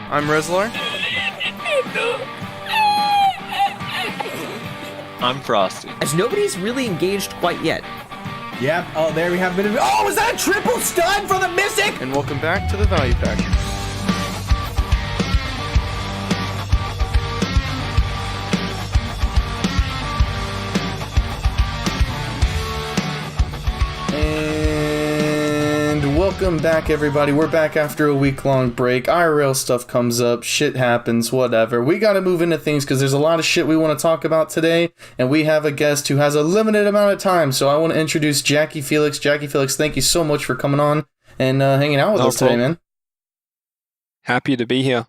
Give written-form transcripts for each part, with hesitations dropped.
I'm Rezlar. I'm Frosty. As nobody's really engaged quite yet. Yep. Oh, there we have a bit of. Oh, was that a triple stun for the Mystic? And welcome back to the Value Pack. And welcome back, everybody. We're back after a week-long break. IRL stuff comes up, shit happens, whatever. We gotta move into things because there's a lot of shit we want to talk about today, and we have a guest who has a limited amount of time, so I want to introduce JackieFelix. JackieFelix, thank you so much for coming on and hanging out with us today, man. Happy to be here.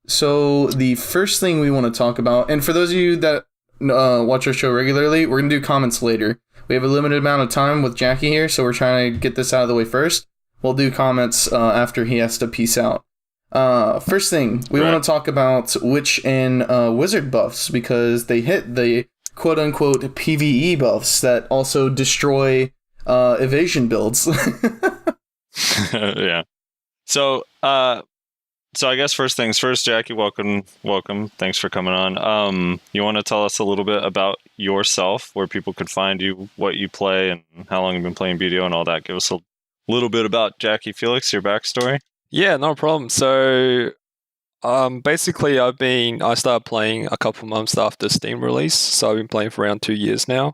So the first thing we want to talk about, and for those of you that watch our show regularly, we're going to do comments later. We have a limited amount of time with Jackie here, so we're trying to get this out of the way first. We'll do comments after he has to peace out. First thing, we want to talk about Witch and Wizard buffs, because they hit the quote-unquote PvE buffs that also destroy evasion builds. Yeah. So I guess first things first, Jackie, welcome. Thanks for coming on. You want to tell us a little bit about yourself, where people could find you, what you play, and how long you've been playing BDO and all that? Give us a little bit about JackieFelix, your backstory. Yeah, no problem. So, basically, I started playing a couple months after Steam release, so I've been playing for around 2 years now.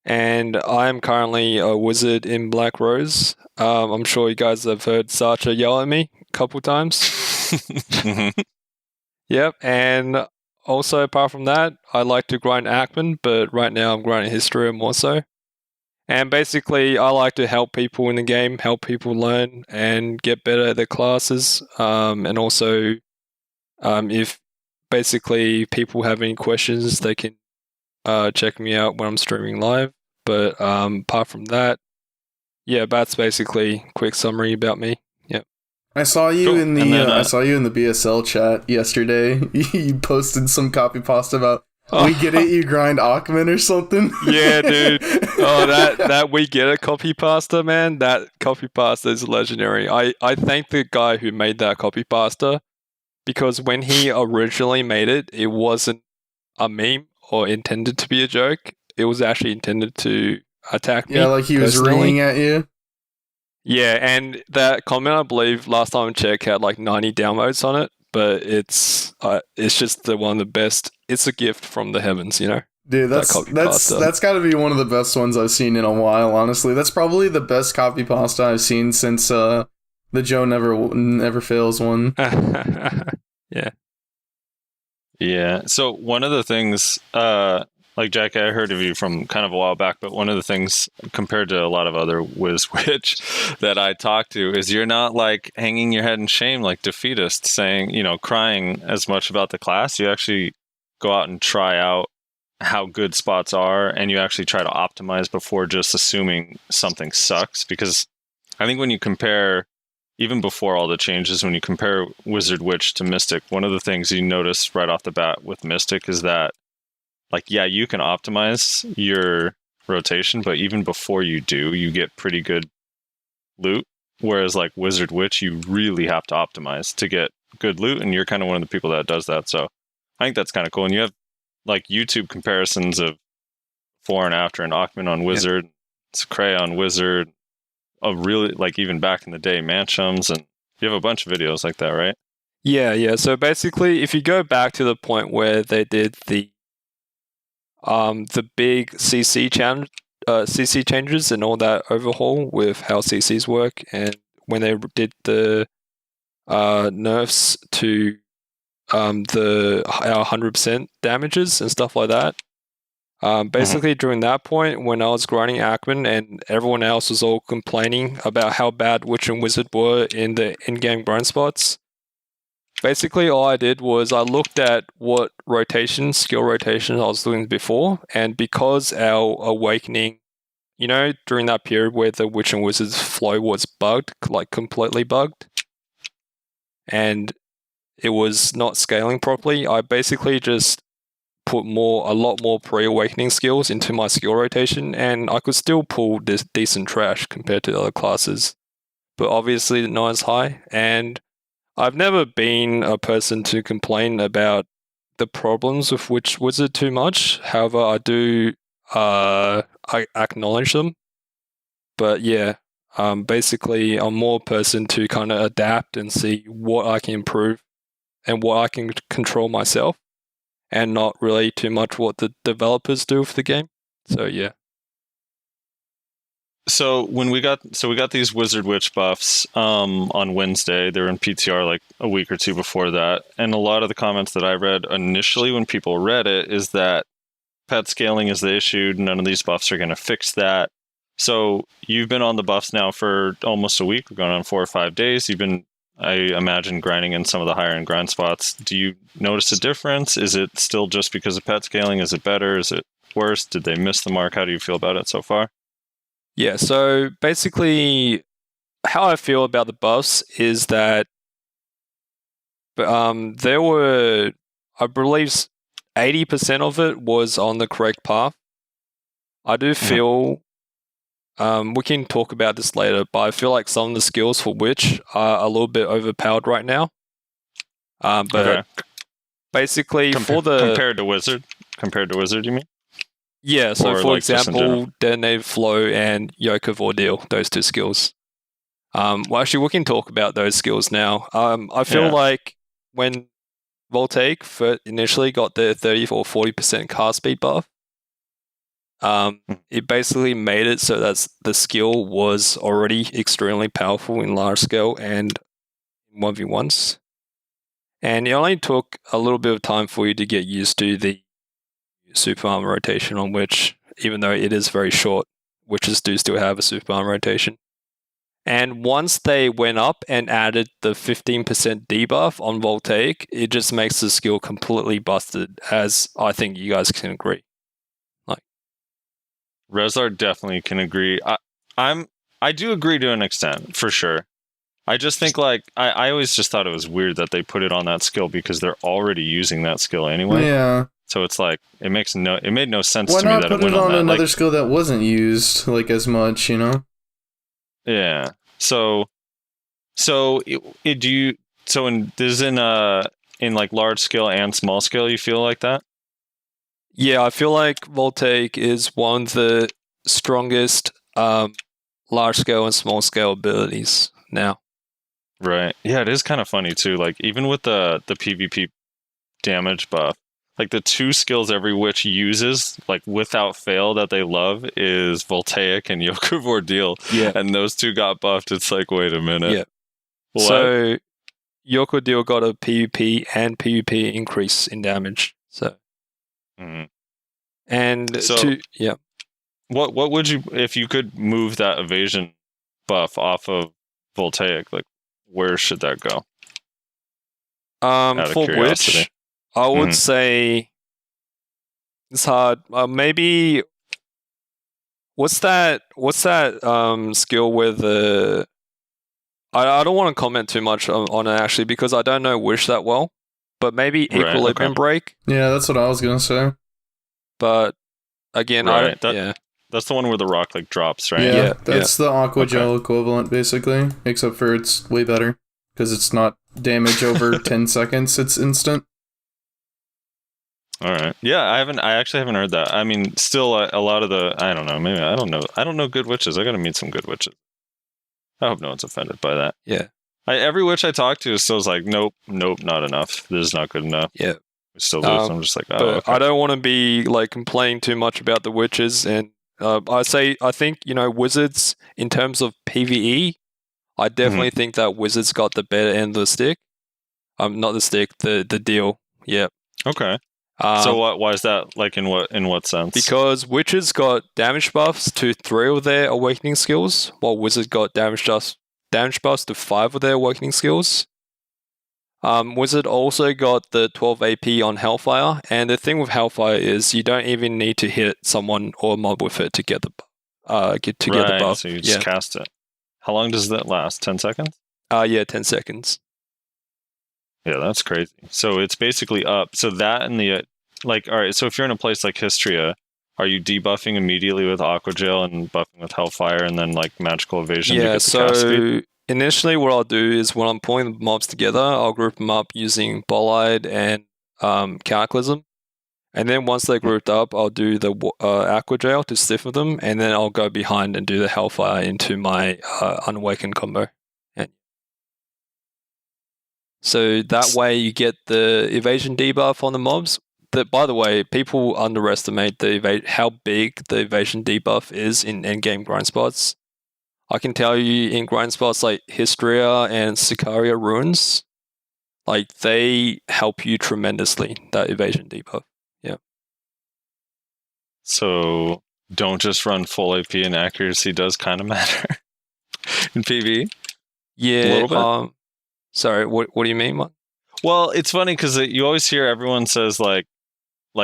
And I'm currently a wizard in Black Rose. I'm sure you guys have heard Sacha yell at me a couple times. Yep, and also apart from that, I like to grind Ackman, but right now I'm grinding History more so. And basically, I like to help people in the game, help people learn and get better at their classes. And also, if basically people have any questions, they can check me out when I'm streaming live. But apart from that, yeah, that's basically a quick summary about me. Yep. I saw you in the BSL chat yesterday. You posted some copy pasta about we get it, you grind Ackman or something. Yeah, dude. Oh, that we get it copy pasta, man. That copy pasta is legendary. I thank the guy who made that copy pasta, because when he originally made it, it wasn't a meme or intended to be a joke. It was actually intended to attack me. Yeah, like he was personally. ringing at you. Yeah, and that comment, I believe, last time I checked, had like 90 downloads on it. But it's just one of the best. It's a gift from the heavens, you know. Dude, that's got to be one of the best ones I've seen in a while. Honestly, that's probably the best copy pasta I've seen since the Joe never fails one. Yeah. Yeah. So one of the things, like Jackie, I heard of you from kind of a while back, but one of the things compared to a lot of other Witch that I talk to is you're not like hanging your head in shame like defeatists, saying, crying as much about the class. You actually go out and try out how good spots are, and you actually try to optimize before just assuming something sucks. Because I think when you compare, even before all the changes, when you compare Wizard Witch to Mystic, one of the things you notice right off the bat with Mystic is that, like, yeah, you can optimize your rotation, but even before you do, you get pretty good loot. Whereas like Wizard Witch, you really have to optimize to get good loot, and you're kind of one of the people that does that. So I think that's kind of cool. And you have like YouTube comparisons of before and after, and Ackman on Wizard, Cray on Wizard, really like even back in the day, Manchums, and you have a bunch of videos like that, right? Yeah. So basically, if you go back to the point where they did the big CC changes and all that overhaul with how CCs work, and when they did the nerfs to our 100% damages and stuff like that. Basically, during that point, when I was grinding Ackman and everyone else was all complaining about how bad Witch and Wizard were in the in-game grind spots, basically all I did was I looked at what skill rotation I was doing before, and because our awakening, during that period where the Witch and Wizard's flow was bugged, like completely bugged, and it was not scaling properly, I basically just put a lot more pre-awakening skills into my skill rotation, and I could still pull this decent trash compared to the other classes, but obviously not as high. And I've never been a person to complain about the problems with which wizard too much. However, I do I acknowledge them. But yeah, basically, I'm more a person to kind of adapt and see what I can improve and what I can control myself, and not really too much what the developers do with the game. So yeah. So we got these Wizard Witch buffs on Wednesday. They were in PTR like a week or two before that, and a lot of the comments that I read initially when people read it is that pet scaling is the issue. None of these buffs are going to fix that. So you've been on the buffs now for almost a week. We're going on 4 or 5 days. You've been, I imagine, grinding in some of the higher end grind spots. Do you notice a difference? Is it still just because of pet scaling? Is it better? Is it worse? Did they miss the mark? How do you feel about it so far? Yeah, so basically, how I feel about the buffs is that there were, I believe, 80% of it was on the correct path. I do feel, we can talk about this later, but I feel like some of the skills for Witch are a little bit overpowered right now. Basically, compared to Wizard, you mean? Yeah, so or for like example, Detonated Flow and Yoke of Ordeal, those two skills. Well, actually, we can talk about those skills now. I feel like when Voltaic initially got the 30 or 40% cast speed buff, it basically made it so that the skill was already extremely powerful in large scale and 1v1s. And it only took a little bit of time for you to get used to the super armor rotation on Witch, even though it is very short. Witches do still have a super armor rotation. And once they went up and added the 15% debuff on Voltaic, it just makes the skill completely busted, as I think you guys can agree. Rezlar definitely can agree. I do agree to an extent, for sure. I just think I always just thought it was weird that they put it on that skill because they're already using that skill anyway. Yeah. So it's like it made no sense Why to me not that put it went it on on that. another skill that wasn't used like as much, you know? Yeah. So in like large scale and small scale, you feel like that? Yeah, I feel like Voltaic is one of the strongest large scale and small scale abilities now. Right. Yeah, it is kind of funny too. Like even with the PvP damage buff, like the two skills every witch uses, like without fail that they love is Voltaic and Yoke of Ordeal. Yeah. And those two got buffed. It's like, wait a minute. Yeah. What? So Yoke of Ordeal got a PvP and PvP increase in damage. So and what would you, if you could move that evasion buff off of Voltaic, like where should that go? For Witch, I would say it's hard. Maybe what's that skill where the I don't want to comment too much on it actually because I don't know Wish that well. But maybe Equilibrium Break. Yeah, that's what I was gonna say. But again, that's the one where the rock like drops, right? Yeah, that's the Aqua Gel equivalent basically, except for it's way better because it's not damage over 10 seconds; it's instant. All right. Yeah, I actually haven't heard that. I mean, still a lot of the I don't know. Maybe I don't know good witches. I got to meet some good witches. I hope no one's offended by that. Yeah. Every witch I talk to is still like, nope, not enough. This is not good enough. Yeah. We still lose. I'm just like, okay. I don't want to be like complaining too much about the witches, and I think wizards in terms of PvE, I definitely think that wizards got the better end of the stick. Not the stick, the deal. Yeah. Okay. So why is that? Like in what sense? Because witches got damage buffs to 3 of their awakening skills, while wizards got damage buffs to 5 of their awakening skills. Wizard also got the 12 AP on Hellfire, and the thing with Hellfire is you don't even need to hit someone or a mob with it to get the get the buff. So you just cast it. How long does that last? 10 seconds? 10 seconds. Yeah, that's crazy. So it's basically up. So that and the all right. So if you're in a place like Histria, are you debuffing immediately with Aqua Gel and buffing with Hellfire and then like magical evasion? Yeah. To get the cast speed? initially what I'll do is when I'm pulling the mobs together, I'll group them up using Bolide and Cataclysm. And then once they're grouped up, I'll do the Aqua Jail to stiffen them, and then I'll go behind and do the Hellfire into my Unawakened combo. And so that way you get the evasion debuff on the mobs. That, by the way, people underestimate how big the evasion debuff is in endgame grind spots. I can tell you in grind spots like Hystria and Sicaria Ruins, like they help you tremendously, that evasion debuff. Yeah. So don't just run full AP, and accuracy does kind of matter in PvE. Yeah. A little bit. Sorry, what do you mean, Mark? Well, it's funny because you always hear everyone says like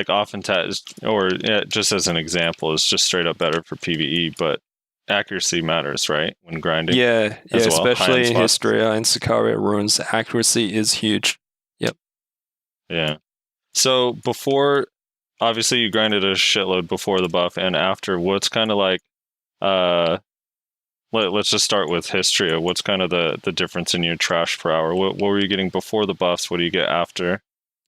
oftentimes, or just as an example, is just straight up better for PvE, but accuracy matters, right? When grinding. Yeah, well, especially in Hystria and Sicaria Ruins, accuracy is huge. Yep. Yeah. So before, obviously you grinded a shitload before the buff and after. What's kind of like, let's just start with Hystria. What's kind of the difference in your trash per hour? What were you getting before the buffs? What do you get after?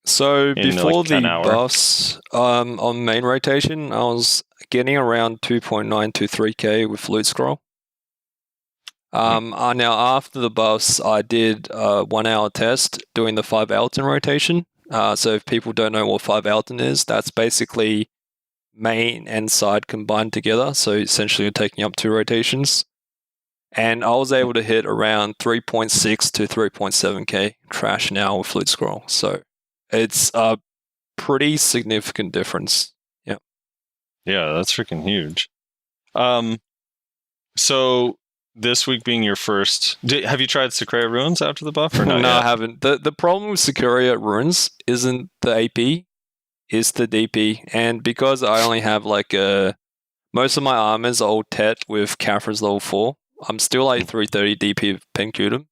So before the buffs, on main rotation, I was getting around 2.9 to 3k with Loot Scroll. Now after the buffs, I did a 1 hour test doing the 5 Elton rotation. So if people don't know what 5 Elton is, that's basically main and side combined together. So essentially you're taking up 2 rotations. And I was able to hit around 3.6 to 3.7k trash now with Loot Scroll. So it's a pretty significant difference. Yeah. Yeah, that's freaking huge. So this week being your first, have you tried Sicaria Ruins after the buff or not? No, yet? I haven't. The problem with Sicaria Ruins isn't the AP, it's the DP. And because I only have most of my armors are all Tet with Caphras level 4, I'm still like 330 DP with Pencutum.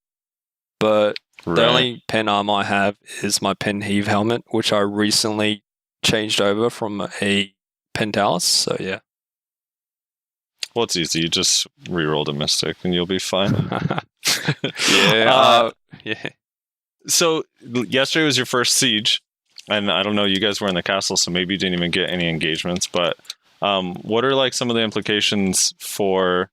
But the only pen armor I have is my Pen Heave helmet, which I recently changed over from a Pentalis. So yeah. Well, it's easy. You just rerolled a Mystic and you'll be fine. Yeah. So yesterday was your first siege, and I don't know, you guys were in the castle, so maybe you didn't even get any engagements, but what are like some of the implications for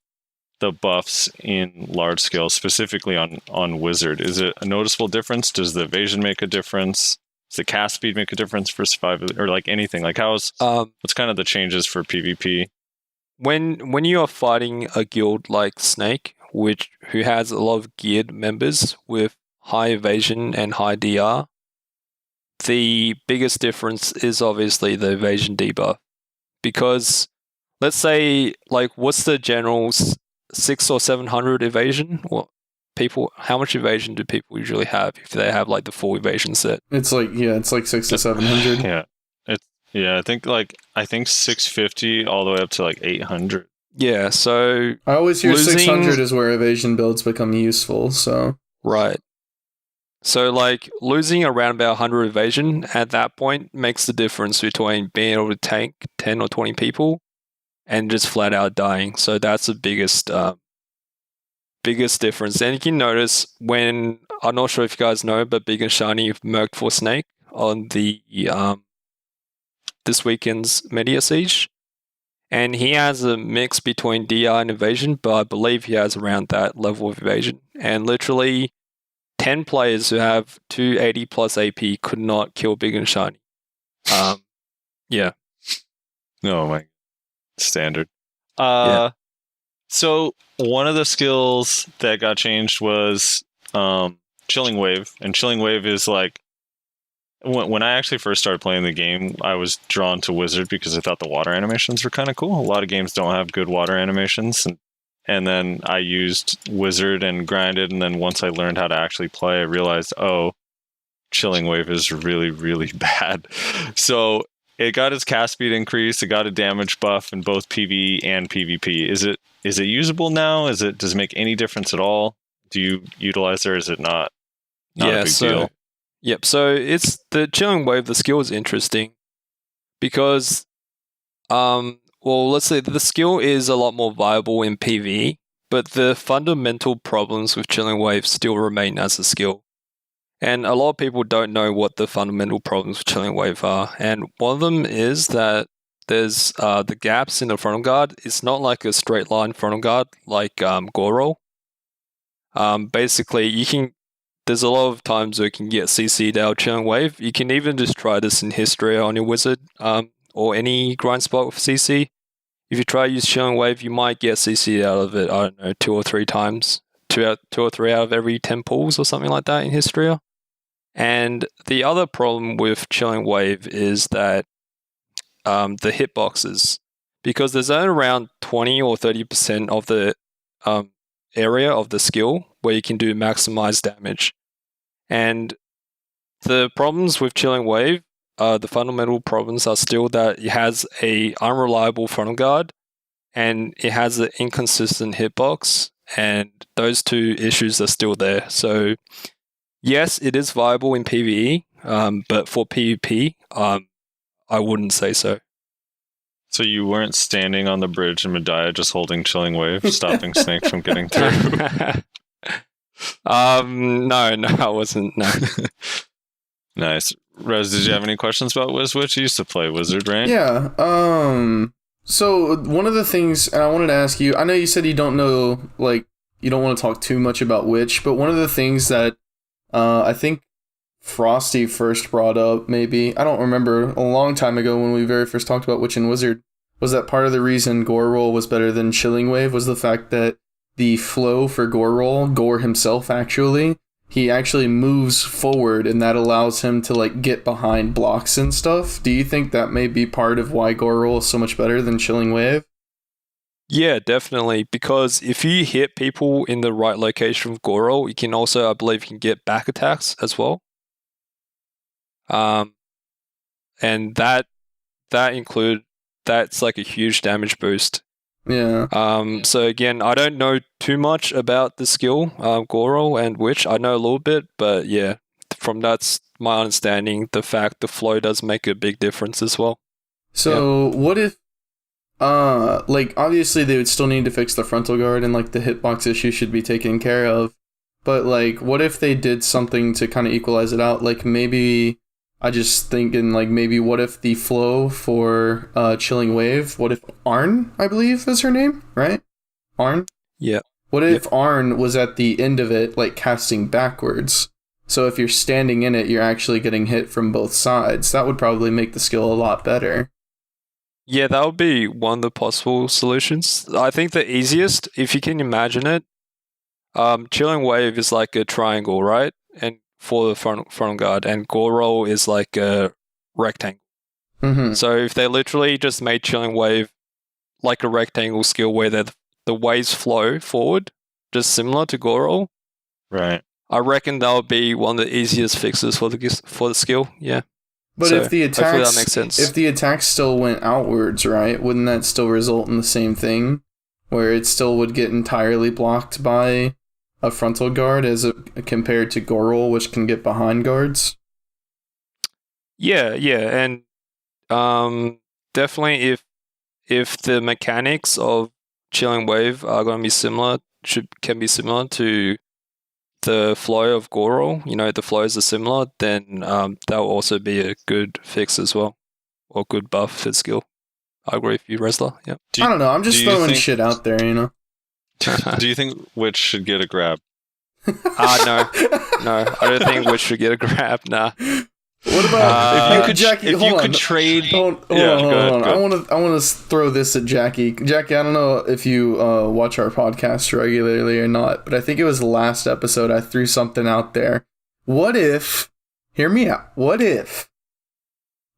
the buffs in large scale, specifically on Wizard? Is it a noticeable difference? Does the evasion make a difference? Does the cast speed make a difference for survival, or like anything? Like what's kind of the changes for PvP? When you are fighting a guild like Snake, who has a lot of geared members with high evasion and high DR, the biggest difference is obviously the evasion debuff. Because let's say, like, what's the general 600 or 700 evasion? How much evasion do people usually have if they have like the full evasion set? It's like 600 to 700. Yeah, I think 650 all the way up to like 800. Yeah, so I always hear 600 is where evasion builds become useful, so right. So like losing around about 100 evasion at that point makes the difference between being able to tank 10 or 20 people and just flat out dying. So that's the biggest difference. And you can notice when, I'm not sure if you guys know, but Big and Shiny merked for Snake on the this weekend's Media Siege. And he has a mix between DI and evasion, but I believe he has around that level of evasion. And literally 10 players who have 280 plus AP could not kill Big and Shiny. Yeah. Oh my, standard. Yeah. So one of the skills that got changed was Chilling Wave, and Chilling Wave is like, when I actually first started playing the game, I was drawn to Wizard because I thought the water animations were kind of cool. A lot of games don't have good water animations, and then I used Wizard and grinded, and then once I learned how to actually play, I realized, Chilling Wave is really, really bad. So it got its cast speed increased, it got a damage buff in both PvE and PvP. Is it usable now? Does it make any difference at all? Do you utilize it, or is it not a big deal? Yep, so it's the Chilling Wave, the skill is interesting because, let's say the skill is a lot more viable in PvE but the fundamental problems with Chilling Wave still remain as a skill. And a lot of people don't know what the fundamental problems with Chilling Wave are. And one of them is that there's the gaps in the frontal guard. It's not like a straight line frontal guard like Goro. Basically, there's a lot of times where you can get CC'd out Chilling Wave. You can even just try this in history on your wizard or any grind spot with CC. If you try to use Chilling Wave, you might get CC'd out of it, I don't know, 2 or 3 times. 2 or 3 out of every 10 pulls or something like that in history. And the other problem with Chilling Wave is that the hitboxes, because there's only around 20 or 30% of the area of the skill where you can do maximized damage. And the problems with Chilling Wave, the fundamental problems are still that it has a unreliable frontal guard and it has an inconsistent hitbox, and those 2 issues are still there. So yes, it is viable in PvE, but for PvP, I wouldn't say so. So you weren't standing on the bridge in Medaya just holding Chilling Wave, stopping Snake from getting through? No, I wasn't. No. Nice. Rez, did you have any questions about WizWitch? You used to play Wizard, right? Yeah. So one of the things, and I wanted to ask you, I know you said you don't know, like, you don't want to talk too much about Witch, but one of the things that I think Frosty first brought up, maybe, I don't remember, a long time ago when we very first talked about Witch and Wizard, was that part of the reason Gore Roll was better than Chilling Wave was the fact that the flow for Gore Roll, Gore himself actually, he actually moves forward and that allows him to like get behind blocks and stuff. Do you think that may be part of why Gore Roll is so much better than Chilling Wave? Yeah, definitely. Because if you hit people in the right location with Gore Roll, you can also, I believe, you can get back attacks as well. And that's like a huge damage boost. Yeah. So again, I don't know too much about the skill, Gore Roll and Witch. I know a little bit, but yeah, that's my understanding. The fact the flow does make a big difference as well. So what if, like, obviously they would still need to fix the frontal guard and like the hitbox issue should be taken care of, but like, what if they did something to kind of equalize it out? Like maybe, I just thinking like maybe what if the flow for Chilling Wave, what if Arn, I believe is her name, right? Arn? Yeah. What if Arn was at the end of it like casting backwards? So if you're standing in it, you're actually getting hit from both sides. That would probably make the skill a lot better. Yeah, that would be one of the possible solutions. I think the easiest, if you can imagine it, Chilling Wave is like a triangle, right? And for the frontal guard, and Gore Roll is like a rectangle. Mm-hmm. So if they literally just made Chilling Wave like a rectangle skill where the waves flow forward, just similar to Gore Roll, right? I reckon that would be one of the easiest fixes for the skill. Yeah. But so if the hopefully attacks, that makes sense. if the attacks still went outwards, right? Wouldn't that still result in the same thing, where it still would get entirely blocked by a frontal guard compared to Gore Roll, which can get behind guards? Yeah, and definitely if the mechanics of Chilling Wave are going to be similar, can be similar to the flow of Gore Roll, the flows are similar, then that will also be a good fix as well, or good buff for skill. I agree with you, Rezlar. Yeah. I don't know. I'm just throwing shit out there, Do you think Witch should get a grab? No, I don't think Witch should get a grab. Nah. What about if you could, Jackie? If you could trade, hold on. I want to throw this at Jackie. Jackie, I don't know if you watch our podcast regularly or not, but I think it was the last episode I threw something out there. What if? Hear me out. What if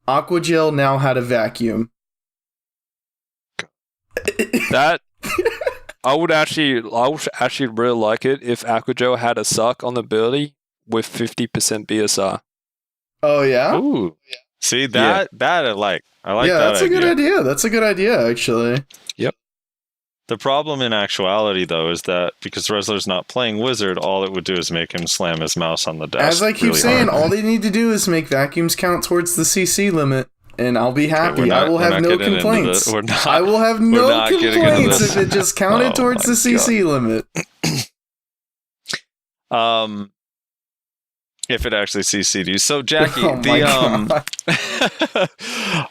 Aquagel now had a vacuum? That I would actually really like it if Aquagel had a suck on the ability with 50% BSR. Oh yeah. Ooh. See that I like. I like that. Yeah, that's a good idea. That's a good idea, actually. Yep. The problem in actuality, though, is that because Rezlar's not playing Wizard, all it would do is make him slam his mouse on the desk. As I keep saying, all they need to do is make vacuums count towards the CC limit. and I'll be happy. not- I will we're have not no getting into complaints. this. We're not- I will have we're no not getting into complaints this. if it just counted Oh towards the my CC limit. If it actually CC'd you. So Jackie, Oh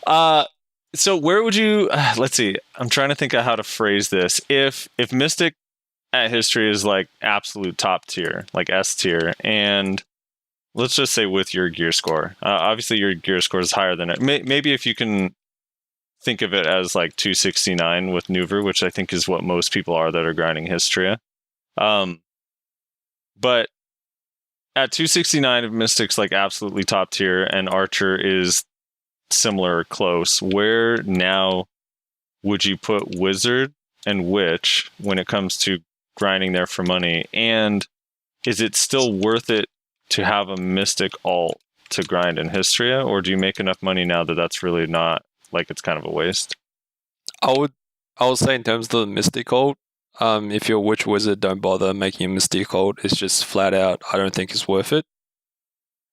my so where would you let's see. I'm trying to think of how to phrase this. If Mystic at history is like absolute top tier, like S tier, and let's just say with your gear score. Obviously your gear score is higher than it. Maybe if you can think of it as like 269 with Nuver, which I think is what most people are that are grinding Histria. But at 269, if Mystic's like absolutely top tier and Archer is similar or close, where now would you put Wizard and Witch when it comes to grinding there for money? And is it still worth it to have a Mystic alt to grind in Histria, or do you make enough money now that that's really not, like, it's kind of a waste? I would say in terms of the Mystic ult, if you're a Witch Wizard, don't bother making a Mystic ult. It's just flat out, I don't think it's worth it.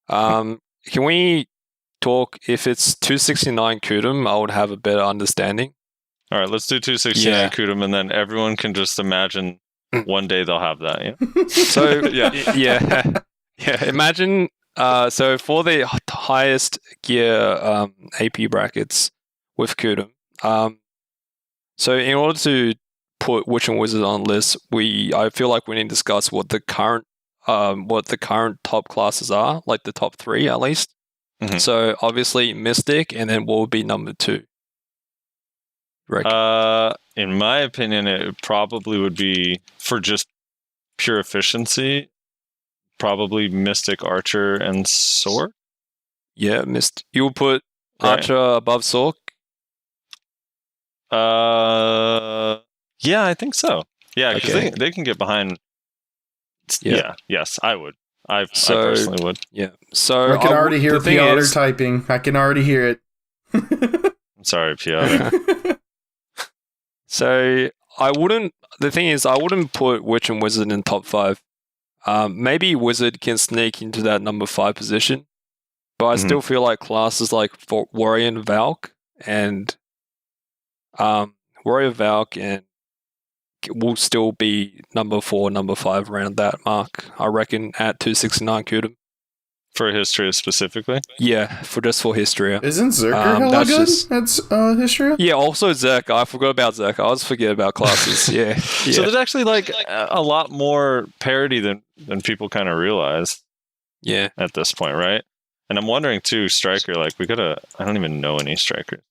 Can we talk, if it's 269 Kudum, I would have a better understanding. All right, let's do 269 Yeah. Kudum, and then everyone can just imagine one day they'll have that. Yeah. So Yeah. yeah. Imagine. So for the highest gear AP brackets with Kudum, so in order to put Witch and Wizard on list, I feel like we need to discuss what the current top classes are, like the top 3 at least. Mhm. So obviously Mystic, and then what would be number 2? In my opinion, it probably would be, for just pure efficiency, probably Mystic, Archer, and Sork. Yeah, you will put Right. Archer above Sork. Yeah, I think so. Yeah, because Okay. they can get behind. Yeah. Yeah, yes, I would. I So- personally would. Yeah. So I can already hear the thing Piotr is- typing. I can already hear it. I'm sorry, Piotr. So the thing is, I wouldn't put Witch and Wizard in top 5. Maybe Wizard can sneak into that number 5 position, but I Mhm. still feel like classes like for Warrior and Valk and will still be number 4, number 5 around that mark. I reckon at 269 Kudum. For Histria specifically. Yeah, for Histria. Isn't Zerker hella that's good just- at Histria? Yeah, also Zerk. I forgot about Zerk. I always forget about classes. Yeah. So there's actually like a lot more parity than people kind of realize Yeah. at this point, right? And I'm wondering too, Striker, like I don't even know any Strikers.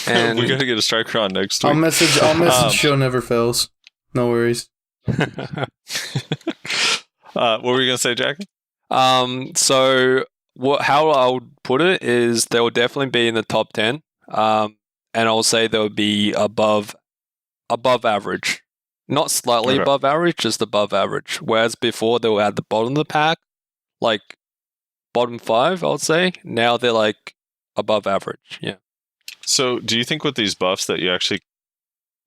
And We gotta get a Striker on next I'll week. message Show Never Fails. No worries. What were you gonna say, Jackie? So how I would put it is they will definitely be in the top 10. And I'll say they'll be above average. Not slightly Okay. above average, just above average. Whereas before they were at the bottom of the pack, like bottom 5, I would say. Now they're like above average. Yeah. So do you think with these buffs that you actually,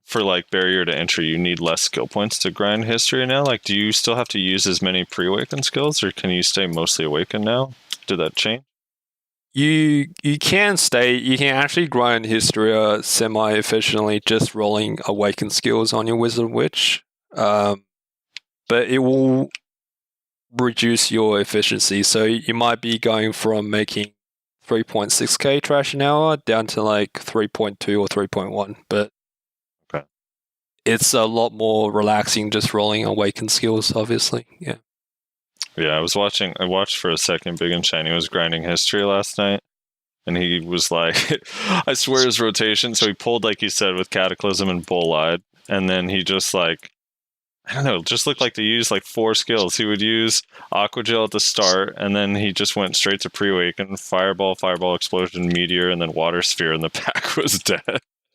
for like barrier to entry, you need less skill points to grind History now? Like, do you still have to use as many pre-awakened skills, or can you stay mostly awakened now? Did that change? You can actually grind Hysteria semi-efficiently just rolling awakened skills on your Wizard Witch. But it will reduce your efficiency. So you might be going from making 3.6k trash an hour down to like 3.2 or 3.1. But Okay. It's a lot more relaxing just rolling awakened skills, obviously. Yeah. Yeah, I watched for a second. Big and Shiny was grinding History last night, and he was like, I swear his rotation. So he pulled, like you said, with Cataclysm and Bull-Eyed, and then he just like, I don't know, just looked like they used like 4 skills. He would use Aqua Gel at the start, and then he just went straight to pre-awaken, Fireball, Explosion, Meteor, and then Water Sphere, and the pack was dead.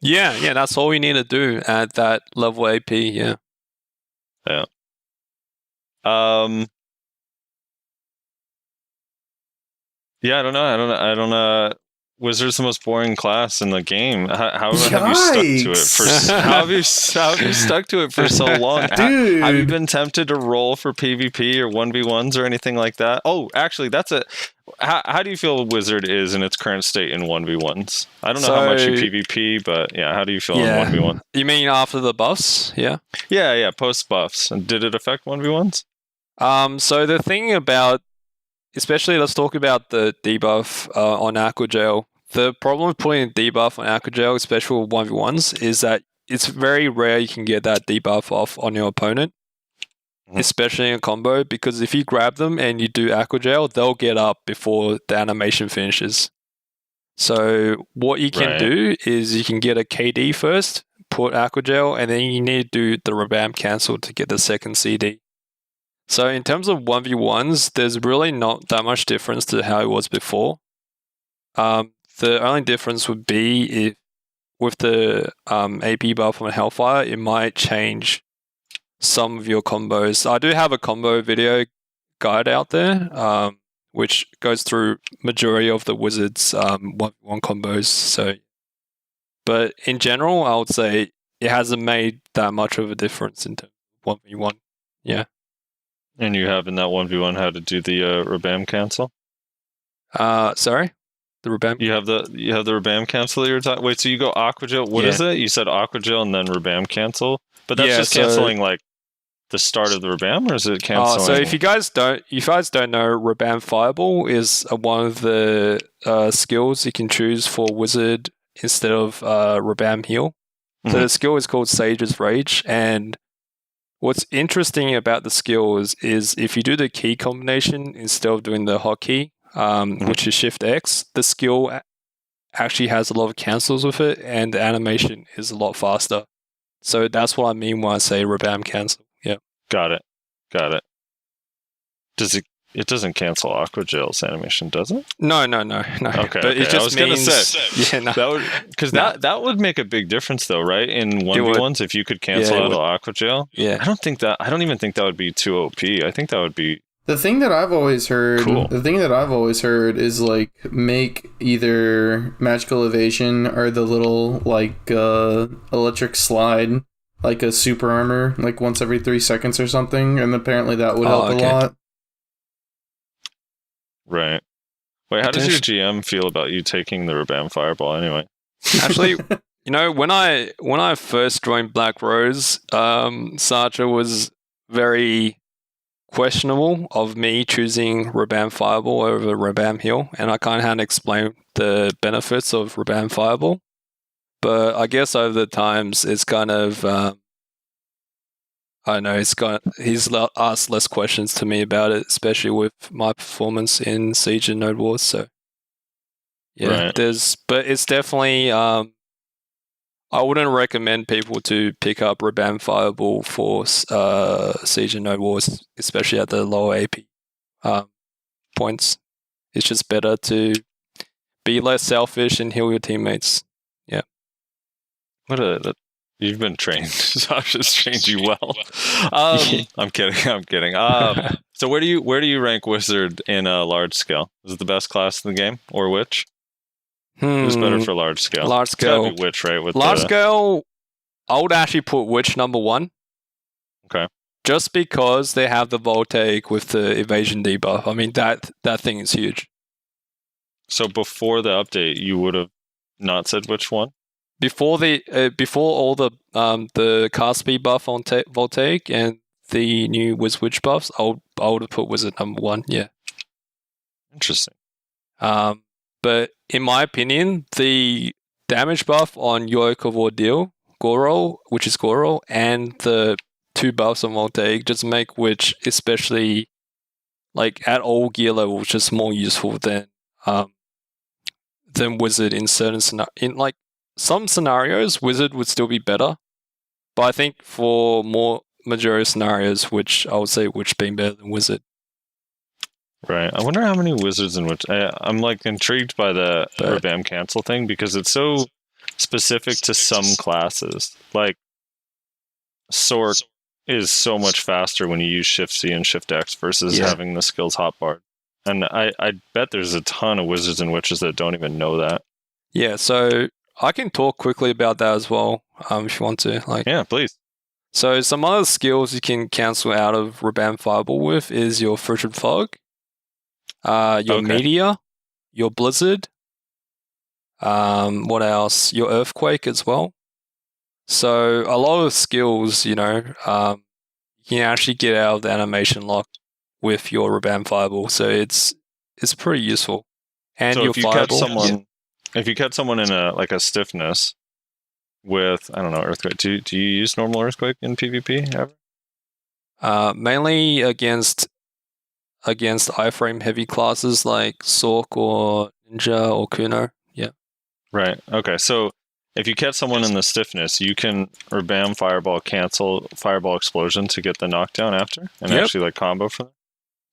Yeah, that's all you need to do at that level AP, yeah. Yeah. Yeah, I don't know. Wizard's the most boring class in the game. How have you stuck to it Yikes. how have you stuck to it for so long? Dude. Have you been tempted to roll for PvP or 1v1s or anything like that? Oh, actually, how do you feel Wizard is in its current state in 1v1s? I don't know how much you PvP, but yeah, how do you feel in 1v1? You mean after the buffs? Yeah. Yeah, post buffs. And did it affect 1v1s? So the thing about, especially let's talk about the debuff on Aqua Gel. The problem with putting a debuff on Aqua Gel, especially with 1v1s, is that it's very rare you can get that debuff off on your opponent, especially in a combo, because if you grab them and you do Aqua Gel, they'll get up before the animation finishes. So what you can do is you can get a KD first, put Aqua Gel, and then you need to do the Rebam cancel to get the second CD. So in terms of 1v1s, there's really not that much difference to how it was before. The only difference would be if with the AP buff on Hellfire, it might change some of your combos. I do have a combo video guide out there, which goes through majority of the Wizards 1v1 combos. So, but in general, I would say it hasn't made that much of a difference in terms of 1v1. Yeah. And you have in that 1v1 how to do the Rebam cancel? Sorry? The Rebam? You have the Rebam cancel that you're talking. Wait, so you go Aqua Gel. What is it? You said Aqua Gel and then Rebam cancel? But that's just canceling like the start of the Rebam, or is it canceling? So if you guys don't know, Rebam Fireball is one of the skills you can choose for Wizard instead of Rebam Heal. So the skill is called Sage's Rage, and what's interesting about the skill is if you do the key combination instead of doing the hotkey, which is Shift X, the skill actually has a lot of cancels with it, and the animation is a lot faster. So that's what I mean when I say Rebam cancel. Yeah. Got it. It doesn't cancel Aqua Gel's animation, does it? No. Okay. But it just means that would make a big difference, though, right? In 1v1s, if you could cancel out Aqua Gel. Yeah. I don't even think that would be too OP. I think that would be. The thing that I've always heard, cool. Is like make either magical evasion or the little like electric slide like a super armor like once every 3 seconds or something, and apparently that would help a lot. Right. Wait, how does your GM feel about you taking the Rebam Fireball anyway? Actually, when I first joined Black Rose, Sartre was very questionable of me choosing Rebam Fireball over Rebam Heal, and I kind of had to explain the benefits of Rebam Fireball. But I guess over the times, it's kind of I don't know. He's asked less questions to me about it, especially with my performance in Siege and Node Wars. So yeah, but it's definitely. I wouldn't recommend people to pick up Rebam Fireball for Siege and Node Wars, especially at the lower AP points. It's just better to be less selfish and heal your teammates. Yeah. You've been trained. Sasha's trained you well. I'm kidding. So where do you rank Wizard in a large scale? Is it the best class in the game, or Witch? Who's better for large scale? Large scale. It's gotta be Witch, right? With large scale, I would actually put Witch number 1. Okay. Just because they have the Voltaic with the evasion debuff. I mean, that thing is huge. So before the update, you would have not said which one? Before all the cast speed buff on Voltaic and the new Witch buffs, I would have put Wizard number 1. Yeah. Interesting. But in my opinion, the damage buff on Yoke of Ordeal, Goro, which is Goro, and the 2 buffs on Voltaic just make Witch, especially like at all gear levels, just more useful than Wizard in certain some scenarios. Wizard would still be better, but I think for more majority of scenarios, which I would say Witch being better than Wizard. Right. I wonder how many Wizards in Witch. I'm like intrigued by the Rebam cancel thing because it's so specific to some classes. Like Sork is so much faster when you use Shift C and Shift X versus having the skills hotbarred. And I bet there's a ton of Wizards and Witches that don't even know that. Yeah, so I can talk quickly about that as well, if you want to. Yeah, please. So some other skills you can cancel out of Rebam Fireball with is your Frigid Fog. Your Okay. Meteor, your Blizzard, what else? Your Earthquake as well. So a lot of skills, you can actually get out of the animation lock with your Rebam Fireball. So it's pretty useful. And So your if you catch Fireball, someone in a stiffness with, I don't know, Earthquake, do you use normal Earthquake in PvP ever? mainly against iframe heavy classes like Sork or Ninja or Kuno. Yeah. Right. Okay. So if you catch someone in the stiffness, you can Bam Fireball cancel Fireball Explosion to get the knockdown after and Yep. actually like combo for them.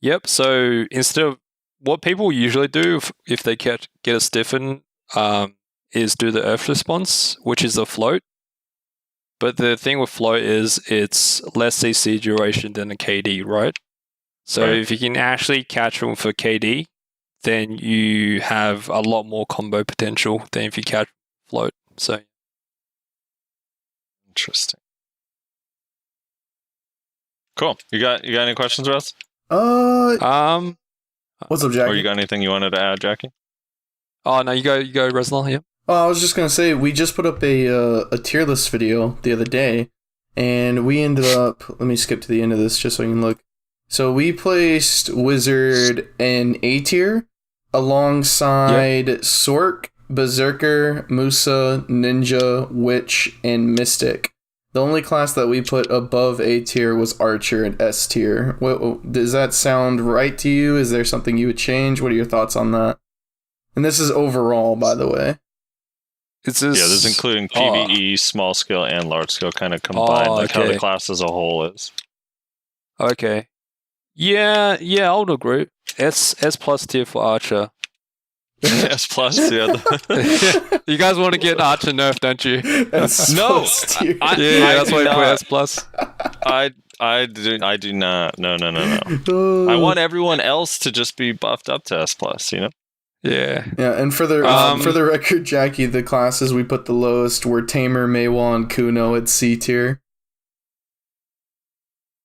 Yep. So instead of what people usually do if they get a stiffen, is do the Earth response, which is a float. But the thing with float is it's less CC duration than a KD, right? So Right. if you can actually catch them for KD, then you have a lot more combo potential than if you catch float. So Interesting. Cool. You got any questions, Russ? um What's up, Or Jackie? you got anything you wanted to add, Jackie? oh no, you go Rezlar, yeah. Oh, I was just gonna say we just put up a tier list video the other day, and we ended up. Let me skip to the end of this just so you can look. So we placed Wizard in A tier alongside Sork, Berserker, Musa, Ninja, Witch, and Mystic. The only class that we put above A tier was Archer in S tier. Does that sound right to you? Is there something you would change? What are your thoughts on that? And this is overall, by the way. It's just, Yeah, this is including PvE, small scale, and large scale kind of combined, like how the okay. class as a whole is. Okay. Yeah, I would agree. S plus tier for Archer. S plus, yeah. You guys want to get Archer nerfed, don't you? S No, plus tier. That's why you put S plus. I do not. No. Oh. I want everyone else to just be buffed up to S plus. Yeah. Yeah, and for the record, Jackie, the classes we put the lowest were Tamer, Meiwa, and Kuno at C tier.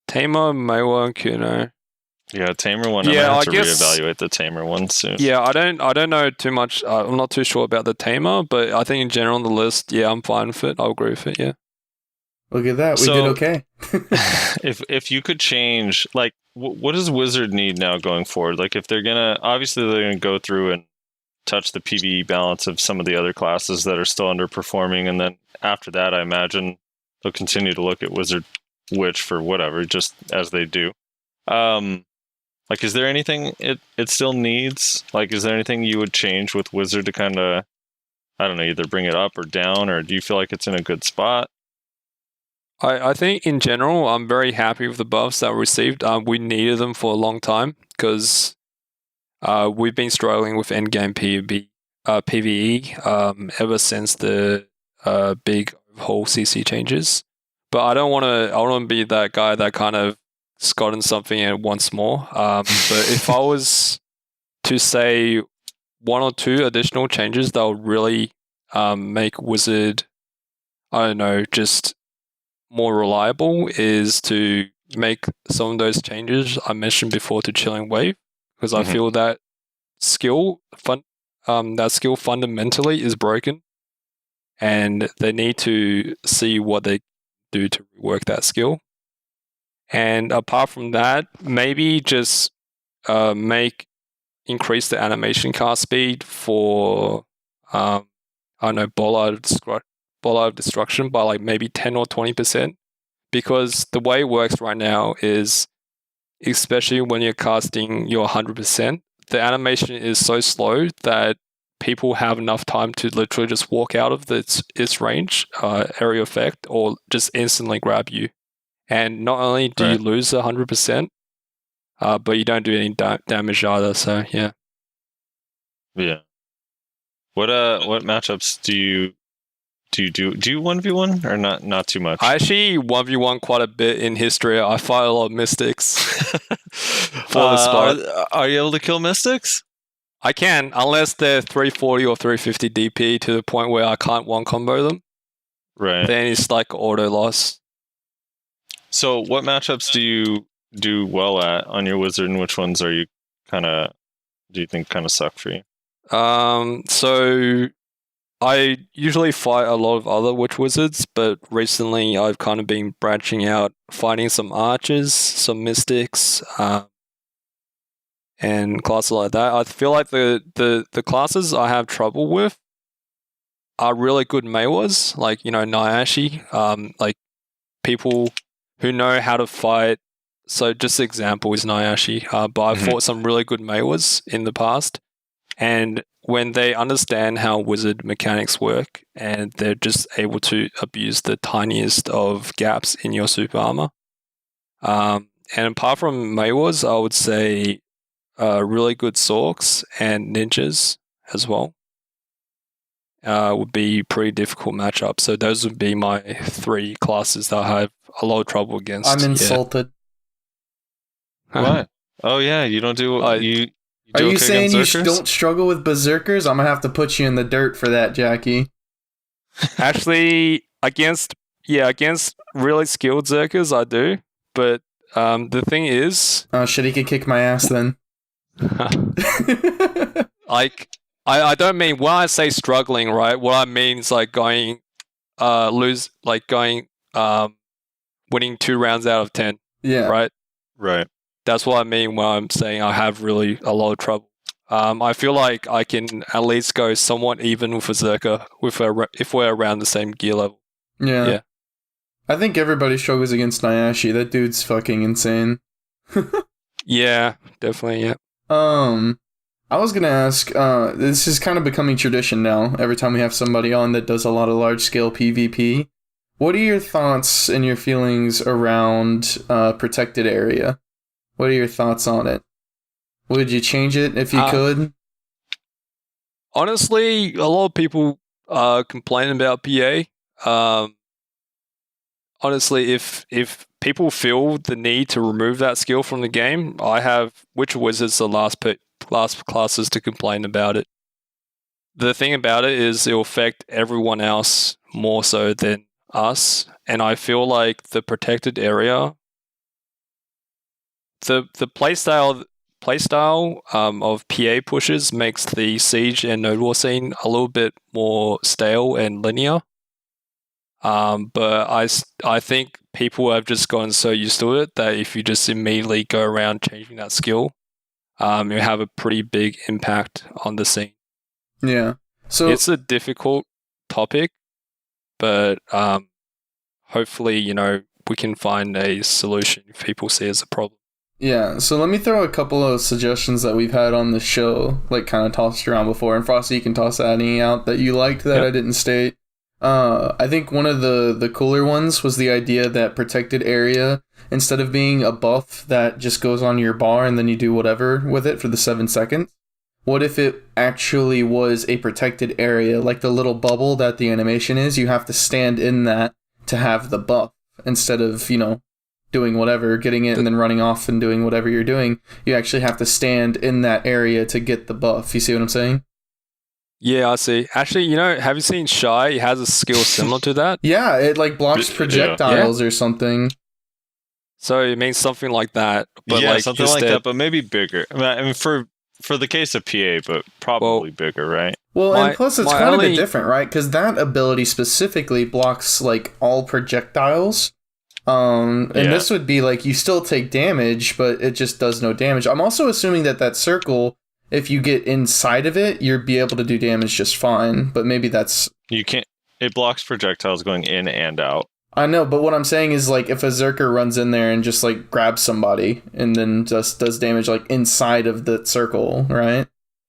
Tamer, Meiwa, and Kuno. Yeah, Tamer one. Yeah, I have I to guess- reevaluate the Tamer one soon. Yeah, I don't know too much. I'm not too sure about the Tamer, but I think in general on the list, yeah, I'm fine with it. I'll agree with it. Yeah. Look at that, we So- did okay. If you could change, like, what does Wizard need now going forward? Like, if they're gonna go through and touch the PvE balance of some of the other classes that are still underperforming, and then after that, I imagine they'll continue to look at Wizard, Witch for whatever, just as they do. Like, is there anything it still needs? Like, is there anything you would change with Wizard to kind of, I don't know, either bring it up or down, or do you feel like it's in a good spot? I think in general, I'm very happy with the buffs that we received. We needed them for a long time because we've been struggling with endgame PvE ever since the big whole CC changes. But I don't want to be that guy that kind of gotten something and wants more. But if I was to say one or two additional changes that would really make Wizard, I don't know, just more reliable, is to make some of those changes I mentioned before to Chilling Wave, because I feel that skill fundamentally is broken, and they need to see what they do to rework that skill. And apart from that, maybe just increase the animation cast speed for I don't know, Bollard of Destruction by like maybe 10 or 20%, because the way it works right now is, especially when you're casting your 100%, the animation is so slow that people have enough time to literally just walk out of its range, area effect, or just instantly grab you. And not only do you lose 100%, but you don't do any damage either. So yeah. Yeah. What matchups do you do? Do you 1v1 or not too much? I actually 1v1 quite a bit in history. I fight a lot of mystics for the spot. Are you able to kill mystics? I can, unless they're 340 or 350 DP to the point where I can't one combo them. Right. Then it's like auto loss. So what matchups do you do well at on your Wizard, and which ones are you kind of do you think kind of suck for you? So I usually fight a lot of other witch wizards, but recently I've kind of been branching out, fighting some archers, some mystics, and classes like that. I feel like the classes I have trouble with are really good Meiwas, like, Nyashi, like people who know how to fight. So just example is Nyashi, but I've fought some really good Meiwas in the past, and when they understand how wizard mechanics work and they're just able to abuse the tiniest of gaps in your super armor. And apart from Meiwas, I would say really good Sorks and ninjas as well would be pretty difficult matchup. So those would be my 3 classes that I have a lot of trouble against. I'm insulted. What? Oh yeah, you don't do you. Are you okay saying against you Zerkers? don't struggle with berserkers? I'm gonna have to put you in the dirt for that, Jackie. Actually, against really skilled Zerkers, I do. But the thing is, Oh shit, he could kick my ass then. like, I don't mean when I say struggling, right? What I mean is like winning 2 rounds out of 10, Yeah. right? Right. That's what I mean when I'm saying I have really a lot of trouble. I feel like I can at least go somewhat even with a Zerker if we're around the same gear level. Yeah. I think everybody struggles against Nyashi. That dude's fucking insane. Yeah, definitely, yeah. I was gonna ask, this is kind of becoming tradition now, every time we have somebody on that does a lot of large-scale PvP. What are your thoughts and your feelings around protected area? What are your thoughts on it? Would you change it if you could? Honestly, a lot of people complain about PA. Honestly, if people feel the need to remove that skill from the game, I have Witcher Wizards the last classes to complain about it. The thing about it is it'll affect everyone else more so than us, and I feel like the protected area, the playstyle of PA pushes makes the Siege and Node War scene a little bit more stale and linear. But I think people have just gotten so used to it that if you just immediately go around changing that skill, you have a pretty big impact on the scene. Yeah. So it's a difficult topic, but hopefully, we can find a solution if people see it as a problem. Yeah, so let me throw a couple of suggestions that we've had on the show, like kind of tossed around before. And Frosty, you can toss any out that you liked that I didn't state. I think one of the cooler ones was the idea that protected area, instead of being a buff that just goes on your bar and then you do whatever with it for the 7 seconds, what if it actually was a protected area, like the little bubble that the animation is? You have to stand in that to have the buff instead of, doing whatever, getting it and then running off and doing whatever you're doing. You actually have to stand in that area to get the buff. You see what I'm saying? Yeah, I see. Actually, have you seen Shai? He has a skill similar to that. Yeah, it like blocks projectiles or something. So it means something like that. But yeah, something like that, but maybe bigger. I mean, for the case of PA, but probably bigger, right? Well, and plus it's kind of a bit different, right? Because that ability specifically blocks like all projectiles. And this would be like you still take damage, but it just does no damage. I'm also assuming that circle, if you get inside of it, you'll be able to do damage just fine. But maybe that's... You can't... It blocks projectiles going in and out. I know, but what I'm saying is like if a Zerker runs in there and just like grabs somebody and then just does damage like inside of the circle, right?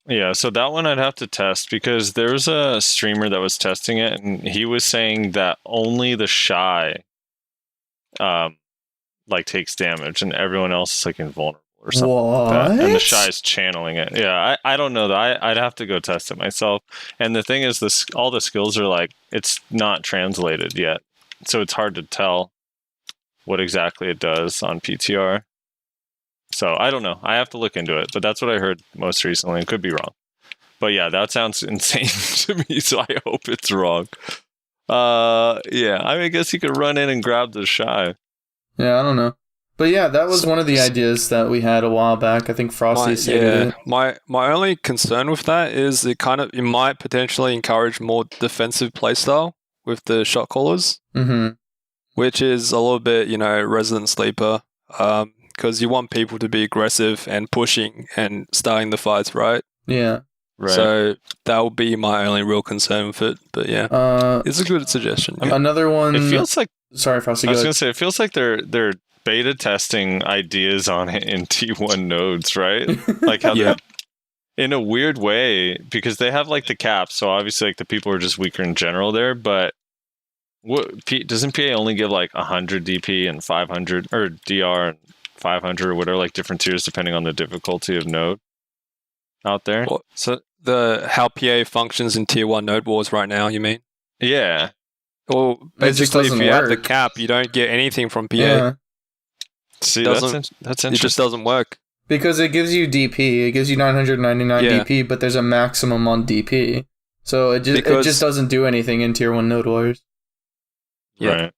Yeah, so that one I'd have to test because there's a streamer that was testing it and he was saying that only the Shai like takes damage and everyone else is like invulnerable or something like that. And the Shai is channeling it. Yeah, I don't know that. I'd have to go test it myself. And the thing is, all the skills are like, it's not translated yet. So it's hard to tell what exactly it does on PTR. So I don't know. I have to look into it. But that's what I heard most recently and could be wrong. But yeah, that sounds insane to me. So I hope it's wrong. Yeah, I guess you could run in and grab the Shai. Yeah, I don't know. But yeah, that was one of the ideas that we had a while back. I think Frosty said it. My only concern with that is it might potentially encourage more defensive playstyle with the shot callers, which is a little bit, resident sleeper, because you want people to be aggressive and pushing and starting the fights, right? Yeah. Right. So that would be my only real concern with it. But yeah, it's a good suggestion. Yeah. Another one. It feels like. Sorry, Frosty. I was going to say it feels like they're beta testing ideas on it in T1 nodes, right? Like how they're in a weird way, because they have like the caps, so obviously like the people are just weaker in general there, but doesn't PA only give like 100 DP and 500 or DR and 500 or whatever, like different tiers depending on the difficulty of node out there? Well, so how PA functions in tier 1 node wars right now, you mean? Yeah. Well, basically if you have the cap, you don't get anything from PA. Yeah. See, that's interesting. It just doesn't work. Because it gives you DP. It gives you 999 DP, but there's a maximum on DP. So it just doesn't do anything in tier 1 node wars. Yeah.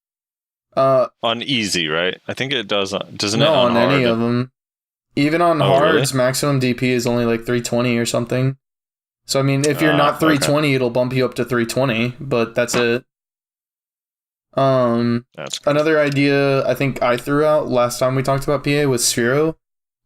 Right. On easy, right? I think it does. Doesn't it on hard? any of them. Even on hards, really? maximum DP is only like 320 or something. So I mean, if you're not 320, it'll bump you up to 320, but that's it. That's cool. Another idea I think I threw out last time we talked about PA was Sphero,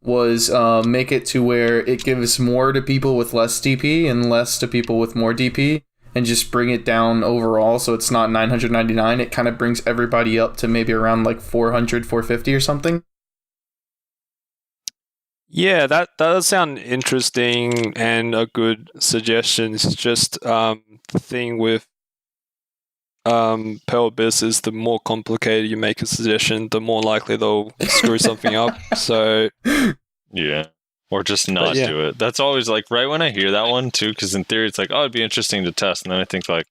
was make it to where it gives more to people with less DP and less to people with more DP, and just bring it down overall so it's not 999. It kind of brings everybody up to maybe around like 400, 450 or something. Yeah, that does sound interesting and a good suggestion. It's just the thing with Pearl Abyss is the more complicated you make a suggestion, the more likely they'll screw something up. So yeah, or just not do it. That's always like right when I hear that one too, because in theory it's like, oh, it'd be interesting to test, and then I think like,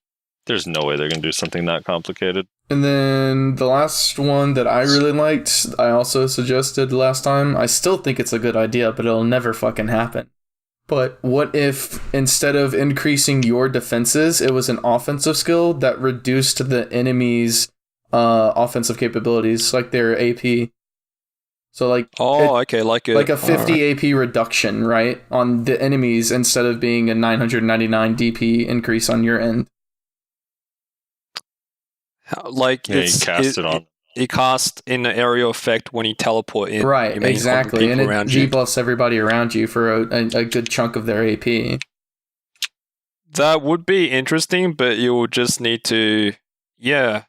there's no way they're gonna do something that complicated. And then the last one that I really liked, I also suggested last time. I still think it's a good idea, but it'll never fucking happen. But what if instead of increasing your defenses, it was an offensive skill that reduced the enemy's offensive capabilities, like their AP? So like like a 50 AP reduction, right, on the enemies instead of being a 999 DP increase on your end. Like you cast it on. It casts in the area effect when you teleport in. Right, exactly. And it debuffs you. everybody around you for a good chunk of their AP. That would be interesting, but you will just need to... Yeah,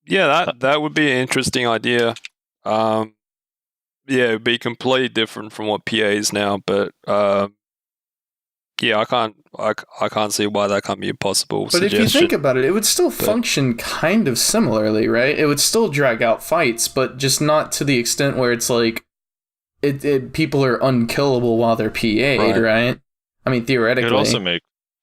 that would be an interesting idea. Yeah, it would be completely different from what PA is now, but... yeah, I can't see why that can't be a possible suggestion. But if you think about it, it would still function kind of similarly, right? It would still drag out fights, but just not to the extent where it's like people are unkillable while they're PA'd, right? I mean, theoretically.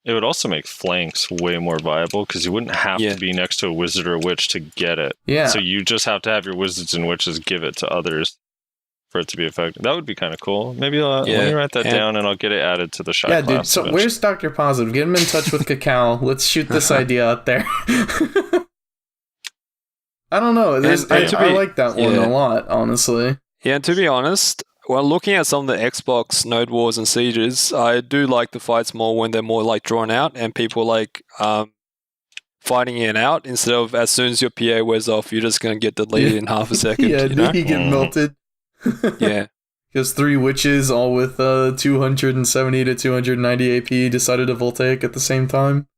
It would also make flanks way more viable, because you wouldn't have to be next to a wizard or a witch to get it. Yeah. So you just have to have your wizards and witches give it to others for it to be effective. That would be kind of cool. Maybe let me write that down and I'll get it added to the Shai class. Dude, so eventually. Where's Dr. Positive? Get him in touch with Cacao. Let's shoot this idea out there. I don't know. I like that one a lot, honestly. Yeah, and to be honest, well, looking at some of the Xbox Node Wars and Sieges, I do like the fights more when they're more like drawn out and people like fighting it out instead of as soon as your PA wears off, you're just going to get deleted in half a second. Yeah, you get melted. Yeah. Because 3 witches, all with 270 to 290 AP, decided to Voltaic at the same time.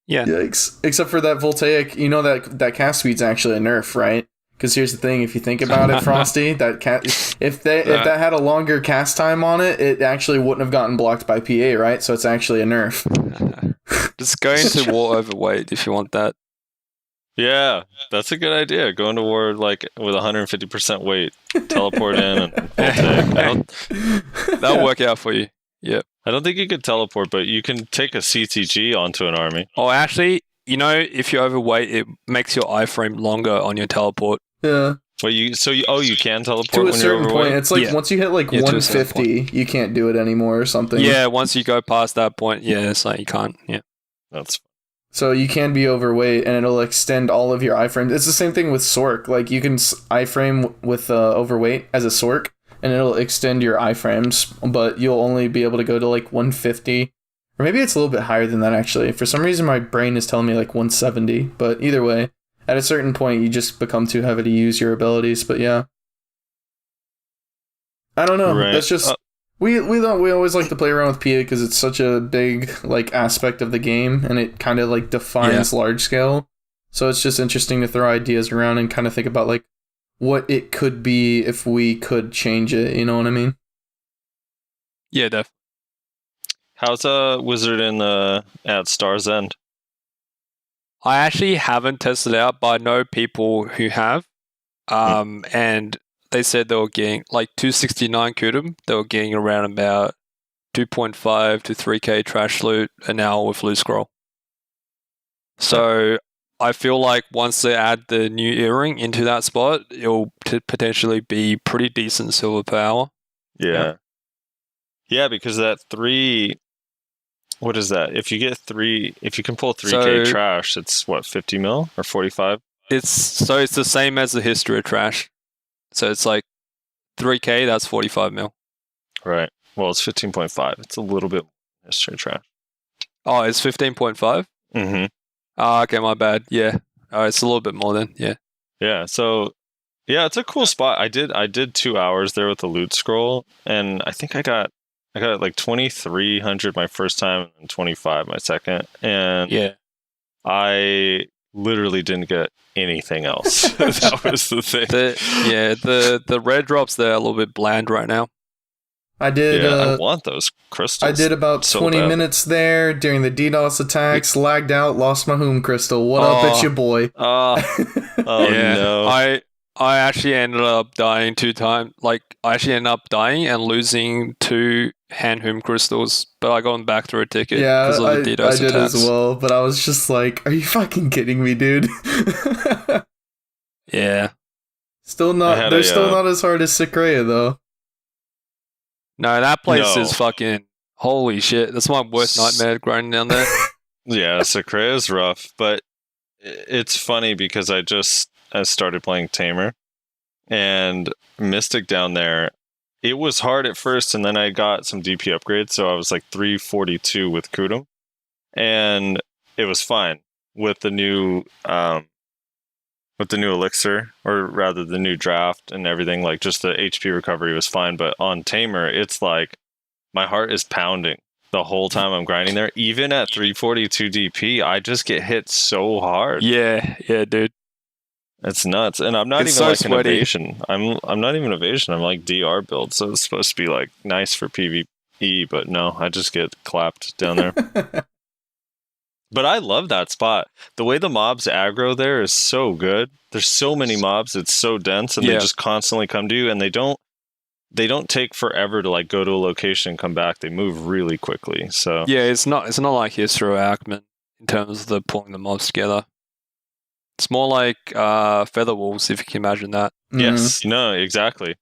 Yeah. Yikes. Except for that Voltaic, you know that cast speed's actually a nerf, right? Because here's the thing, if you think about it, Frosty, if that had a longer cast time on it, it actually wouldn't have gotten blocked by PA, right? So it's actually a nerf. Just go into war overweight if you want that. Yeah, that's a good idea. Go into war like with 150% weight, teleport in, and that'll work out for you. Yeah. I don't think you could teleport, but you can take a CTG onto an army. Oh, actually, if you're overweight, it makes your iframe longer on your teleport. Yeah. Well, you can teleport to a when certain you're point. It's like once you hit like 150, you can't do it anymore or something. Yeah, once you go past that point, it's like you can't. Yeah. That's So you can be overweight, and it'll extend all of your iframes. It's the same thing with Sork. Like, you can iframe with overweight as a Sork, and it'll extend your iframes, but you'll only be able to go to like 150. Or maybe it's a little bit higher than that, actually. For some reason, my brain is telling me like 170. But either way, at a certain point, you just become too heavy to use your abilities. But yeah. I don't know. Right. That's just... We always like to play around with PA because it's such a big like aspect of the game, and it kind of like defines large scale. So it's just interesting to throw ideas around and kind of think about like what it could be if we could change it. You know what I mean? Yeah, definitely. How's Wizard at Star's End? I actually haven't tested it out, but I know people who have. And they said they were getting like 269 Kudum. They were getting around about 2.5 to 3k trash loot an hour with loot scroll. So I feel like once they add the new earring into that spot, it'll potentially be pretty decent silver per hour. Yeah, because that 3... What is that? If you can pull 3k trash, it's what, 50 mil or 45? It's the same as the history of trash. So it's like 3k, that's 45 mil. Right. Well, it's 15.5. It's a little bit history of trash. Oh, it's 15.5? Mm-hmm. Oh, okay, my bad. Yeah. It's a little bit more then. Yeah. Yeah. So, yeah, it's a cool spot. I did 2 hours there with the loot scroll, and I think I got like 2,300 my first time and 25 my second. And yeah, I literally didn't get anything else. That was the thing. The red drops there are a little bit bland right now. I did. I want those crystals. I did about 20 minutes there during the DDoS attacks. Lagged out, lost my home crystal. What up, it's your boy? No! I actually ended up dying 2 times. Like, I actually ended up dying and losing 2 hand home crystals, but I got them back through a ticket because of the DDoS attacks. I did as well, but I was just like, are you fucking kidding me, dude? Yeah. Still not as hard as Secrea, though. No, that place is fucking... Holy shit. That's my worst nightmare grinding down there. Yeah, Secrea is rough, but it's funny because I started playing Tamer, and Mystic down there, it was hard at first, and then I got some DP upgrades, so I was like 342 with Kudum, and it was fine with the new elixir, or rather the new draft and everything. Like, just the HP recovery was fine, but on Tamer, it's like my heart is pounding the whole time I'm grinding there. Even at 342 DP, I just get hit so hard. Yeah, dude. It's nuts, and I'm not even like an evasion. I'm not even evasion. I'm like DR build, so it's supposed to be like nice for PvE, but no, I just get clapped down there. But I love that spot. The way the mobs aggro there is so good. There's so many mobs, it's so dense, and they just constantly come to you, and they don't take forever to like go to a location and come back. They move really quickly. So yeah, it's not like History or Ackman in terms of the pulling the mobs together. It's more like Feather Wolves, if you can imagine that. Yes. No, exactly.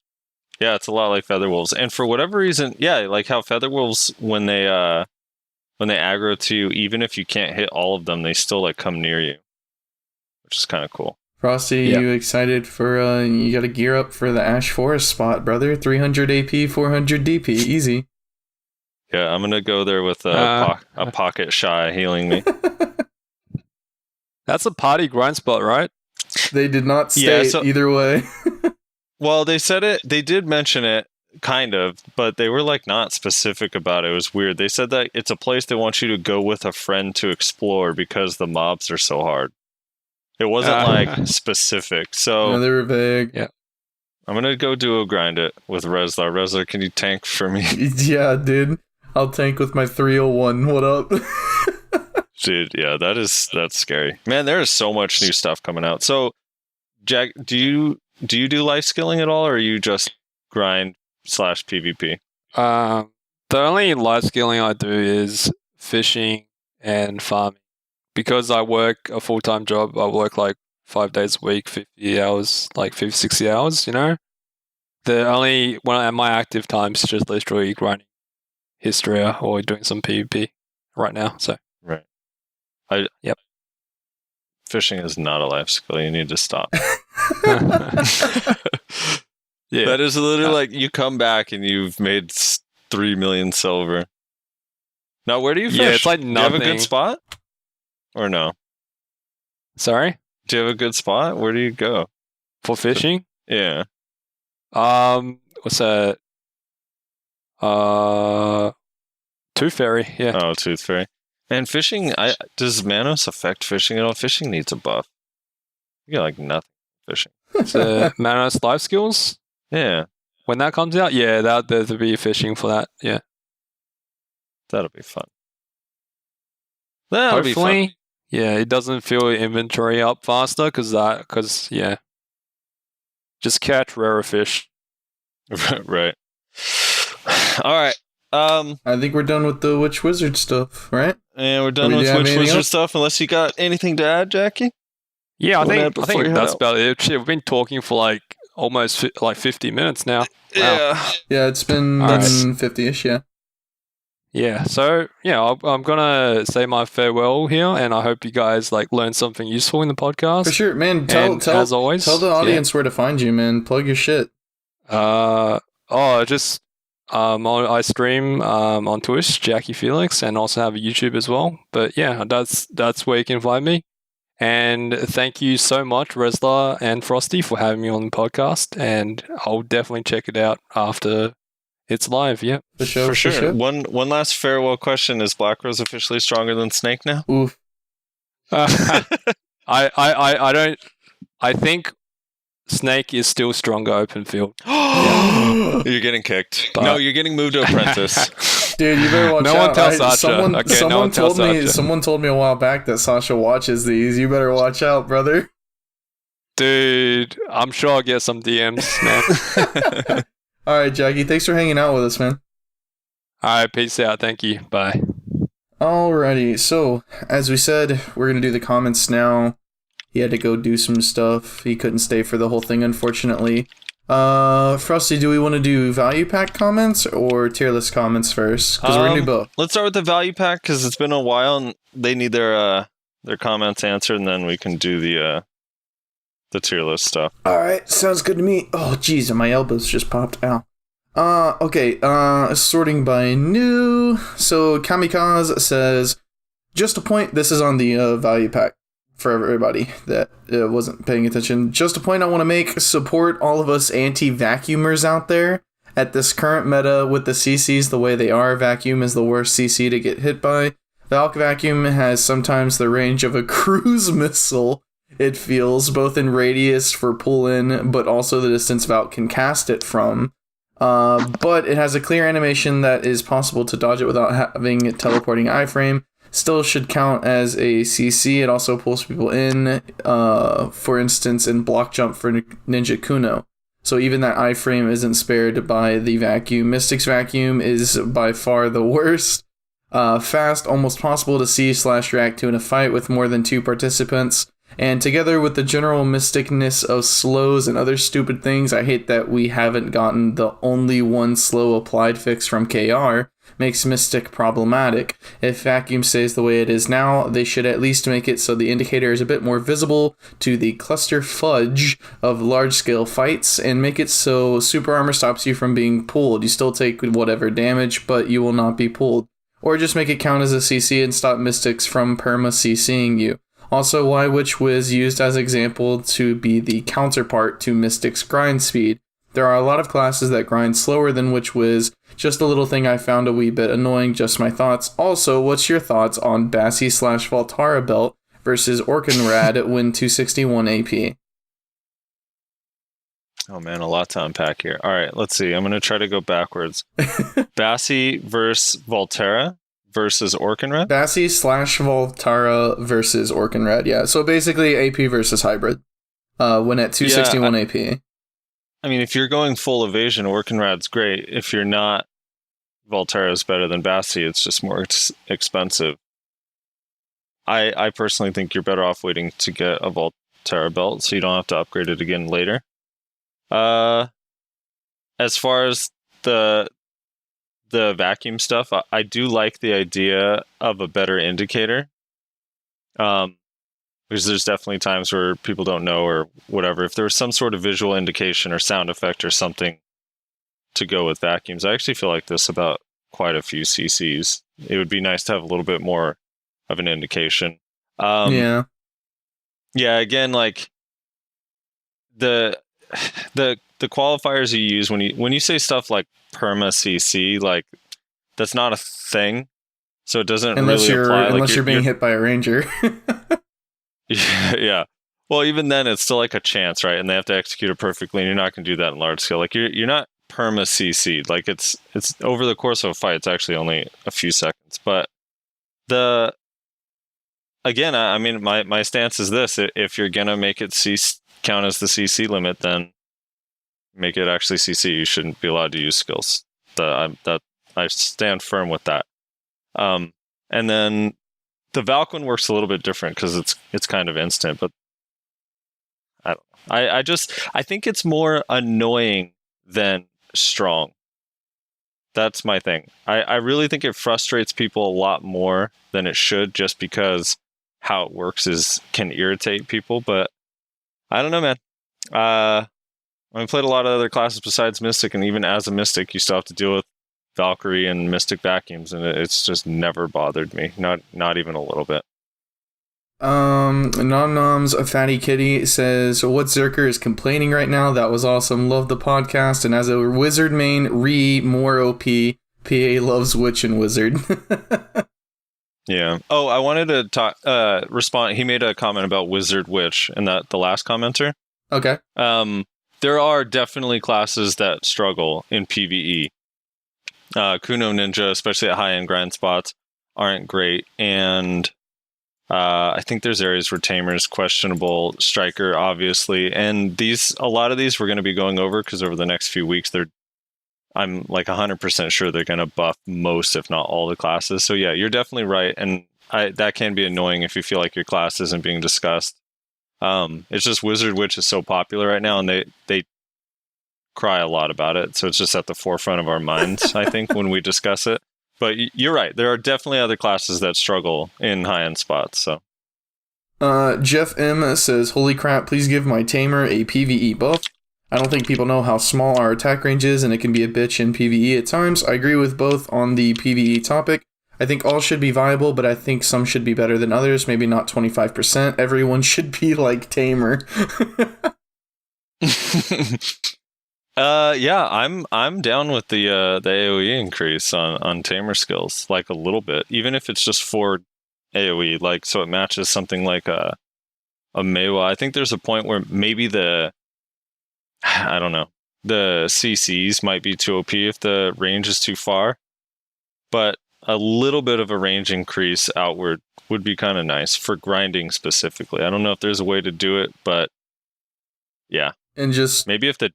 Yeah, it's a lot like Feather Wolves. And for whatever reason, yeah, like how Feather Wolves, when they aggro to you, even if you can't hit all of them, they still like come near you, which is kind of cool. Frosty, you excited for, you got to gear up for the Ash Forest spot, brother. 300 AP, 400 DP, easy. Yeah, I'm going to go there with a Pocket Shai healing me. That's a party grind spot, right? They did not state either way. Well, they said it. They did mention it, kind of, but they were like not specific about it. It was weird. They said that it's a place they want you to go with a friend to explore because the mobs are so hard. It wasn't like specific. So no, they were vague. Yeah. I'm gonna go duo grind it with Rezlar. Rezlar, can you tank for me? Yeah, dude. I'll tank with my 301. What up? Dude, yeah, that's scary. Man, there is so much new stuff coming out. So, Jack, do you do life skilling at all, or are you just grind / PvP? The only life skilling I do is fishing and farming. Because I work a full-time job, I work like 5 days a week, 50 hours, like 50, 60 hours, you know? My active time is just literally grinding Hysteria or doing some PvP right now, so. Right. Fishing is not a life skill. You need to stop. Yeah. That is literally like you come back and you've made 3 million silver. Now, where do you fish? Yeah, it's like Do you have a nothing. good spot? Or no? Sorry? Do you have a good spot? Where do you go? For fishing? Yeah. What's that? Tooth Fairy, yeah. Oh, Tooth Fairy. And fishing, does Manos affect fishing at all? Fishing needs a buff. You get like nothing fishing. So, Manos Life Skills? Yeah, When that comes out, yeah, there'll be fishing for that, yeah. that'll be fun. That'll be fun. Hopefully, yeah, it doesn't fill your inventory up faster, because, yeah. Just catch rarer fish. Right. All right. I think we're done with the Witch Wizard stuff, right? And we're done Do we with have Witch anything Wizard else? stuff. Unless you got anything to add, Jackie? Yeah, I Wanna add think before you head that's out? about it. Shit, we've been talking for like almost 50 minutes now. Wow. Yeah. Yeah, it's been All right. 50-ish, yeah. Yeah, so yeah, I'm gonna say my farewell here, and I hope you guys like learned something useful in the podcast. For sure, man. Tell as always, the audience where to find you, man. Plug your shit. I stream on Twitch, JackieFelix, and also have a YouTube as well. But yeah, that's where you can find me. And thank you so much, Rezlar and Frosty, for having me on the podcast. And I'll definitely check it out after it's live. Yeah, For sure. For sure. One last farewell question: is Black Rose officially stronger than Snake now? Oof. I don't. I think Snake is still stronger open field. You're getting kicked. But- No, you're getting moved to Apprentice. Dude, you better watch No out. one tell Sasha. Okay, no someone one tell told me Sasha. someone told me a while back that Sasha watches these. You better watch out, brother. Dude, I'm sure I'll get some DMs, man. All right, Jackie, thanks for hanging out with us, man. All right, peace out. Thank you. Bye. Alrighty, so as we said, we're gonna do the comments now. He had to go do some stuff. He couldn't stay for the whole thing, unfortunately. Frosty, do we want to do value pack comments or tier list comments first? Because we're gonna do both. Let's start with the value pack because it's been a while and they need their comments answered, and then we can do the tier list stuff. Alright, sounds good to me. Oh, jeez, my elbows just popped out. Okay, sorting by new. So, Kamikaze says, just a point, this is on the value pack for everybody that wasn't paying attention. Just a point I want to make, support all of us anti-vacuumers out there. At this current meta with the CCs the way they are, vacuum is the worst CC to get hit by. Valk Vacuum has sometimes the range of a cruise missile. It feels both in radius for pull in, but also the distance Valk can cast it from. But it has a clear animation that is possible to dodge it without having teleporting iframe. Still should count as a CC. It also pulls people in, for instance, in block jump for Ninja Kuno. So even that iframe isn't spared by the vacuum. Mystic's vacuum is by far the worst. Fast, almost possible to see/react to in a fight with more than 2 participants. And together with the general mysticness of slows and other stupid things, I hate that we haven't gotten the only one slow applied fix from KR, makes Mystic problematic. If Vacuum stays the way it is now, they should at least make it so the indicator is a bit more visible to the cluster fudge of large-scale fights, and make it so super armor stops you from being pulled. You still take whatever damage, but you will not be pulled. Or just make it count as a CC and stop Mystics from perma-CCing you. Also, why Witch Wiz used as example to be the counterpart to Mystic's grind speed. There are a lot of classes that grind slower than Witch Wiz. Just a little thing I found a wee bit annoying, just my thoughts. Also, what's your thoughts on Bassi/Voltara belt versus Orkinrad when 261 AP? Oh man, a lot to unpack here. All right, let's see. I'm going to try to go backwards. Bassi versus Volterra versus Orkinrad? Bassi/Voltara versus Orkinrad, yeah. So basically AP versus hybrid. When at 261 AP. I mean, if you're going full evasion, Orkinrad's great. If you're not, Volterra is better than Bassi. It's just more expensive. I personally think you're better off waiting to get a Volterra belt so you don't have to upgrade it again later. As far as the vacuum stuff, I do like the idea of a better indicator. Because there's definitely times where people don't know or whatever. If there was some sort of visual indication or sound effect or something to go with vacuums, I actually feel like this about quite a few CCs. It would be nice to have a little bit more of an indication. Yeah. Yeah, again, like the qualifiers you use when you say stuff like perma CC, like that's not a thing. So it doesn't really apply. Unless you're being hit by a ranger. Yeah. Well, even then, it's still like a chance, right? And they have to execute it perfectly, and you're not going to do that in large scale. Like you're not perma CC'd. Like it's over the course of a fight. It's actually only a few seconds. But again, I mean, my stance is this: if you're gonna make it count as the CC limit, then make it actually CC. You shouldn't be allowed to use skills. I stand firm with that. And then the Valk one works a little bit different because it's kind of instant, but I don't know. I think it's more annoying than strong. That's my thing. I really think it frustrates people a lot more than it should, just because how it works can irritate people. But I don't know, man. I played a lot of other classes besides Mystic, and even as a Mystic, you still have to deal with Valkyrie and Mystic vacuums, and it's just never bothered me. Not even a little bit. Nom a fatty kitty says, what Zerker is complaining right now? That was awesome. Love the podcast. And as a wizard main, more OP. PA loves witch and wizard. Yeah. Oh, I wanted to respond. He made a comment about wizard witch in the last commenter. Okay. There are definitely classes that struggle in PvE. Kuno Ninja, especially at high-end grind spots, aren't great. And I think there's areas where Tamer's questionable. Striker, obviously. And a lot of these we're going to be going over, because over the next few weeks, I'm like 100% sure they're going to buff most, if not all, the classes. So yeah, you're definitely right. And that can be annoying if you feel like your class isn't being discussed. It's just Wizard Witch is so popular right now, and they cry a lot about it, so it's just at the forefront of our minds, I think, when we discuss it. But you're right, there are definitely other classes that struggle in high-end spots. So Jeff M says, holy crap, please give my Tamer a PvE buff. I don't think people know how small our attack range is, and it can be a bitch in PvE at times. I agree with both on the PvE topic. I think all should be viable, but I think some should be better than others. Maybe not 25%. Everyone should be like Tamer. Yeah, I'm down with the AoE increase on Tamer skills, like a little bit, even if it's just for AoE, like so it matches something like a Meiwa. I think there's a point where maybe the CCs might be too OP if the range is too far, but a little bit of a range increase outward would be kind of nice for grinding specifically. I don't know if there's a way to do it, but yeah. And just maybe if the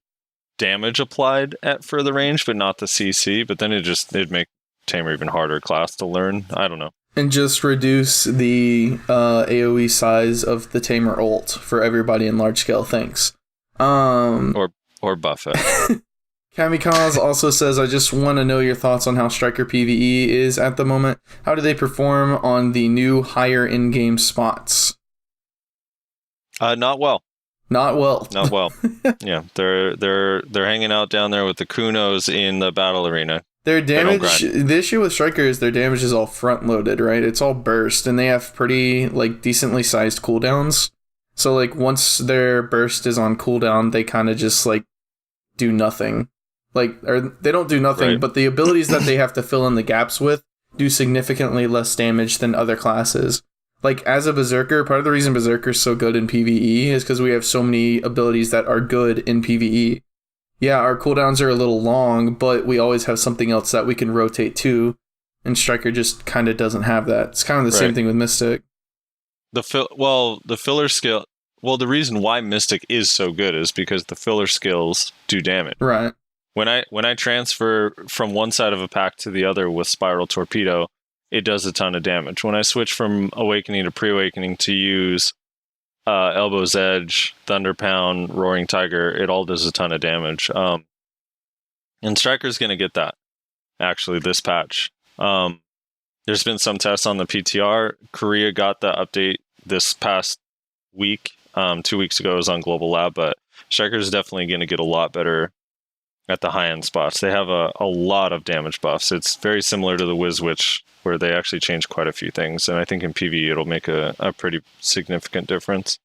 damage applied at further range, but not the CC, but then it'd make Tamer even harder class to learn. I don't know. And just reduce the AoE size of the Tamer ult for everybody in large scale. Thanks. Or buff it. Kamikaze also says, I just want to know your thoughts on how Striker PvE is at the moment. How do they perform on the new higher in-game spots? Not well. Not well. Not well. Yeah, they're hanging out down there with the Kunos in the battle arena. Their damage, the issue with Striker is their damage is all front loaded, right? It's all burst, and they have pretty decently sized cooldowns. So once their burst is on cooldown, they kind of just do nothing. Or they don't do nothing, right. But the abilities that they have to fill in the gaps with do significantly less damage than other classes. As a Berserker, part of the reason Berserker's so good in PvE is because we have so many abilities that are good in PvE. Yeah, our cooldowns are a little long, but we always have something else that we can rotate to, and Striker just kind of doesn't have that. It's kind of the same thing with Mystic. The filler skill... Well, the reason why Mystic is so good is because the filler skills do damage. Right. When I transfer from one side of a pack to the other with Spiral Torpedo, it does a ton of damage. When I switch from Awakening to Pre-Awakening to use Elbow's Edge, Thunder Pound, Roaring Tiger, it all does a ton of damage. And Striker's going to get that, actually, this patch. There's been some tests on the PTR. Korea got the update this past week. 2 weeks ago, I was on Global Lab, but Striker is definitely going to get a lot better at the high-end spots. They have a lot of damage buffs. It's very similar to the Wiz Witch, where they actually change quite a few things, and I think in PvE it'll make a pretty significant difference.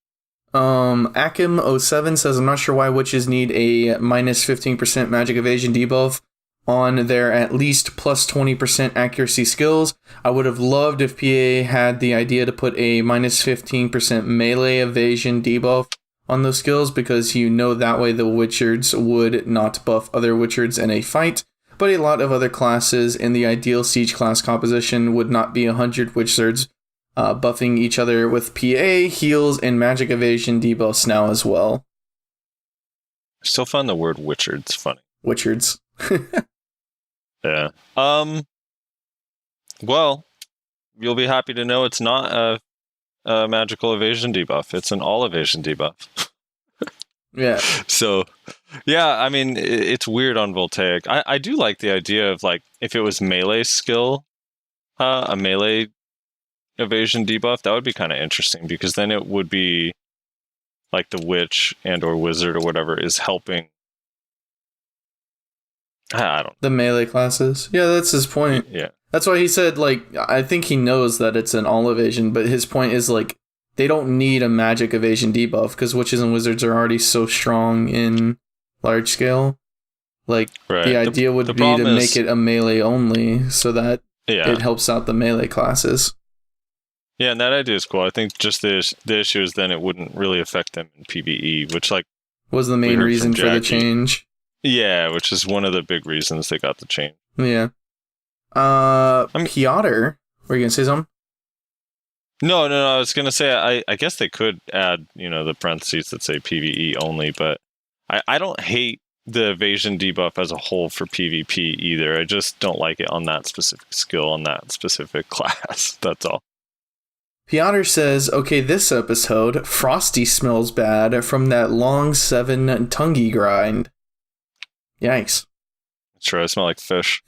Akim07 says, I'm not sure why witches need a minus 15% magic evasion debuff on their at least plus 20% accuracy skills. I would have loved if PA had the idea to put a minus 15% melee evasion debuff on those skills, because that way the Witchards would not buff other Witchards in a fight. But a lot of other classes in the ideal siege class composition would not be 100 Witchards buffing each other with PA, heals, and magic evasion debuffs now as well. I still find the word Witchards funny. Witchards. Yeah. Well, you'll be happy to know it's not a magical evasion debuff. It's an all evasion debuff. Yeah. So, yeah, I mean, it's weird on Voltaic. I do like the idea of, like, if it was melee skill, a melee evasion debuff, that would be kind of interesting, because then it would be like the witch and or wizard or whatever is helping. I don't know. The melee classes. Yeah, that's his point. Yeah. That's why he said, like, I think he knows that it's an all evasion, but his point is, like, they don't need a magic evasion debuff, because witches and wizards are already so strong in large scale. Like, right. The idea would be to make it a melee only, so that it helps out the melee classes. Yeah, and that idea is cool. I think just the issue is then it wouldn't really affect them in PvE, which, like, was the main reason for the change. Yeah, which is one of the big reasons they got the change. Yeah. Piotr, were you gonna say something? No, I was gonna say I guess they could add, the parentheses that say PvE only, but I don't hate the evasion debuff as a whole for PvP either. I just don't like it on that specific skill, on that specific class. That's all. Piotr says, okay, this episode, Frosty smells bad from that long 7 tonguey grind. Yikes. That's true, I smell like fish.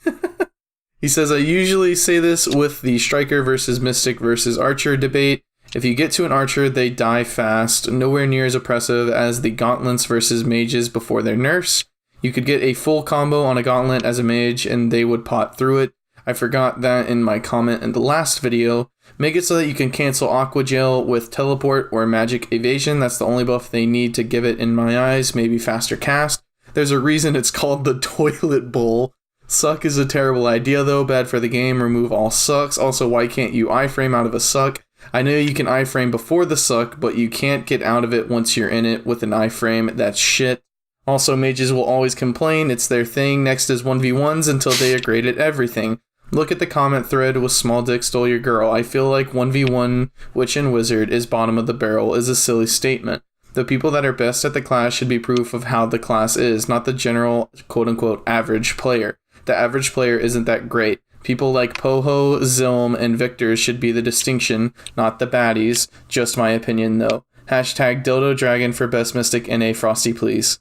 He says, I usually say this with the Striker versus Mystic versus Archer debate. If you get to an Archer, they die fast, nowhere near as oppressive as the Gauntlets versus Mages before their nerfs. You could get a full combo on a Gauntlet as a Mage, and they would pot through it. I forgot that in my comment in the last video. Make it so that you can cancel Aqua Gel with Teleport or Magic Evasion. That's the only buff they need to give it in my eyes. Maybe faster cast. There's a reason it's called the Toilet Bowl. Suck is a terrible idea though, bad for the game, remove all sucks. Also, why can't you iframe out of a suck? I know you can iframe before the suck, but you can't get out of it once you're in it with an iframe. That's shit. Also, mages will always complain, it's their thing. Next is 1v1s until they are great at everything. Look at the comment thread with Small Dick Stole Your Girl. I feel like 1v1 Witch and Wizard is bottom of the barrel is a silly statement. The people that are best at the class should be proof of how the class is, not the general quote-unquote average player. The average player isn't that great. People like Poho, Zilm, and Victor should be the distinction, not the baddies. Just my opinion, though. Hashtag Dildo Dragon for best mystic in a Frosty, please.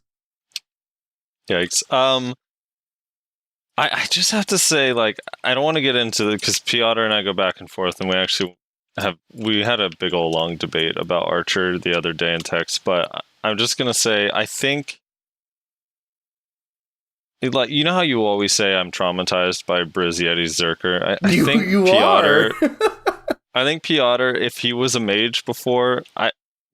Yikes. I just have to say, like, I don't want to get into it because Piotr and I go back and forth, and we had a big old long debate about Archer the other day in text, but I'm just gonna say I think, like, you know how you always say I'm traumatized by Briz Yeti's Zerker? I think Piotr. I think Piotr, if he was a mage before,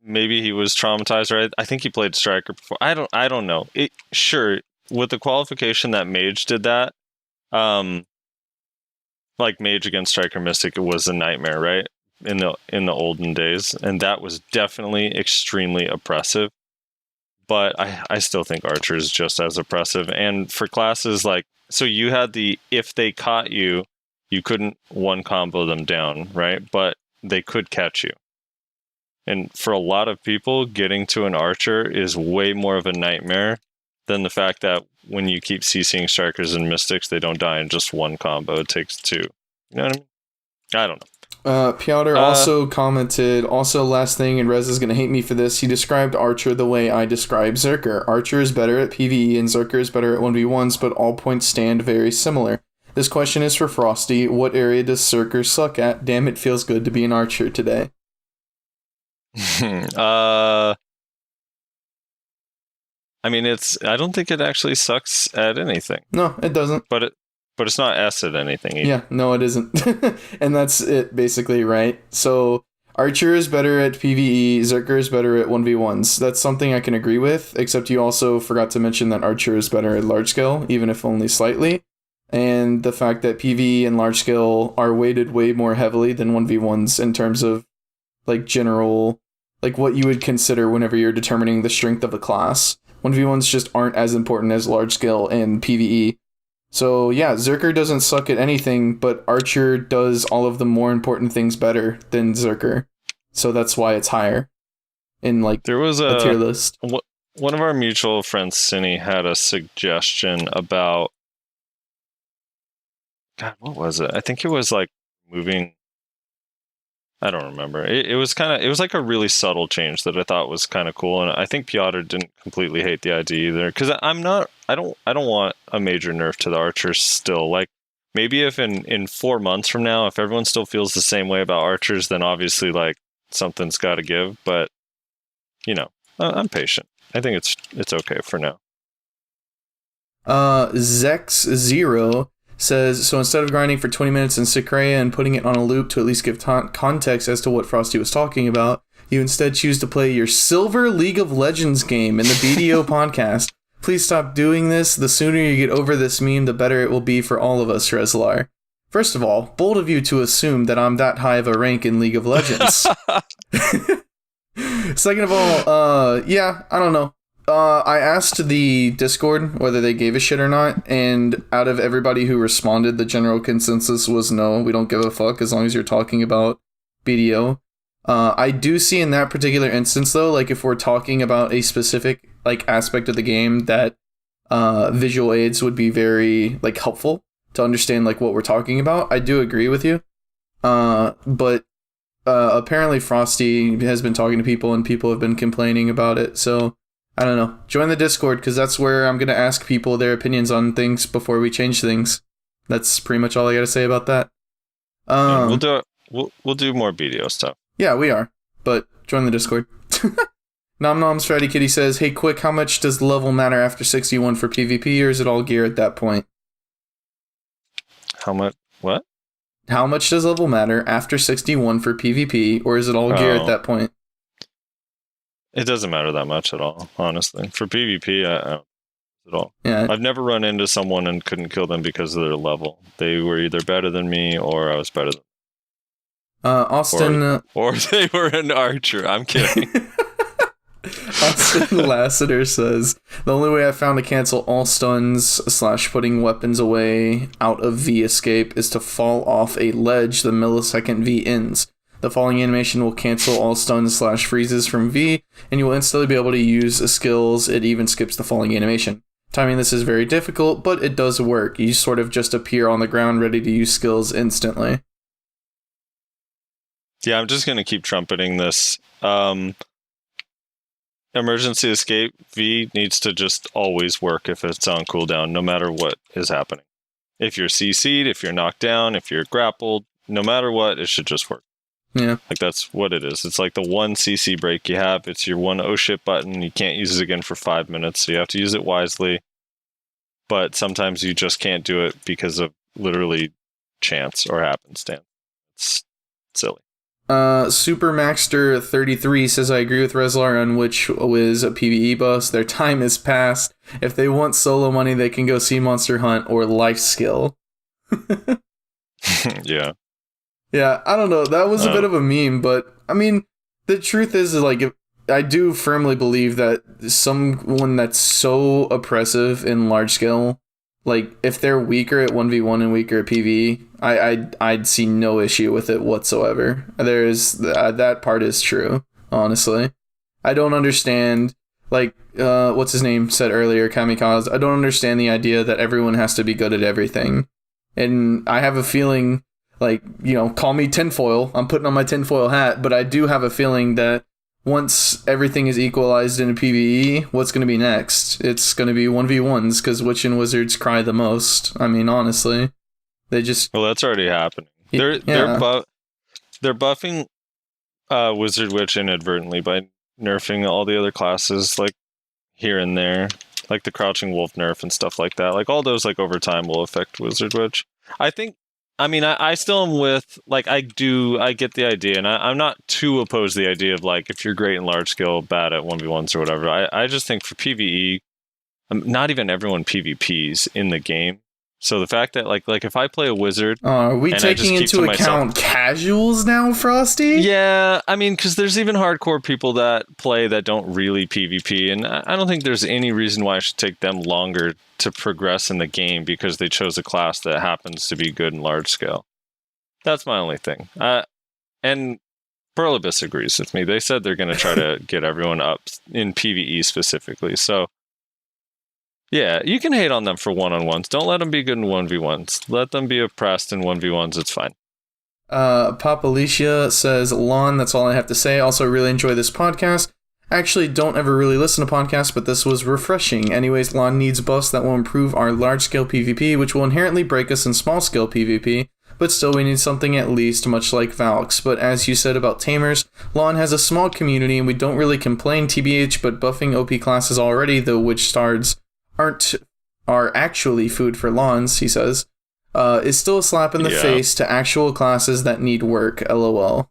maybe he was traumatized, right? I think he played Striker before. I don't know. Sure, with the qualification that mage did that, like mage against Striker Mystic, it was a nightmare, right? In the olden days, and that was definitely extremely oppressive. But I still think Archer is just as oppressive. And for classes like, so you had the, if they caught you, you couldn't one combo them down, right? But they could catch you. And for a lot of people, getting to an Archer is way more of a nightmare than the fact that when you keep CCing Strikers and Mystics, they don't die in just one combo. It takes two. You know what I mean? I don't know. Piotr also commented, also last thing, and Rez is going to hate me for this, he described Archer the way I describe Zerker. Archer is better at PvE and Zerker is better at 1v1s, but all points stand very similar. This question is for Frosty. What area does Zerker suck at? Damn, it feels good to be an Archer today. I mean, I don't think it actually sucks at anything. No, it doesn't. But it's not S at anything either. Yeah, no, it isn't. And that's it, basically, right? So, Archer is better at PvE, Zerker is better at 1v1s. That's something I can agree with, except you also forgot to mention that Archer is better at large scale, even if only slightly. And the fact that PvE and large scale are weighted way more heavily than 1v1s in terms of, like, general, like, what you would consider whenever you're determining the strength of a class. 1v1s just aren't as important as large scale and PvE. So yeah, Zerker doesn't suck at anything, but Archer does all of the more important things better than Zerker. So that's why it's higher in like there was a tier list. One of our mutual friends, Cindy, had a suggestion about, God, what was it? I think it was like moving. I don't remember. It was like a really subtle change that I thought was kind of cool, and I think Piotr didn't completely hate the idea either. Because I don't want a major nerf to the archers still. Like maybe if in 4 months from now, if everyone still feels the same way about archers, then obviously like something's got to give. But you know, I'm patient. I think it's okay for now. Zex0 says, so instead of grinding for 20 minutes in Secrea and putting it on a loop to at least give context as to what Frosty was talking about, you instead choose to play your silver League of Legends game in the BDO podcast. Please stop doing this. The sooner you get over this meme, the better it will be for all of us, Rezlar. First of all, bold of you to assume that I'm that high of a rank in League of Legends. Second of all, yeah, I don't know. I asked the Discord whether they gave a shit or not, and out of everybody who responded, the general consensus was no, we don't give a fuck as long as you're talking about BDO. I do see in that particular instance, though, like if we're talking about a specific like aspect of the game that visual aids would be very like helpful to understand like what we're talking about, I do agree with you. But apparently Frosty has been talking to people and people have been complaining about it, so I don't know. Join the Discord, because that's where I'm going to ask people their opinions on things before we change things. That's pretty much all I got to say about that. Yeah, we'll do more BDO stuff. Yeah, we are. But join the Discord. Nom Nom's Freddy Kitty says, hey, quick, how much does level matter after 61 for PvP, or is it all gear at that point? How much? What? How much does level matter after 61 for PvP, or is it all gear at that point? It doesn't matter that much at all, honestly. For PvP, I don't at all. Yeah. I've never run into someone and couldn't kill them because of their level. They were either better than me or I was better than them. Austin... Or they were an archer. I'm kidding. Austin Lassiter says, the only way I found to cancel all stuns / putting weapons away out of V escape is to fall off a ledge the millisecond V ends. The falling animation will cancel all stuns / freezes from V, and you will instantly be able to use skills. It even skips the falling animation. Timing this is very difficult, but it does work. You sort of just appear on the ground ready to use skills instantly. Yeah, I'm just going to keep trumpeting this. Emergency escape V needs to just always work if it's on cooldown, no matter what is happening. If you're CC'd, if you're knocked down, if you're grappled, no matter what, it should just work. Yeah. Like that's what it is. It's like the one CC break you have. It's your one oh shit button. You can't use it again for 5 minutes, so you have to use it wisely. But sometimes you just can't do it because of literally chance or happenstance. It's silly. Supermaxter33 says, I agree with Rezlar on which was a PvE boss. Their time is past. If they want solo money, they can go see Monster Hunt or Life Skill. Yeah. Yeah, I don't know. That was a bit of a meme, but I mean, the truth is like, I do firmly believe that someone that's so oppressive in large scale, like if they're weaker at 1v1 and weaker at PvE, I'd see no issue with it whatsoever. There's that part is true, honestly. I don't understand, like what's his name said earlier, Kamikaze. I don't understand the idea that everyone has to be good at everything, and I have a feeling. Like, you know, call me tinfoil. I'm putting on my tinfoil hat, but I do have a feeling that once everything is equalized in a PvE, what's going to be next? It's going to be 1v1s, because Witch and Wizards cry the most. I mean, honestly. They just... Well, that's already happening. They're buffing... Wizard Witch inadvertently by nerfing all the other classes, like here and there, like the Crouching Wolf nerf and stuff like that. Like all those, like over time, will affect Wizard Witch. I still am with, like, I get the idea, and I'm not too opposed to the idea of, like, if you're great in large scale, bad at 1v1s or whatever. I just think for PvE, not even everyone PvPs in the game. So the fact that, like if I play a wizard... Are we taking into account casuals now, Frosty? Yeah, I mean, because there's even hardcore people that play that don't really PvP, and I don't think there's any reason why I should take them longer to progress in the game because they chose a class that happens to be good in large scale. That's my only thing. And Burlibus agrees with me. They said they're going to try to get everyone up in PvE specifically, so... Yeah, you can hate on them for one-on-ones. Don't let them be good in 1v1s. Let them be oppressed in 1v1s. It's fine. Pop Alicia says, Lon, that's all I have to say. Also, really enjoy this podcast. Actually, don't ever really listen to podcasts, but this was refreshing. Anyways, Lon needs buffs that will improve our large-scale PvP, which will inherently break us in small-scale PvP, but still we need something at least, much like Valks. But as you said about Tamers, Lon has a small community, and we don't really complain, TBH, but buffing OP classes already, though Witch Stards are actually food for lawns, he says, is still a slap in the face to actual classes that need work, lol.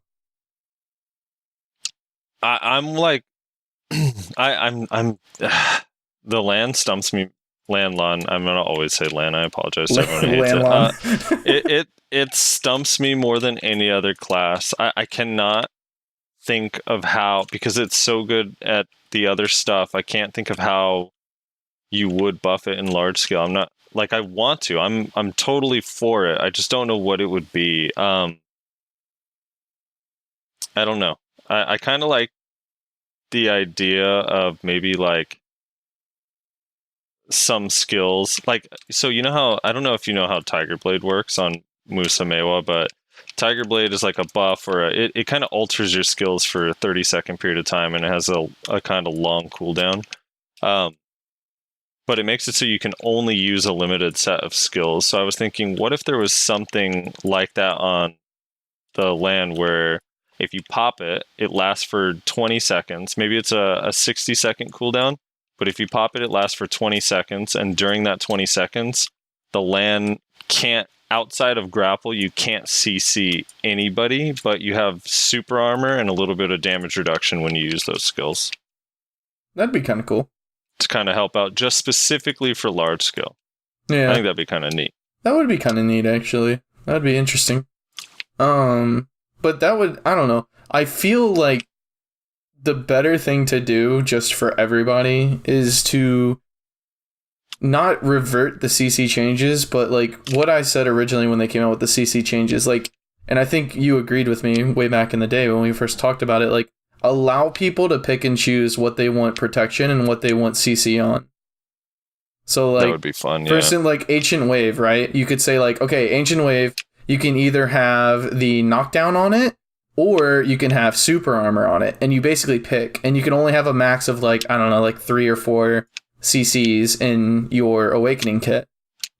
I'm like, I'm the land stumps me. Landlon, I'm gonna always say land. I apologize to everyone who hates it. It stumps me more than any other class. I cannot think of how, because it's so good at the other stuff, I can't think of how you would buff it in large scale. I'm not, like, I want to. I'm totally for it. I just don't know what it would be. I don't know. I kind of like the idea of maybe like some skills. Like, so you know how, I don't know if you know how Tiger Blade works on Musamewa, but Tiger Blade is like a buff, or it kind of alters your skills for a 30-second period of time, and it has a kind of long cooldown. But it makes it so you can only use a limited set of skills. So I was thinking, what if there was something like that on the land where if you pop it, it lasts for 20 seconds. Maybe it's a 60-second cooldown, but if you pop it, it lasts for 20 seconds. And during that 20 seconds, the land can't, outside of grapple, you can't CC anybody, but you have super armor and a little bit of damage reduction when you use those skills. That'd be kind of cool. To kind of help out just specifically for large scale. Yeah. I think that'd be kind of neat. That would be kind of neat, actually. That'd be interesting. But that would, I don't know. I feel like the better thing to do just for everybody is to not revert the CC changes, but like what I said originally when they came out with the CC changes, like, and I think you agreed with me way back in the day when we first talked about it, like, allow people to pick and choose what they want protection and what they want CC on. So, like, that would be fun, for instance, like Ancient Wave, right? You could say, like, okay, Ancient Wave, you can either have the knockdown on it, or you can have super armor on it, and you basically pick, and you can only have a max of, like, I don't know, like 3 or 4 CCs in your Awakening kit.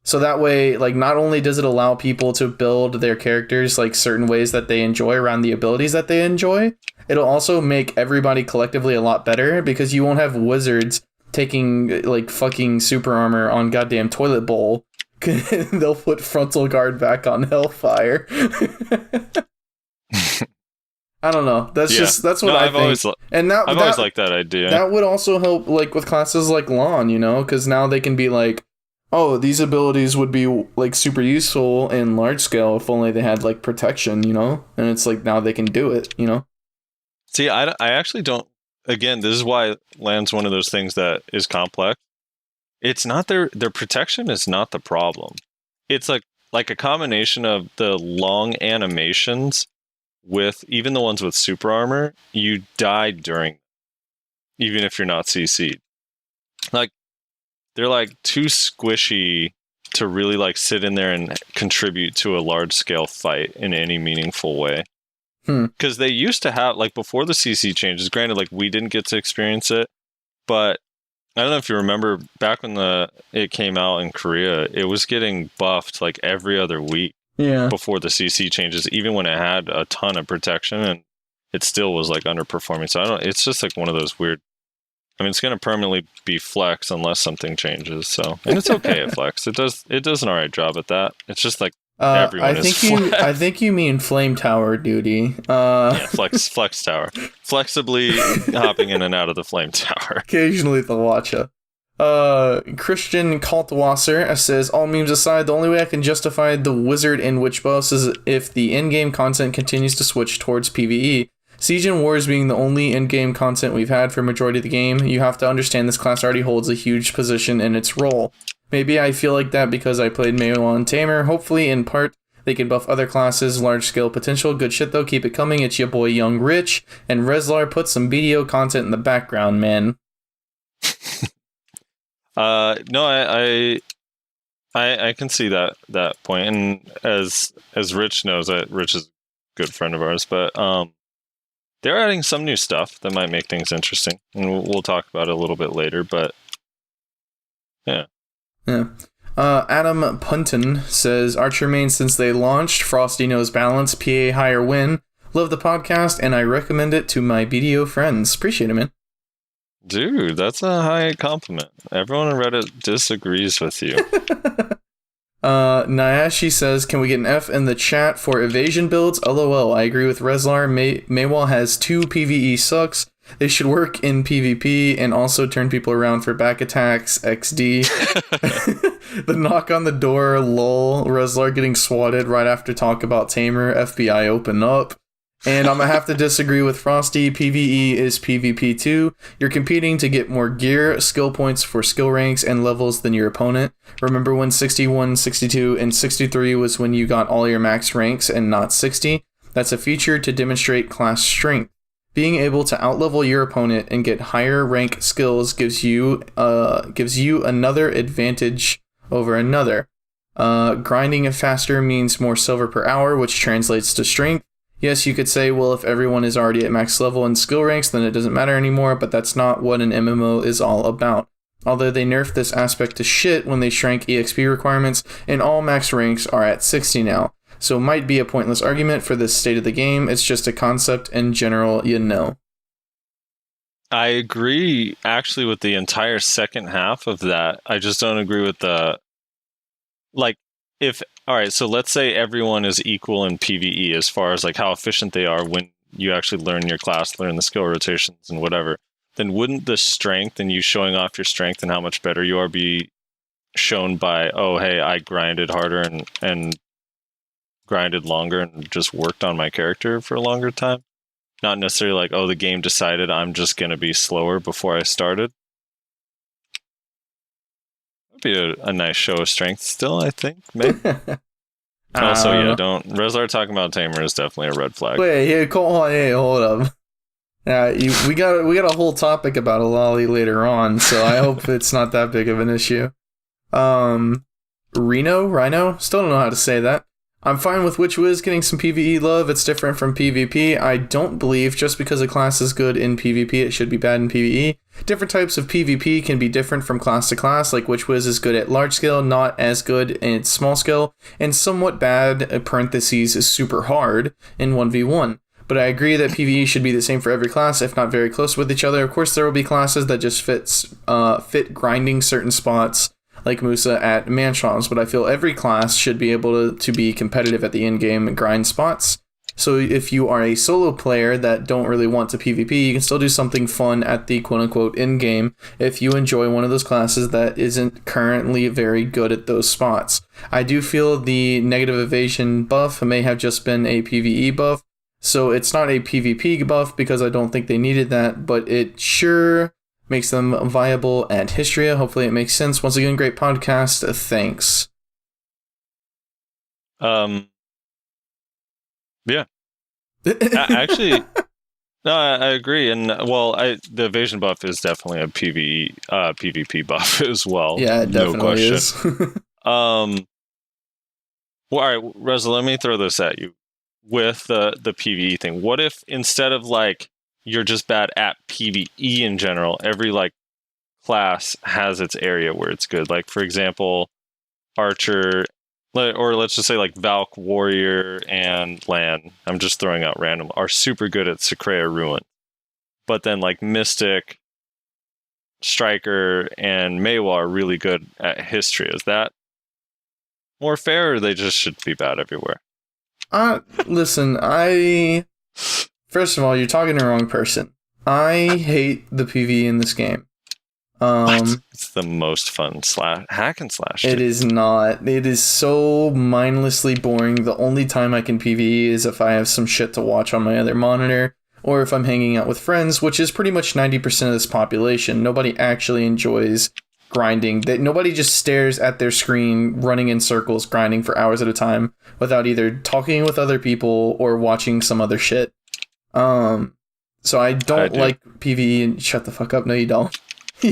So that way, like, not only does it allow people to build their characters, like, certain ways that they enjoy around the abilities that they enjoy, it'll also make everybody collectively a lot better, because you won't have wizards taking, like, fucking super armor on goddamn Toilet Bowl. They'll put Frontal Guard back on Hellfire. I don't know. That's what I think. I've always liked that idea. That would also help, like, with classes like Lon, you know, because now they can be like, oh, these abilities would be, like, super useful in large scale if only they had, like, protection, you know? And it's like, now they can do it, you know? See, I actually don't... Again, this is why land's one of those things that is complex. It's not their protection is not the problem. It's like a combination of the long animations with, even the ones with super armor, you die during, even if you're not CC'd. Like, they're like too squishy to really like sit in there and contribute to a large scale fight in any meaningful way. Because they used to have, like, before the CC changes, granted, like, we didn't get to experience it, but I don't know if you remember back when it came out in Korea, it was getting buffed like every other week before the CC changes, even when it had a ton of protection. And it still was like underperforming. So I don't. It's just like one of those weird. I mean, it's going to permanently be flex unless something changes. So, and it's okay at flex. It does an alright job at that. It's just like everyone is flex. I think you mean flame tower duty. Yeah, flex tower, flexibly hopping in and out of the flame tower. Occasionally the watcha. Christian Kaltwasser says, all memes aside, the only way I can justify the wizard and witch buffs is if the in-game content continues to switch towards PvE. Siege and Wars being the only in-game content we've had for majority of the game, you have to understand this class already holds a huge position in its role. Maybe I feel like that because I played Maywall and Tamer. Hopefully, in part, they can buff other classes, large-scale potential. Good shit, though. Keep it coming. It's your boy, Young Rich. And Rezlar put some BDO content in the background, man. No, I can see that point. And as Rich knows, Rich is a good friend of ours, but they're adding some new stuff that might make things interesting. And we'll talk about it a little bit later, but yeah. Yeah. Adam Punton says, Archer main since they launched, Frosty knows balance, PA higher win. Love the podcast, and I recommend it to my BDO friends. Appreciate it, man. Dude, that's a high compliment. Everyone on Reddit disagrees with you. Nyashi says, can we get an F in the chat for evasion builds? LOL, I agree with Rezlar. Maywall has 2 PvE sucks. They should work in PvP and also turn people around for back attacks, XD. The knock on the door, lol. Rezlar getting swatted right after talk about Tamer. FBI open up. And I'm gonna have to disagree with Frosty. PvE is PvP too. You're competing to get more gear, skill points for skill ranks, and levels than your opponent. Remember when 61, 62, and 63 was when you got all your max ranks and not 60? That's a feature to demonstrate class strength. Being able to outlevel your opponent and get higher rank skills gives you another advantage over another. Grinding faster means more silver per hour, which translates to strength. Yes, you could say, well, if everyone is already at max level and skill ranks, then it doesn't matter anymore, but that's not what an MMO is all about. Although they nerfed this aspect to shit when they shrank EXP requirements, and all max ranks are at 60 now. So it might be a pointless argument for this state of the game, it's just a concept in general, you know. I agree, actually, with the entire second half of that. I just don't agree with the... Like, if... Alright, so let's say everyone is equal in PvE as far as like how efficient they are when you actually learn your class, learn the skill rotations and whatever. Then wouldn't the strength and you showing off your strength and how much better you are be shown by, oh, hey, I grinded harder and grinded longer and just worked on my character for a longer time? Not necessarily like, oh, the game decided I'm just going to be slower before I started. Be a nice show of strength still, I think, maybe. Also, yeah, don't... Rezlar talking about Tamer is definitely a red flag. Wait, here, hold up. We got a whole topic about a lolly later on, so I hope it's not that big of an issue. Rhino? Still don't know how to say that. I'm fine with Witch Wiz getting some PvE love. It's different from PvP. I don't believe just because a class is good in PvP, it should be bad in PvE. Different types of PvP can be different from class to class, like Witch Wiz is good at large scale, not as good in small scale, and somewhat bad, parentheses, is super hard in 1v1. But I agree that PvE should be the same for every class, if not very close with each other. Of course, there will be classes that just fit grinding certain spots, like Musa at Manshams, but I feel every class should be able to be competitive at the in-game grind spots. So if you are a solo player that don't really want to PvP, you can still do something fun at the quote-unquote in-game if you enjoy one of those classes that isn't currently very good at those spots. I do feel the negative evasion buff may have just been a PvE buff, so it's not a PvP buff because I don't think they needed that, but it sure makes them viable at Histria. Hopefully it makes sense. Once again, great podcast. Thanks. Yeah. Actually, no, I agree. And well, the evasion buff is definitely a PvP buff as well. Yeah, it definitely no question. is. Well, all right, Reza, let me throw this at you with the PvE thing. What if instead of like you're just bad at PvE in general, every like class has its area where it's good? Like for example, Archer or let's just say like Valk, Warrior, and Lan, I'm just throwing out random, are super good at Secrea Ruin. But then like Mystic, Striker, and Maywa are really good at history. Is that more fair, or they just should be bad everywhere? Listen, first of all, you're talking to the wrong person. I hate the PvE in this game. It's the most fun hack and slash. It is not. It is so mindlessly boring. The only time I can PvE is if I have some shit to watch on my other monitor, or if I'm hanging out with friends, which is pretty much 90% of this population. Nobody actually enjoys grinding. Nobody just stares at their screen, running in circles, grinding for hours at a time, without either talking with other people or watching some other shit. So I don't like PvE. And shut the fuck up. No, you don't.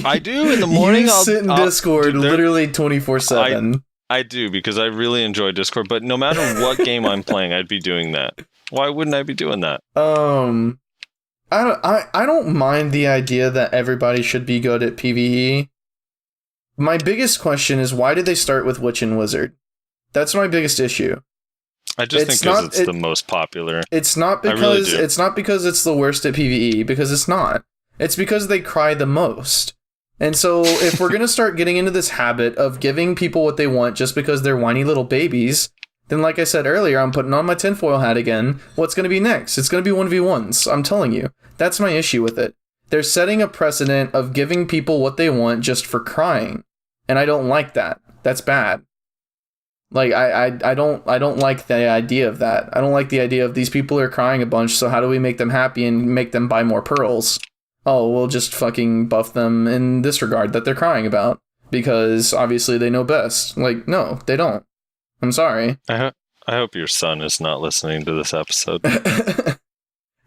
I do in the morning. You sit in Discord literally 24/7. I do, because I really enjoy Discord, but no matter what game I'm playing, I'd be doing that. Why wouldn't I be doing that? I don't mind the idea that everybody should be good at PvE. My biggest question is, why did they start with Witch and Wizard? That's my biggest issue. I just think because it's the most popular. It's not because it's not because it's the worst at PvE, because it's not. It's because they cry the most. And so if we're going to start getting into this habit of giving people what they want just because they're whiny little babies, then like I said earlier, I'm putting on my tinfoil hat again. What's going to be next? It's going to be 1v1s. I'm telling you. That's my issue with it. They're setting a precedent of giving people what they want just for crying. And I don't like that. That's bad. Like, I don't like the idea of that. I don't like the idea of these people are crying a bunch, so how do we make them happy and make them buy more pearls? Oh, we'll just fucking buff them in this regard that they're crying about, because obviously they know best. Like, no, they don't. I'm sorry. I hope your son is not listening to this episode.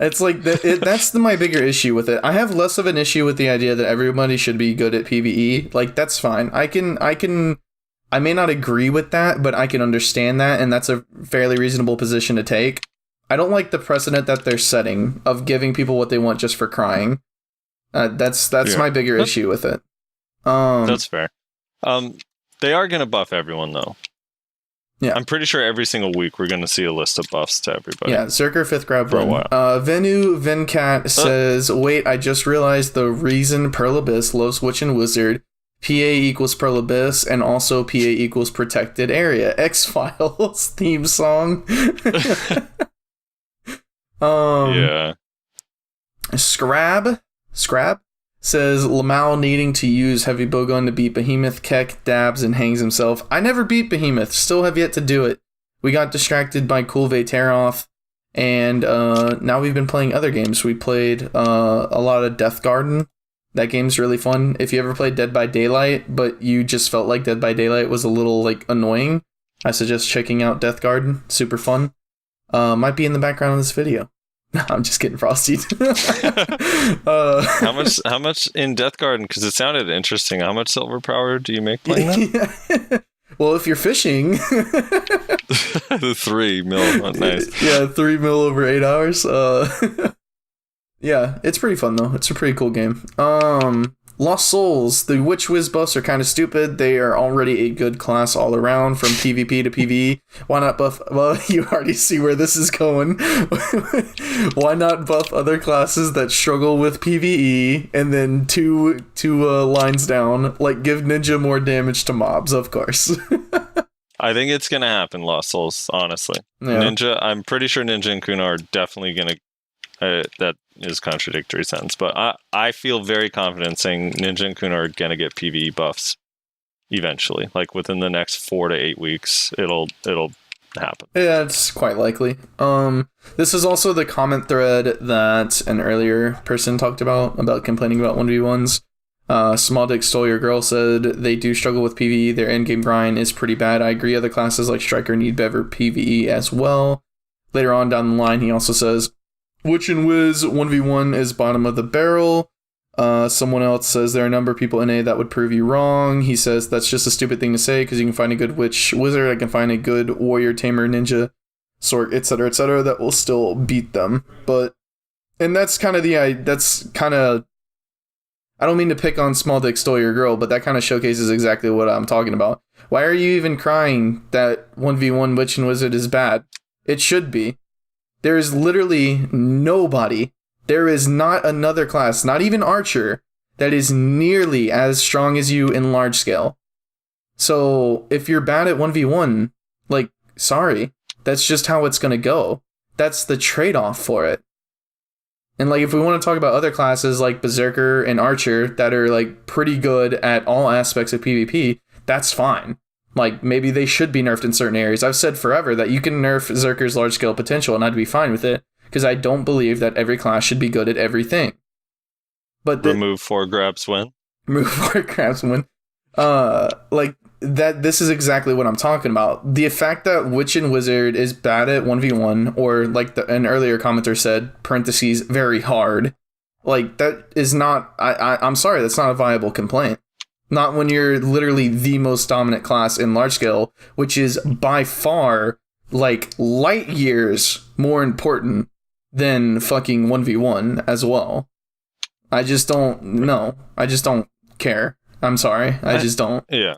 It's like, that's my bigger issue with it. I have less of an issue with the idea that everybody should be good at PvE. Like, that's fine. I may not agree with that, but I can understand that, and that's a fairly reasonable position to take. I don't like the precedent that they're setting of giving people what they want just for crying. That's my bigger issue with it. That's fair. They are going to buff everyone, though. Yeah. I'm pretty sure every single week we're going to see a list of buffs to everybody. Yeah, Zerker 5th grab for a while. Venu Venkat says, wait, I just realized the reason Pearl Abyss loves Witch and Wizard, PA equals Pearl Abyss, and also PA equals Protected Area. X-Files theme song. Yeah. Scrab says, Lamau needing to use heavy bowgun to beat Behemoth, Keck dabs and hangs himself. I never beat Behemoth, still have yet to do it. We got distracted by Kulve Teroth, and now we've been playing other games. We played a lot of Death Garden. That game's really fun. If you ever played Dead by Daylight, but you just felt like Dead by Daylight was a little like annoying, I suggest checking out Death Garden. Super fun. Might be in the background of this video. No, I'm just getting Frosty. How much in Death Garden? Because it sounded interesting. How much silver power do you make playing that? Well, if you're fishing, 3 mil. Oh, nice. Yeah, 3 mil over 8 hours. Yeah, it's pretty fun though. It's a pretty cool game. Lost Souls. The Witch Wiz buffs are kind of stupid. They are already a good class all around from PvP to PvE. Why not buff? Well, you already see where this is going. Why not buff other classes that struggle with PvE and then two lines down, like give Ninja more damage to mobs, of course. I think it's gonna happen, Lost Souls. Honestly, yeah. Ninja. I'm pretty sure Ninja and Kuna are definitely gonna. That is contradictory sentence, but I feel very confident saying Ninja and Kuna are gonna get PvE buffs eventually. Like within the next 4 to 8 weeks, it'll happen. Yeah, it's quite likely. This is also the comment thread that an earlier person talked about complaining about 1v1s. Small Dick Stole Your Girl said they do struggle with PvE. Their endgame grind is pretty bad. I agree. Other classes like Striker need better PvE as well. Later on down the line, he also says Witch and Wiz 1v1 is bottom of the barrel. Someone else says there are a number of people in A that would prove you wrong. He says that's just a stupid thing to say because you can find a good Witch Wizard, I can find a good Warrior, Tamer, Ninja, Sork, etc., that will still beat them. And that's kind of I don't mean to pick on small dick stole your girl, but that kind of showcases exactly what I'm talking about. Why are you even crying that 1v1 Witch and Wizard is bad? It should be. There is literally nobody. There is not another class, not even Archer, that is nearly as strong as you in large scale. So if you're bad at 1v1, like, sorry, that's just how it's going to go. That's the trade-off for it. And like, if we want to talk about other classes like Berserker and Archer that are like pretty good at all aspects of PvP, that's fine. Like, maybe they should be nerfed in certain areas. I've said forever that you can nerf Berserker's large scale potential and I'd be fine with it, because I don't believe that every class should be good at everything. But remove 4 grabs win. Remove 4 grabs win. Like that. This is exactly what I'm talking about. The fact that Witch and Wizard is bad at 1v1, or like an earlier commenter said, parentheses, very hard. Like, that is not. I'm sorry, that's not a viable complaint. Not when you're literally the most dominant class in large scale, which is by far like light years more important than fucking 1v1 as well. I just don't know. I just don't care. I'm sorry. I just don't. Yeah.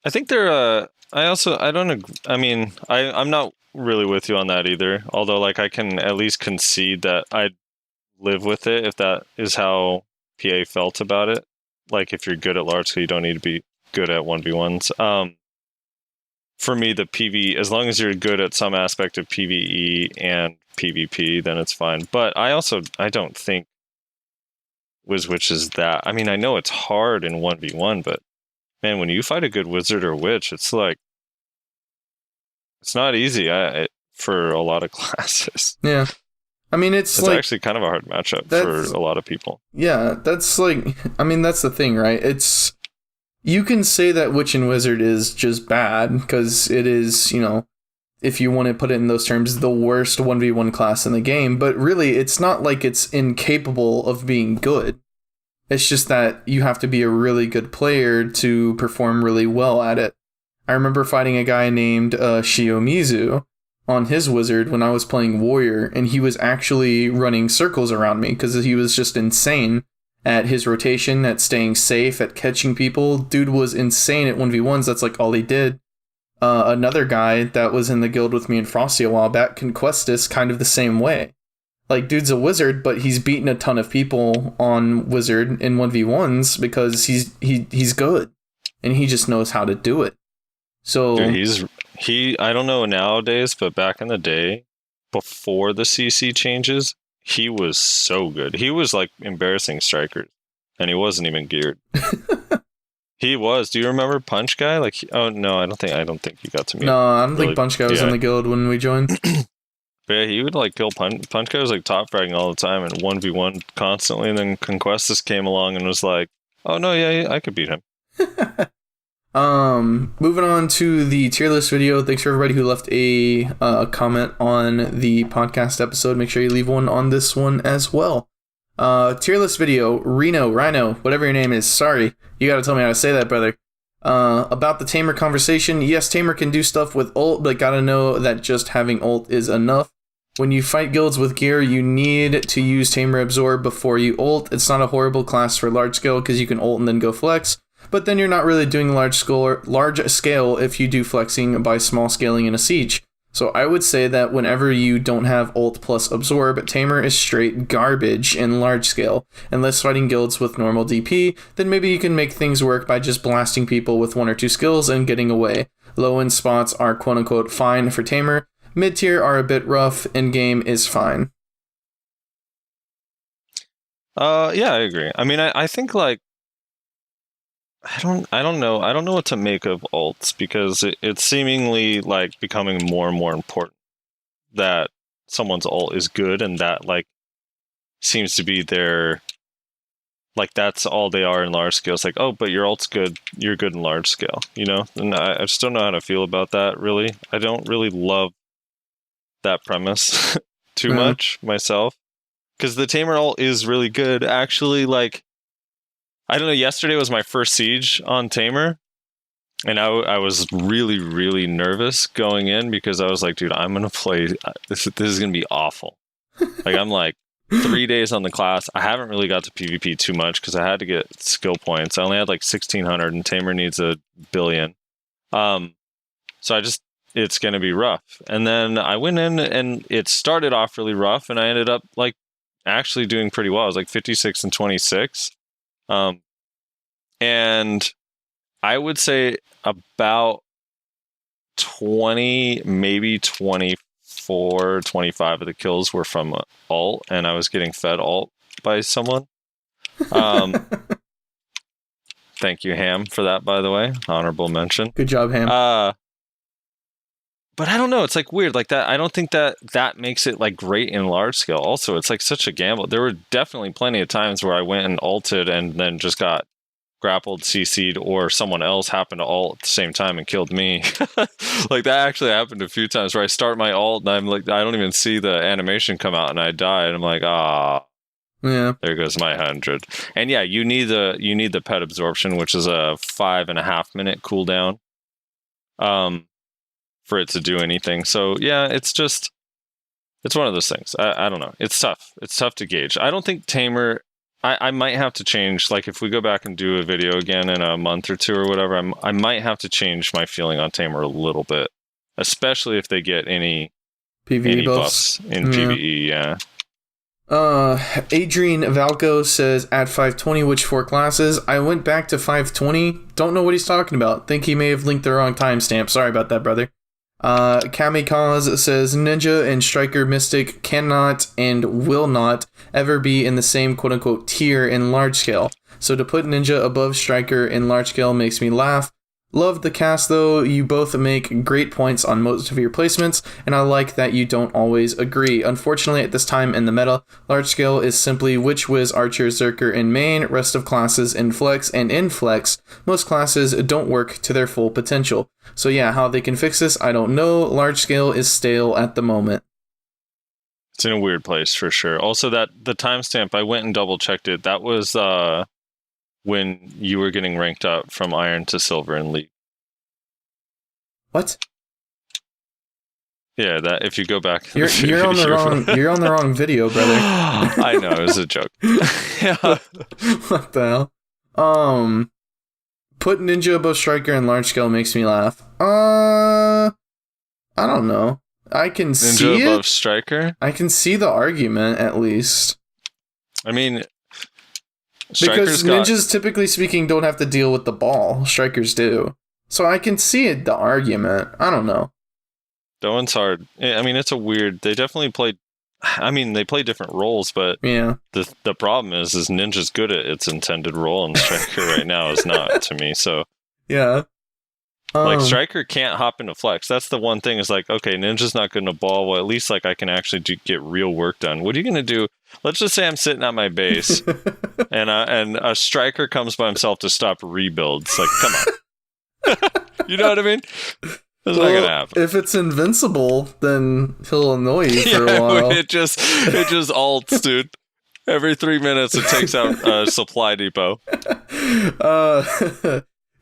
I think they're, I don't agree. I mean, I'm not really with you on that either. Although, like, I can at least concede that I'd live with it if that is how PA felt about it. Like, if you're good at large scale, you don't need to be good at 1v1s. For me, the PvE, as long as you're good at some aspect of PvE and PvP, then it's fine. But I don't think Witch is that. I mean, I know it's hard in 1v1, but man, when you fight a good wizard or witch, it's like, it's not easy for a lot of classes. Yeah. I mean, it's like, actually kind of a hard matchup for a lot of people. Yeah, that's like, I mean, that's the thing, right? It's, you can say that Witch and Wizard is just bad, because it is, you know, if you want to put it in those terms, the worst 1v1 class in the game, but really, it's not like it's incapable of being good. It's just that you have to be a really good player to perform really well at it. I remember fighting a guy named Shiomizu on his wizard when I was playing warrior, and he was actually running circles around me because he was just insane at his rotation, at staying safe, at catching people. Dude was insane at 1v1s. That's like all he did. Another guy that was in the guild with me and Frosty a while back, Conquestus, kind of the same way. Like, dude's a wizard, but he's beaten a ton of people on wizard in 1v1s because he's good, and he just knows how to do it. So dude, I don't know nowadays, but back in the day, before the CC changes, he was so good. He was like embarrassing strikers, and he wasn't even geared. He was. Do you remember Punch Guy? Like, oh no, I don't think you got to meet. No, I don't think Punch Guy was in the guild when we joined. But yeah, he would like kill Punch Guy was like top fragging all the time and 1v1 constantly, and then Conquestus came along and was like, oh no, yeah, I could beat him. Moving on to the tier list video. Thanks for everybody who left a comment on the podcast episode. Make sure you leave one on this one as well. Tier list video, Rhino, whatever your name is. Sorry, you gotta tell me how to say that, brother. About the Tamer conversation. Yes, Tamer can do stuff with ult, but gotta know that just having ult is enough. When you fight guilds with gear, you need to use Tamer Absorb before you ult. It's not a horrible class for large scale because you can ult and then go flex. But then you're not really doing large scale if you do flexing by small scaling in a siege. So I would say that whenever you don't have ult plus absorb, Tamer is straight garbage in large scale. Unless fighting guilds with normal DP, then maybe you can make things work by just blasting people with 1 or 2 skills and getting away. Low end spots are quote unquote fine for Tamer. Mid tier are a bit rough, end game is fine. Yeah, I agree. I mean, I think like, I don't know what to make of ults, because it's seemingly like becoming more and more important that someone's ult is good, and that like seems to be their, like, that's all they are in large scale. It's like, oh, but your ult's good, you're good in large scale, you know? And I just don't know how to feel about that, really. I don't really love that premise too much myself, because the Tamer ult is really good. Actually, like, I don't know, yesterday was my first siege on Tamer, and I was really, really nervous going in, because I was like, dude, I'm going to play, this is going to be awful. Like, I'm like, 3 days on the class. I haven't really got to PvP too much because I had to get skill points. I only had like 1,600, and Tamer needs 1 billion. So it's going to be rough. And then I went in, and it started off really rough, and I ended up like actually doing pretty well. I was like 56 and 26. And I would say about 20, maybe 24, 25 of the kills were from alt, and I was getting fed alt by someone. Thank you, Ham, for that, by the way. Honorable mention. Good job, Ham. But I don't know. It's like weird like that. I don't think that makes it like great in large scale. Also, it's like such a gamble. There were definitely plenty of times where I went and ulted and then just got grappled, CC'd, or someone else happened to ult at the same time and killed me. Like that actually happened a few times where I start my ult and I'm like, I don't even see the animation come out and I die and I'm like, yeah, there goes my 100. And yeah, you need the pet absorption, which is a 5.5 minute cooldown. For it to do anything. So yeah, it's one of those things. I don't know. It's tough. It's tough to gauge. I don't think Tamer, I might have to change, like if we go back and do a video again in a month or two or whatever, I might have to change my feeling on Tamer a little bit, especially if they get any PvE buffs in PvE, yeah. Adrian Valco says at 520 which 4 classes. I went back to 520. Don't know what he's talking about. Think he may have linked the wrong timestamp. Sorry about that, brother. Kamikaze says Ninja and Striker Mystic cannot and will not ever be in the same quote-unquote tier in large scale. So to put Ninja above Striker in large scale makes me laugh. Love the cast though, you both make great points on most of your placements, and I like that you don't always agree. Unfortunately at this time in the meta, large scale is simply Witch, Wiz, Archer, Zerker in main, rest of classes in flex, and in flex, most classes don't work to their full potential. So yeah, how they can fix this, I don't know. Large scale is stale at the moment. It's in a weird place for sure. Also that the timestamp, I went and double checked it. That was when you were getting ranked up from Iron to Silver in League. What? Yeah, that if you go back, you're on the wrong video, brother. I know, it was a joke. Yeah. What the hell? Put Ninja above Striker in large scale makes me laugh. I don't know. I can see Ninja above it. Striker? I can see the argument at least. I mean, because ninjas, typically speaking, don't have to deal with the ball. Strikers do. So I can see the argument. I don't know. That one's hard. I mean, it's a weird... They definitely play... I mean, they play different roles, but yeah. The problem is Ninja's good at its intended role, and Striker right now is not, to me, so... Yeah. Like, Striker can't hop into flex. That's the one thing, is like, okay, Ninja's not good in a ball. Well, at least, like, I can actually get real work done. What are you going to do? Let's just say I'm sitting at my base, and a Striker comes by himself to stop rebuilds. Like, come on. You know what I mean? That's not going to happen. If it's invincible, then he'll annoy you for a while. It just ults, dude. Every 3 minutes, it takes out a supply depot.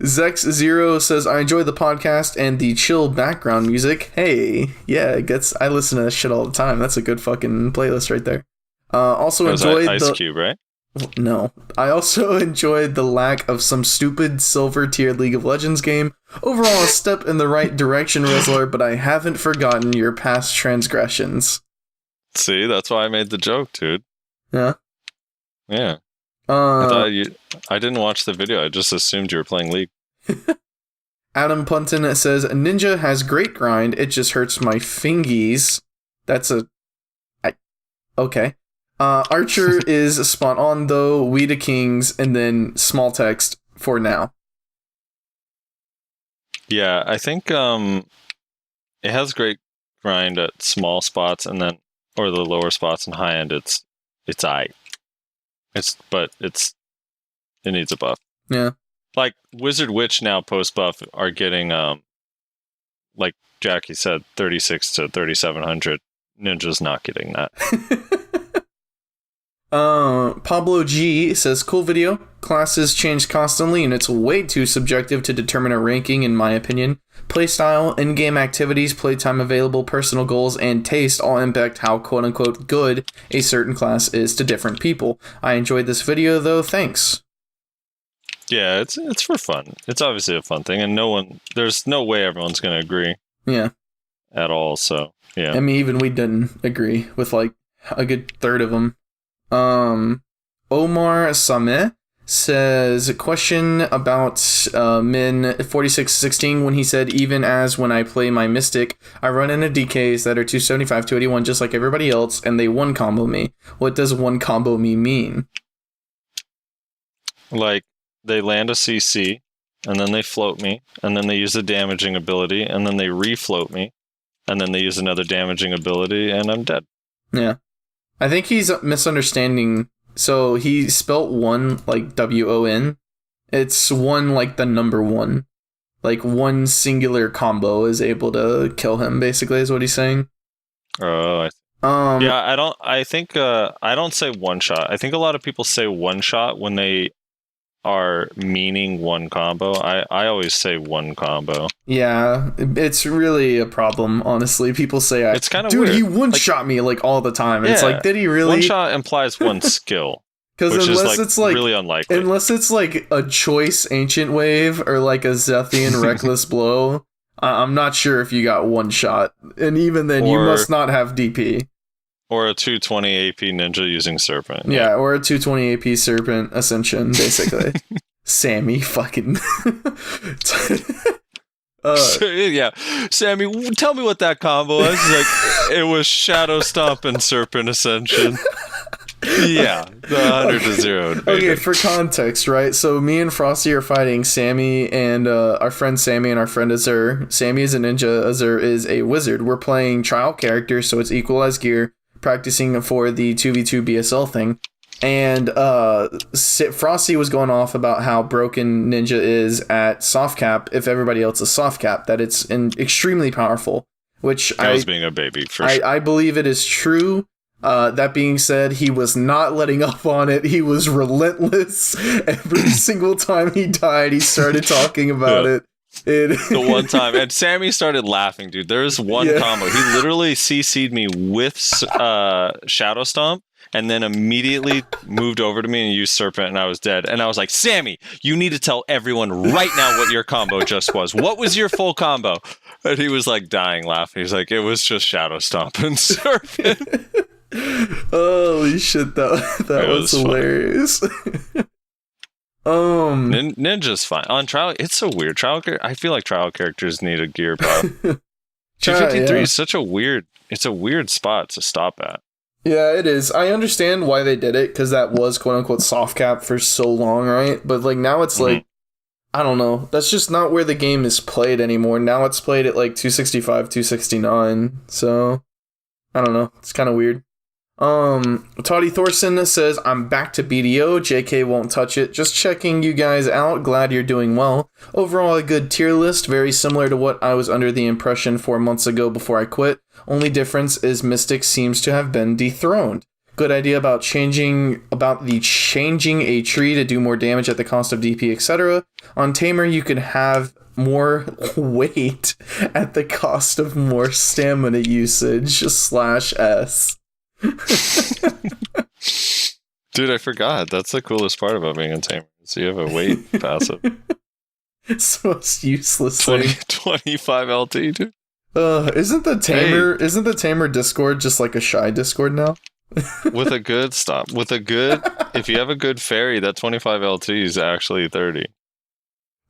Zex Zero says, I enjoy the podcast and the chill background music. Hey, yeah, I listen to that shit all the time. That's a good fucking playlist right there. Also enjoyed Ice Cube, right? No. I also enjoyed the lack of some stupid silver tier League of Legends game. Overall, a step in the right direction, Rezlar, but I haven't forgotten your past transgressions. See, that's why I made the joke, dude. Yeah? Yeah. I didn't watch the video. I just assumed you were playing League. Adam Punton says, Ninja has great grind. It just hurts my fingies. That's okay. Archer is spot on though. We the Kings, and then small text for now. Yeah, I think it has great grind at small spots, and then or the lower spots, and high end it's aight. It needs a buff. Yeah. Like Wizard Witch now post buff are getting like Jackie said, 36 to 3700. Ninja's not getting that. Pablo G says, cool video. Classes change constantly and it's way too subjective to determine a ranking in my opinion. Playstyle, in-game activities, playtime available, personal goals, and taste all impact how quote-unquote good a certain class is to different people. I enjoyed this video though, thanks. Yeah, it's for fun. It's obviously a fun thing, and there's no way everyone's going to agree. Yeah. At all, so, yeah. I mean, even we didn't agree with, like, a good third of them. Omar Sameh says, a question about Min 4616 when he said, even as when I play my Mystic, I run into DKs that are 275, 281 just like everybody else, and they one combo me. What does one combo me mean? Like, they land a CC, and then they float me, and then they use a damaging ability, and then they refloat me, and then they use another damaging ability, and I'm dead. Yeah. I think he's misunderstanding. So he spelt one like WON. It's one like the number one. Like one singular combo is able to kill him, basically, is what he's saying. Oh, yeah, I don't say one shot. I think a lot of people say one shot when they are meaning one combo. I always say one combo. Yeah, it's really a problem, honestly. People say, it's kind of dude, weird. He one-shot me like all the time. Yeah, it's like, did he really? One shot implies one skill. Because unless it's like really unlikely. Unless it's like a choice ancient wave or like a Zethian reckless blow, I'm not sure if you got one shot. And even then, you must not have DP. Or a 220 AP ninja using Serpent. Yeah, or a 220 AP Serpent Ascension, basically. Sammy fucking... yeah, Sammy, tell me what that combo was. Like, it was Shadow Stomp and Serpent Ascension. Yeah, the 100 to 0. Okay, for context, right? So me and Frosty are fighting Sammy and our friend Sammy and our friend Azur. Sammy is a ninja, Azur is a wizard. We're playing trial characters, so it's equalized gear, practicing for the 2v2 BSL thing. And Frosty was going off about how broken Ninja is at soft cap if everybody else is soft cap, that it's extremely powerful, which I was being a baby for sure. I believe it is true. That being said, he was not letting up on it. He was relentless. Every single time he died, he started talking about it. The one time, and Sammy started laughing, dude. There was one combo. He literally CC'd me with Shadow Stomp, and then immediately moved over to me and used Serpent, and I was dead. And I was like, Sammy, you need to tell everyone right now what your combo just was. What was your full combo? And he was like dying laughing. He's like, it was just Shadow Stomp and Serpent. Holy shit, that was hilarious. Ninja's fine. On trial, it's so weird. I feel like trial characters need a gear buff. 253 is such a weird spot to stop at. Yeah, it is. I understand why they did it, because that was quote unquote soft cap for so long, right? But like now it's like, I don't know. That's just not where the game is played anymore. Now it's played at like 265, 269. So I don't know. It's kind of weird. Toddy Thorson says, I'm back to BDO. JK won't touch it. Just checking you guys out. Glad you're doing well. Overall, a good tier list. Very similar to what I was under the impression 4 months ago before I quit. Only difference is Mystic seems to have been dethroned. Good idea about changing a tree to do more damage at the cost of DP, etc. On Tamer, you could have more weight at the cost of more stamina usage /S. Dude, I forgot. That's the coolest part about being a Tamer. So you have a weight passive. It's the most useless thing. 25 LT, dude. Isn't the Tamer Discord just like a Shai Discord now? If you have a good fairy, that 25 LT is actually 30.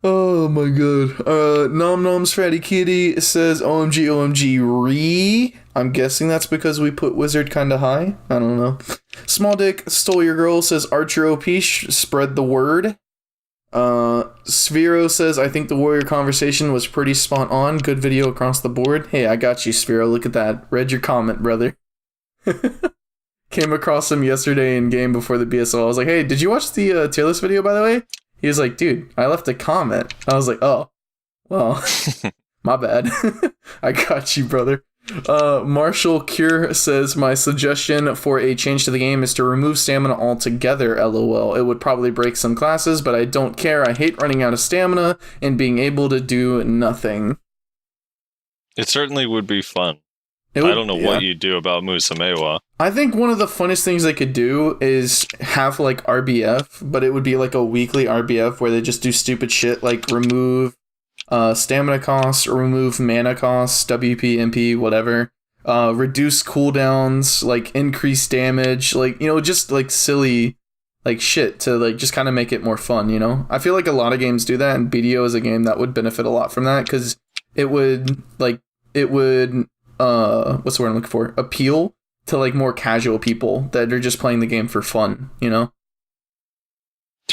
Oh my god. Nom Noms Freddy Kitty says OMG re. I'm guessing that's because we put Wizard kinda high. I don't know. Small Dick Stole Your Girl says Archer OP spread the word. Sphero says I think the Warrior conversation was pretty spot on. Good video across the board. Hey, I got you, Sphero. Look at that. Read your comment, brother. Came across him yesterday in game before the BSL. I was like, hey, did you watch the tier list video, by the way? He was like, dude, I left a comment. I was like, oh, well, my bad. I got you, brother. Marshall Cure says, my suggestion for a change to the game is to remove stamina altogether, lol. It would probably break some classes, but I don't care. I hate running out of stamina and being able to do nothing. It certainly would be fun. I don't know what you do about Musamewa. I think one of the funnest things they could do is have like RBF, but it would be like a weekly RBF where they just do stupid shit like remove stamina costs, remove mana costs, WP, MP, whatever. Reduce cooldowns, like increase damage, like, just like silly like shit to like just kind of make it more fun, I feel like a lot of games do that, and BDO is a game that would benefit a lot from that because it would what's the word I'm looking for? Appeal to like more casual people that are just playing the game for fun, Do you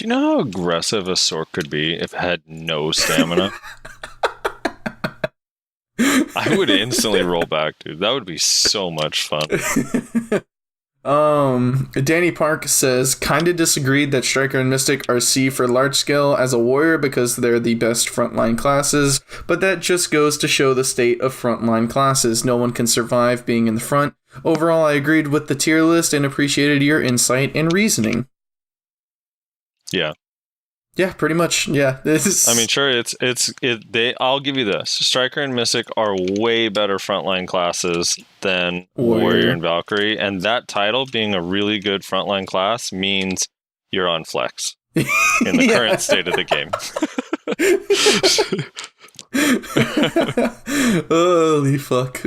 know how aggressive a Sork could be if it had no stamina? I would instantly roll back, dude. That would be so much fun. Danny Park says, kinda disagreed that Striker and Mystic are C for large scale as a warrior because they're the best frontline classes, but that just goes to show the state of frontline classes. No one can survive being in the front. Overall, I agreed with the tier list and appreciated your insight and reasoning. Yeah. Yeah, pretty much. Yeah. I mean, sure, I'll give you this. Striker and Mystic are way better frontline classes than Warrior and Valkyrie, and that title being a really good frontline class means you're on flex in the current state of the game. Holy fuck.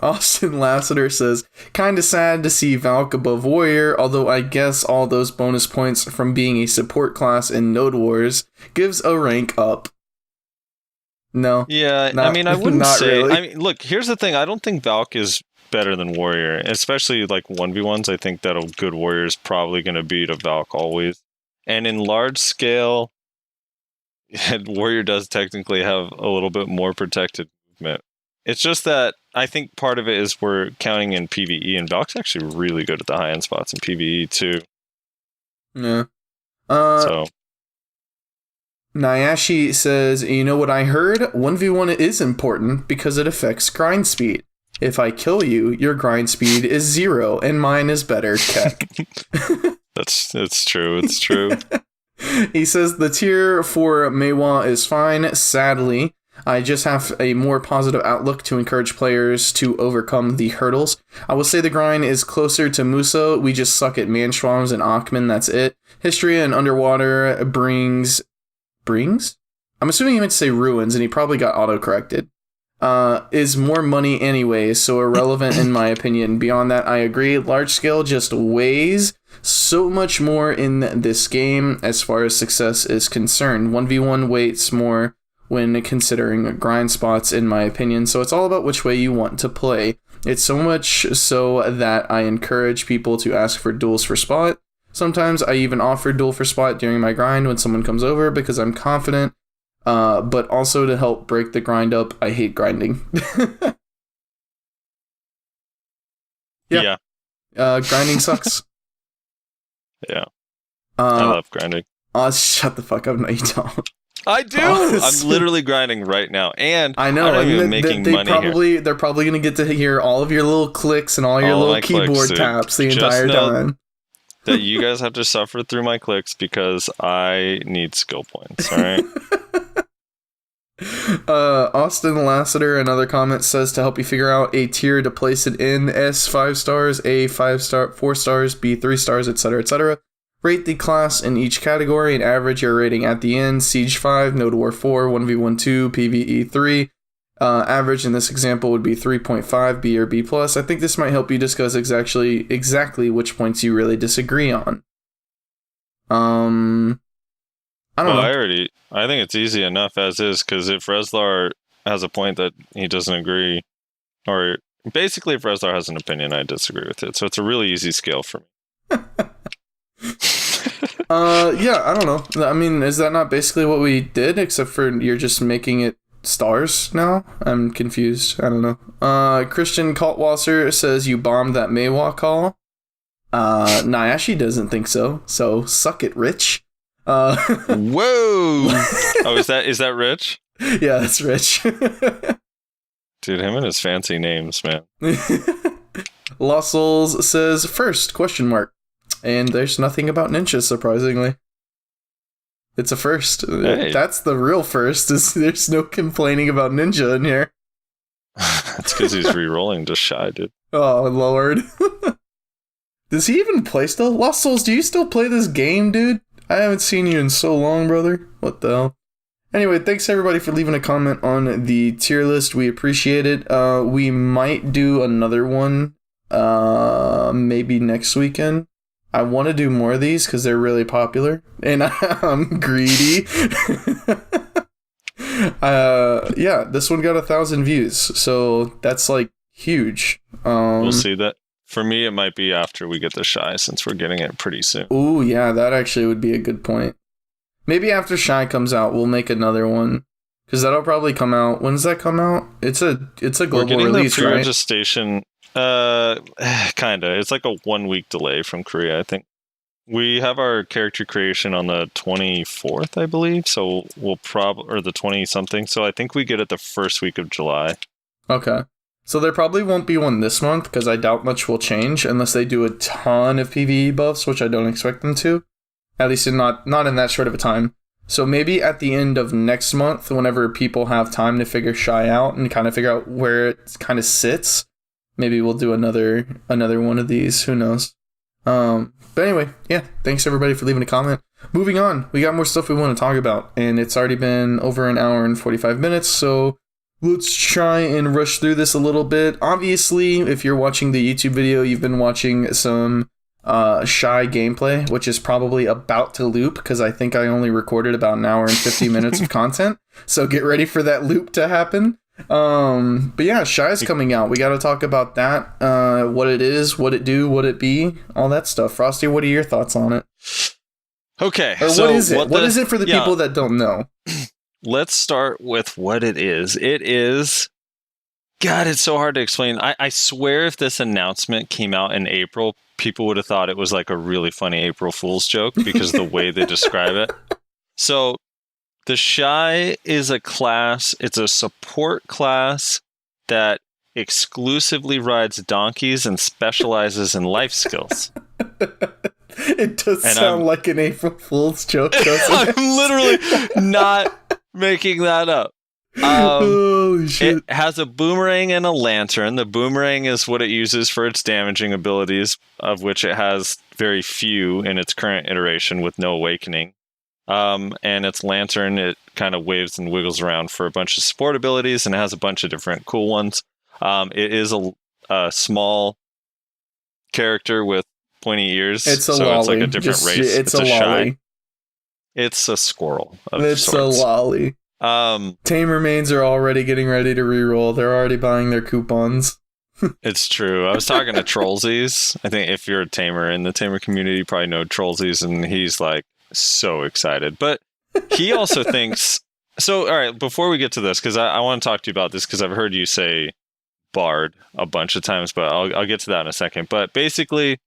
Austin Lassiter says, kinda sad to see Valk above Warrior, although I guess all those bonus points from being a support class in Node Wars gives a rank up. No. Yeah, not, I mean, I wouldn't say... really. I mean, look, here's the thing. I don't think Valk is better than Warrior, especially like 1v1s. I think that a good Warrior is probably going to beat a Valk always. And in large scale... Warrior does technically have a little bit more protected movement. It's just that I think part of it is we're counting in PvE, and Valk's actually really good at the high-end spots in PvE too. Yeah. So Nyashi says, you know what I heard? 1v1 is important because it affects grind speed. If I kill you, your grind speed is 0, and mine is better, Keck. That's true. It's true. He says the tier for Meiwa is fine. Sadly, I just have a more positive outlook to encourage players to overcome the hurdles. I will say the grind is closer to Musa. We just suck at Manschwarms and Achman, that's it. History and Underwater brings? I'm assuming he meant to say ruins, and he probably got auto-corrected. Is more money anyway, so irrelevant in my opinion. Beyond that, I agree. Large scale just weighs so much more in this game as far as success is concerned. 1v1 weights more when considering grind spots, in my opinion, so it's all about which way you want to play. It's so much so that I encourage people to ask for duels for spot. Sometimes I even offer duel for spot during my grind when someone comes over because I'm confident, but also to help break the grind up. I hate grinding. Yeah. Grinding sucks. Yeah. I love grinding. Oh, shut the fuck up. No, you don't. I do. I'm literally grinding right now, and I know. I'm not even making money here. They're probably going to get to hear all of your little clicks and all your little keyboard taps the entire time. That you guys have to suffer through my clicks because I need skill points. All right. Austin Lassiter, another comment, says to help you figure out a tier to place it in: S 5 stars, A 5 star, 4 stars, B 3 stars, etc., etc. Rate the class in each category and average your rating at the end. Siege 5, Node War 4, 1v1 2, PvE 3. Average in this example would be 3.5, B or B+. I think this might help you discuss exactly which points you really disagree on. I don't know. I think it's easy enough as is, because if Rezlar has a point that he doesn't agree, or basically if Rezlar has an opinion, I disagree with it. So it's a really easy scale for me. Yeah, I don't know. I mean, is that not basically what we did, except for you're just making it stars now? I'm confused. I don't know. Christian Kaltwasser says you bombed that Meiwa call. Nyashi doesn't think so. So suck it, Rich. Whoa! Oh, is that Rich? Yeah, that's Rich. Dude, him and his fancy names, man. Lost Souls says first ? And there's nothing about ninjas, surprisingly. It's a first. Hey. That's the real first. There's no complaining about ninja in here. It's because he's re-rolling to Shai, dude. Oh, Lord. Does he even play still? Lost Souls, do you still play this game, dude? I haven't seen you in so long, brother. What the hell? Anyway, thanks everybody for leaving a comment on the tier list. We appreciate it. We might do another one maybe next weekend. I want to do more of these because they're really popular. And I'm greedy. Yeah, this one got 1,000 views. So that's like huge. We'll see that. For me, it might be after we get the Shai, since we're getting it pretty soon. Ooh, yeah, that actually would be a good point. Maybe after Shai comes out, we'll make another one. Because that'll probably come out. When does that come out? It's a global we're getting release, the right? pre-registration, kinda. It's like a 1 week delay from Korea, I think. We have our character creation on the 24th, I believe. So we'll or the 20-something. So I think we get it the first week of July. Okay. So there probably won't be one this month, because I doubt much will change unless they do a ton of PvE buffs, which I don't expect them to. At least not in that short of a time. So maybe at the end of next month, whenever people have time to figure Shai out and kind of figure out where it kind of sits, maybe we'll do another one of these. Who knows? But anyway, yeah, thanks everybody for leaving a comment. Moving on, we got more stuff we want to talk about, and it's already been over an hour and 45 minutes, so let's try and rush through this a little bit. Obviously, if you're watching the YouTube video, you've been watching some Shai gameplay, which is probably about to loop, because I think I only recorded about an hour and 50 minutes of content, so get ready for that loop to happen. But yeah, Shai's coming out. We got to talk about that, what it is, what it do, what it be, all that stuff. Frosty, what are your thoughts on it? Okay, or so what is it? What is it for the people that don't know? Let's start with what it is. It is... God, it's so hard to explain. I swear if this announcement came out in April, people would have thought it was like a really funny April Fool's joke because the way they describe it. So the Shai is a class. It's a support class that exclusively rides donkeys and specializes in life skills. It does sound like an April Fool's joke, doesn't it? I'm literally not making that up. Holy shit. It has a boomerang and a lantern. The boomerang is what it uses for its damaging abilities, of which it has very few in its current iteration with no awakening. And its lantern, it kind of waves and wiggles around for a bunch of support abilities, and it has a bunch of different cool ones. It is a small character with pointy ears. It's a so lolly. It's like a different race. It's a lolly. Shai. It's a squirrel. It's sorts. a lolly. Tamer mains are already getting ready to reroll. They're already buying their coupons. It's true. I was talking to Trollsies. I think if you're a tamer in the tamer community, you probably know Trollsies, and he's like so excited. But he also thinks so. All right, before we get to this, because I want to talk to you about this, because I've heard you say Bard a bunch of times, but I'll get to that in a second. But basically,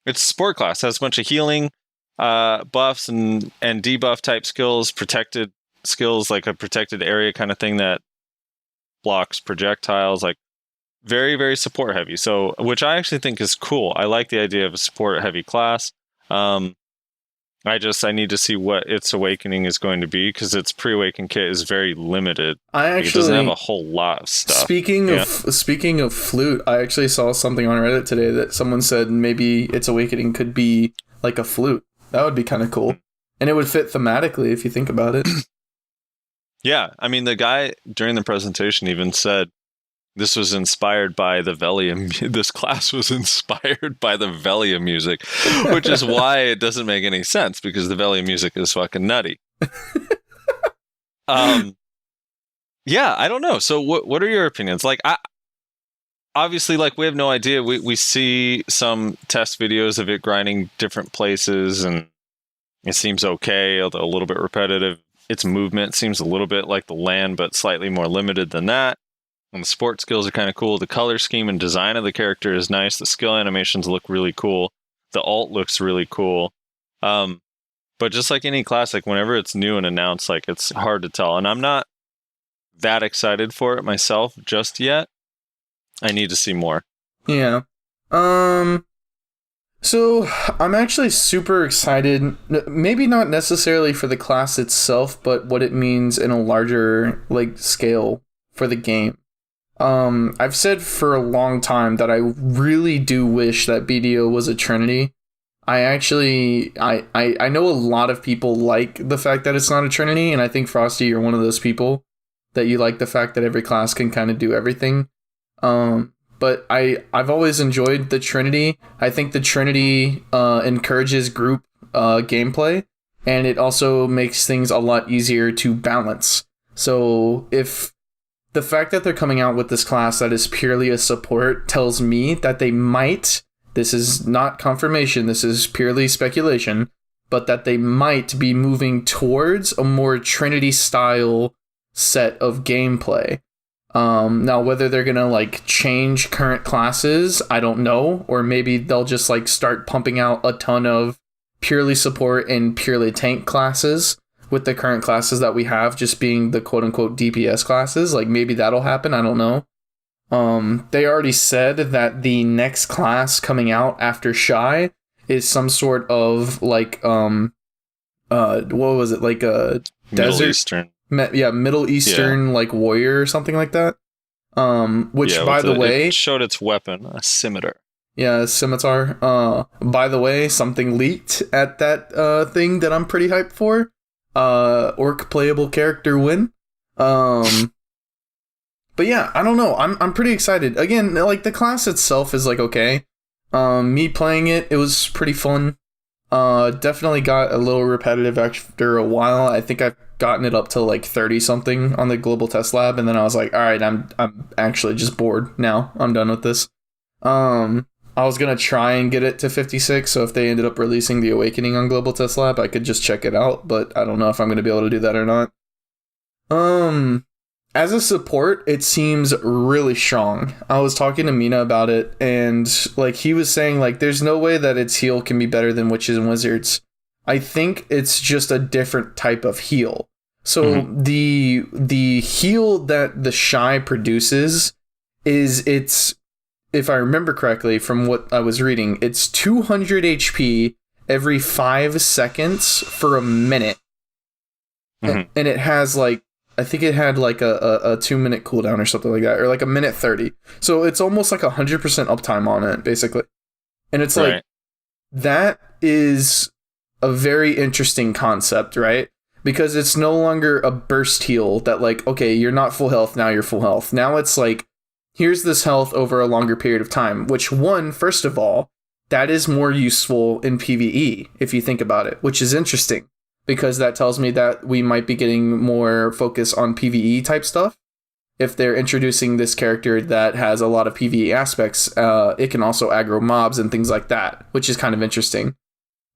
it's a sport class. It has a bunch of healing buffs and debuff type skills, protected skills, like a protected area kind of thing that blocks projectiles, like very, very support heavy. So, which I actually think is cool. I like the idea of a support heavy class. I need to see what its awakening is going to be, because its pre-awaken kit is very limited. It doesn't have a whole lot of stuff. Speaking of flute, I actually saw something on Reddit today that someone said maybe its awakening could be like a flute. That would be kind of cool. And it would fit thematically if you think about it. Yeah, I mean, the guy during the presentation even said this was inspired by the Velia. This class was inspired by the Velia music, which is why it doesn't make any sense, because the Velia music is fucking nutty. Yeah, I don't know. So what are your opinions? Like, obviously, like, we have no idea. We see some test videos of it grinding different places, and it seems okay, although a little bit repetitive. Its movement seems a little bit like the land, but slightly more limited than that. And the sport skills are kind of cool. The color scheme and design of the character is nice. The skill animations look really cool. The alt looks really cool. But just like any classic, whenever it's new and announced, like, it's hard to tell. And I'm not that excited for it myself just yet. I need to see more. Yeah. So I'm actually super excited, maybe not necessarily for the class itself, but what it means in a larger, like, scale for the game. I've said for a long time that I really do wish that BDO was a Trinity. I know a lot of people like the fact that it's not a Trinity, and I think Frosty, you're one of those people that you like the fact that every class can kind of do everything. But I've always enjoyed the Trinity. I think the Trinity encourages group gameplay, and it also makes things a lot easier to balance. So if the fact that they're coming out with this class that is purely a support tells me that they might, this is not confirmation, this is purely speculation, but that they might be moving towards a more Trinity style set of gameplay. Now, whether they're gonna like change current classes, I don't know, or maybe they'll just like start pumping out a ton of purely support and purely tank classes, with the current classes that we have just being the quote unquote DPS classes. Like maybe that'll happen, I don't know. They already said that the next class coming out after Shai is some sort of like what was it, like a Middle desert Eastern. Middle Eastern like warrior or something like that. Which by the way, it showed its weapon, a scimitar. Yeah, scimitar. By the way, something leaked at that thing that I'm pretty hyped for. Orc playable character win. But yeah, I don't know. I'm pretty excited. Again, like the class itself is like okay. Me playing it was pretty fun. Definitely got a little repetitive after a while. I think I've gotten it up to like 30 something on the global test lab, and then I was like, all right, I'm actually just bored now. I'm done with this. I was gonna try and get it to 56, so if they ended up releasing the Awakening on global test lab, I could just check it out, but I don't know if I'm gonna be able to do that or not. As a support, it seems really strong. I was talking to Mina about it, and like he was saying, like there's no way that its heal can be better than Witches and Wizards. I think it's just a different type of heal. So the heal that the Shai produces is it's, if I remember correctly from what I was reading, it's 200 HP every 5 seconds for a minute. And it has like, I think it had like a 2-minute cooldown or something like that, or like a minute 30. So it's almost like 100% uptime on it, basically. And it's like, that is a very interesting concept, right? Because it's no longer a burst heal that like, okay, you're not full health, now you're full health. Now it's like, here's this health over a longer period of time, which first of all, that is more useful in PvE, if you think about it, which is interesting, because that tells me that we might be getting more focus on PvE type stuff. If they're introducing this character that has a lot of PvE aspects, it can also aggro mobs and things like that, which is kind of interesting.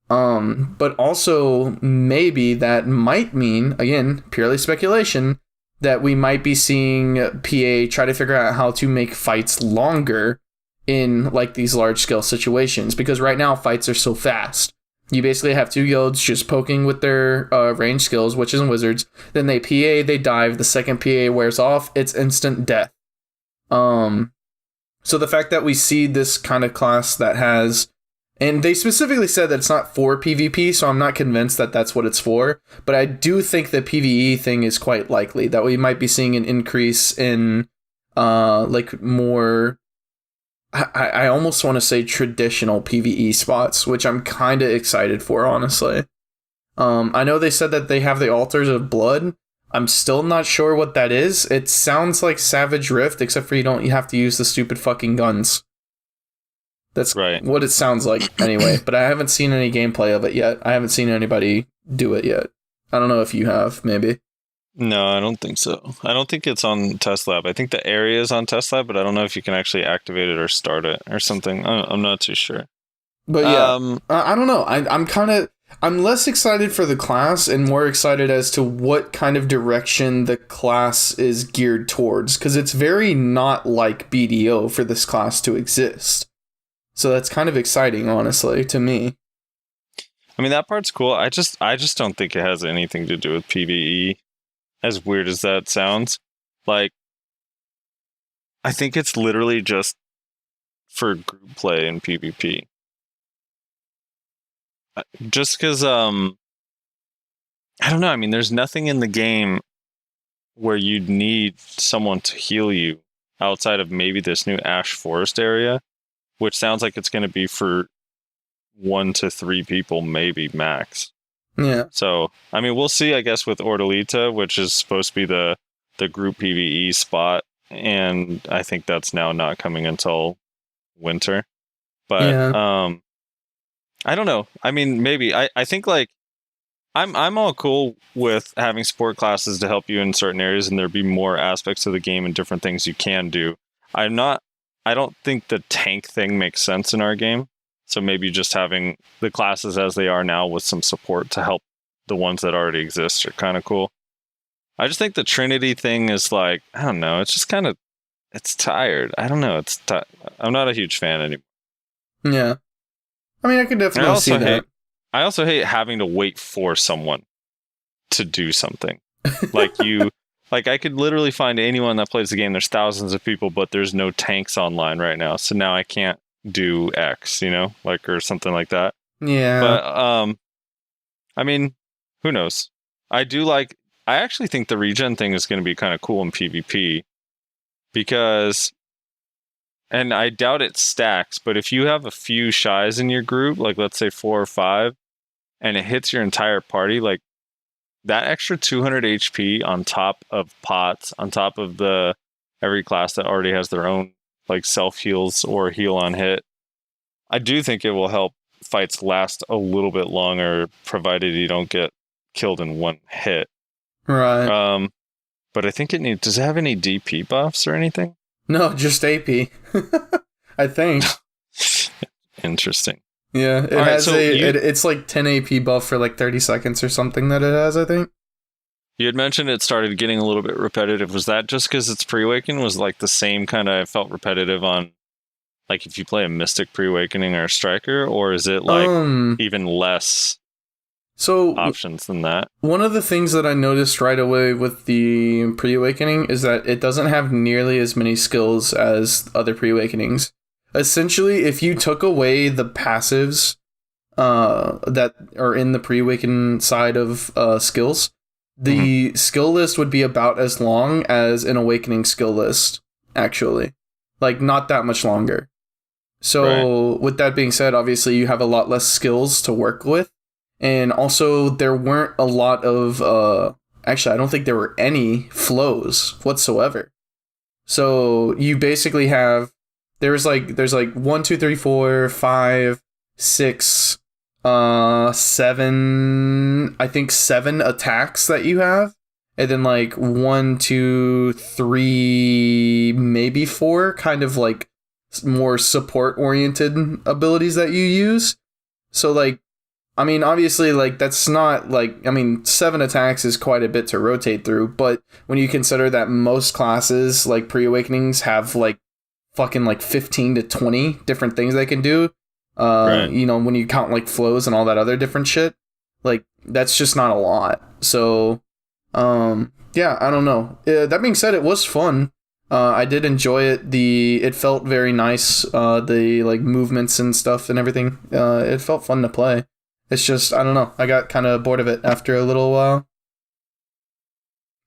But also maybe that might mean, again, purely speculation, that we might be seeing PA try to figure out how to make fights longer in like these large scale situations, because right now fights are so fast. You basically have 2 guilds just poking with their range skills, Witches and Wizards, then they PA, they dive, the second PA wears off, it's instant death. So the fact that we see this kind of class that has, and they specifically said that it's not for PvP, so I'm not convinced that that's what it's for. But I do think the PvE thing is quite likely, that we might be seeing an increase in, like, more, I almost want to say traditional PvE spots, which I'm kind of excited for, honestly. I know they said that they have the Altars of Blood. I'm still not sure what that is. It sounds like Savage Rift, except for you have to use the stupid fucking guns. That's right. What it sounds like anyway, but I haven't seen any gameplay of it yet. I haven't seen anybody do it yet. I don't know if you have, maybe. No, I don't think so. I don't think it's on Test Lab. I think the area is on Test Lab, but I don't know if you can actually activate it or start it or something. I'm not too sure. But yeah, I don't know. I'm less excited for the class and more excited as to what kind of direction the class is geared towards, because it's very not like BDO for this class to exist. So that's kind of exciting, honestly, to me. I mean, that part's cool. I just don't think it has anything to do with PvE. As weird as that sounds, like, I think it's literally just for group play and PvP. Just because, I don't know. I mean, there's nothing in the game where you'd need someone to heal you outside of maybe this new Ash Forest area, which sounds like it's going to be for 1 to 3 people, maybe max. Yeah. So, I mean, we'll see, I guess, with Ordalita, which is supposed to be the group PvE spot. And I think that's now not coming until winter. But, Yeah. I don't know. I mean, maybe. I think, like, I'm all cool with having support classes to help you in certain areas and there be more aspects of the game and different things you can do. I don't think the tank thing makes sense in our game. So maybe just having the classes as they are now with some support to help the ones that already exist are kind of cool. I just think the Trinity thing is like, I don't know, it's just kind of, it's tired. I don't know, I'm not a huge fan anymore. Yeah. I mean, I could definitely see that. I also hate having to wait for someone to do something. Like like I could literally find anyone that plays the game. There's thousands of people, but there's no tanks online right now. So now I can't do X, like, or something like that. Yeah. But I mean, who knows? I actually think the regen thing is going to be kind of cool in PvP because, and I doubt it stacks, but if you have a few Shais in your group, like let's say 4 or 5, and it hits your entire party, like that extra 200 HP on top of pots, on top of every class that already has their own like self heals or heal on hit, I do think it will help fights last a little bit longer, provided you don't get killed in one hit. Right. But I think does it have any DP buffs or anything? No, just AP. I think. Interesting. Yeah, it has it's like 10 AP buff for like 30 seconds or something that it has, I think. You had mentioned it started getting a little bit repetitive. Was that just because it's pre-awakening? Was like the same kind of felt repetitive on, like if you play a Mystic pre-awakening or a Striker, or is it like even less options than that? One of the things that I noticed right away with the pre-awakening is that it doesn't have nearly as many skills as other pre-awakenings. Essentially, if you took away the passives that are in the pre-awaken side of skills, the skill list would be about as long as an awakening skill list, actually. Like, not that much longer. So, With that being said, obviously you have a lot less skills to work with. And also, there weren't a lot of... actually, I don't think there were any flows whatsoever. So, you basically have... There's like 1, 2, 3, 4, 5, 6... 7, I think 7 attacks that you have, and then like 1, 2, 3, maybe 4 kind of like more support oriented abilities that you use. So like, I mean, obviously like that's not like, I mean, 7 attacks is quite a bit to rotate through, but when you consider that most classes like pre-awakenings have like fucking like 15 to 20 different things they can do. When you count like flows and all that other different shit, like that's just not a lot. So, yeah, I don't know. That being said, it was fun. I did enjoy it. It felt very nice. The like movements and stuff and everything. It felt fun to play. It's just, I don't know. I got kind of bored of it after a little while.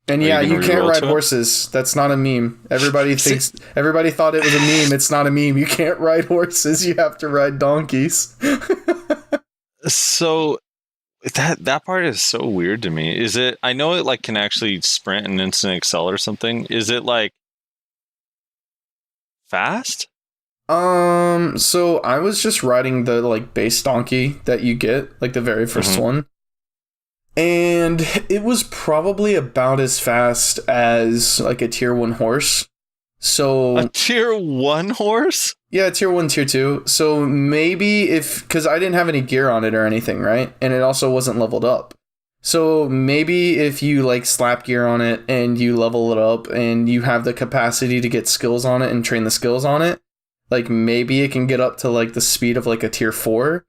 And yeah, you can't ride horses. That's not a meme. Everybody thought it was a meme. It's not a meme. You can't ride horses. You have to ride donkeys. So that part is so weird to me. Is it, I know it like can actually sprint and instant excel or something. Is it like fast? So I was just riding the like base donkey that you get, like the very first one. And it was probably about as fast as like a tier 1 horse. So a tier 1 horse? Yeah, tier 1, tier 2. So maybe because I didn't have any gear on it or anything, right? And it also wasn't leveled up. So maybe if you like slap gear on it and you level it up and you have the capacity to get skills on it and train the skills on it, like maybe it can get up to like the speed of like a tier 4.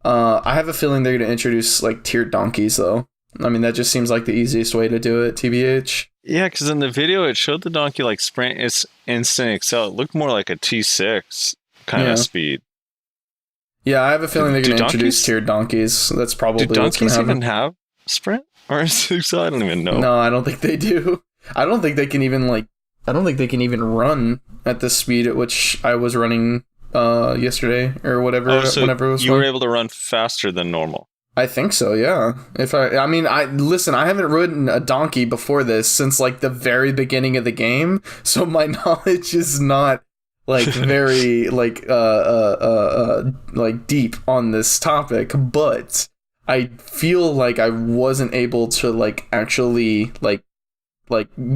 I have a feeling they're going to introduce like tiered donkeys though. I mean, that just seems like the easiest way to do it, TBH. Yeah, because in the video, it showed the donkey like sprint its instant excel. It looked more like a T6 kind of speed. Yeah, I have a feeling they're going to introduce tiered donkeys. That's probably what's going to happen. Do donkeys even have sprint or instant excel? I don't even know. No, I don't think they do. I don't think they can even like I don't think they can even run at the speed at which I was running yesterday or whatever. Oh, so whenever it was you were fun. able to run faster than normal. I think so, yeah. I haven't ridden a donkey before this since like the very beginning of the game, so my knowledge is not like very like deep on this topic, but I feel like I wasn't able to like actually like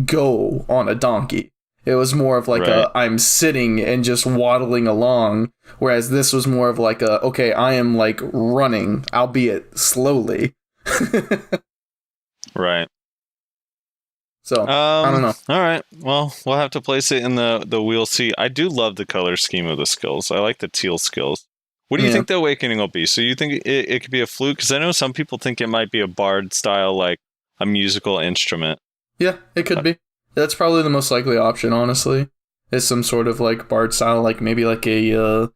go on a donkey. It was more of like Right. I'm sitting and just waddling along, whereas this was more of like okay, I am like running, albeit slowly. Right. So I don't know. All right. Well, we'll have to place it in the we'll see. I do love the color scheme of the skills. I like the teal skills. What do you Yeah. think the awakening will be? So you think it could be a flute? Because I know some people think it might be a bard style, like a musical instrument. Yeah, it could be. That's probably the most likely option, honestly. Is some sort of like bard style, like maybe like a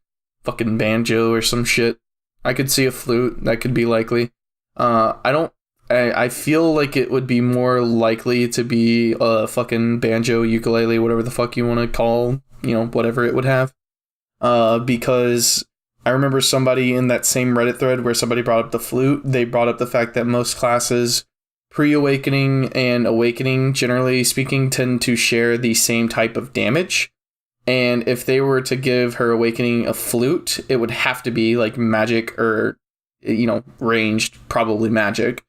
fucking banjo or some shit. I could see a flute. That could be likely. I feel like it would be more likely to be a fucking banjo, ukulele, whatever the fuck you want to call, whatever it would have. Because I remember somebody in that same Reddit thread where somebody brought up the flute, they brought up the fact that most classes pre-awakening and awakening, generally speaking, tend to share the same type of damage. And if they were to give her awakening a flute, it would have to be like magic or, ranged, probably magic.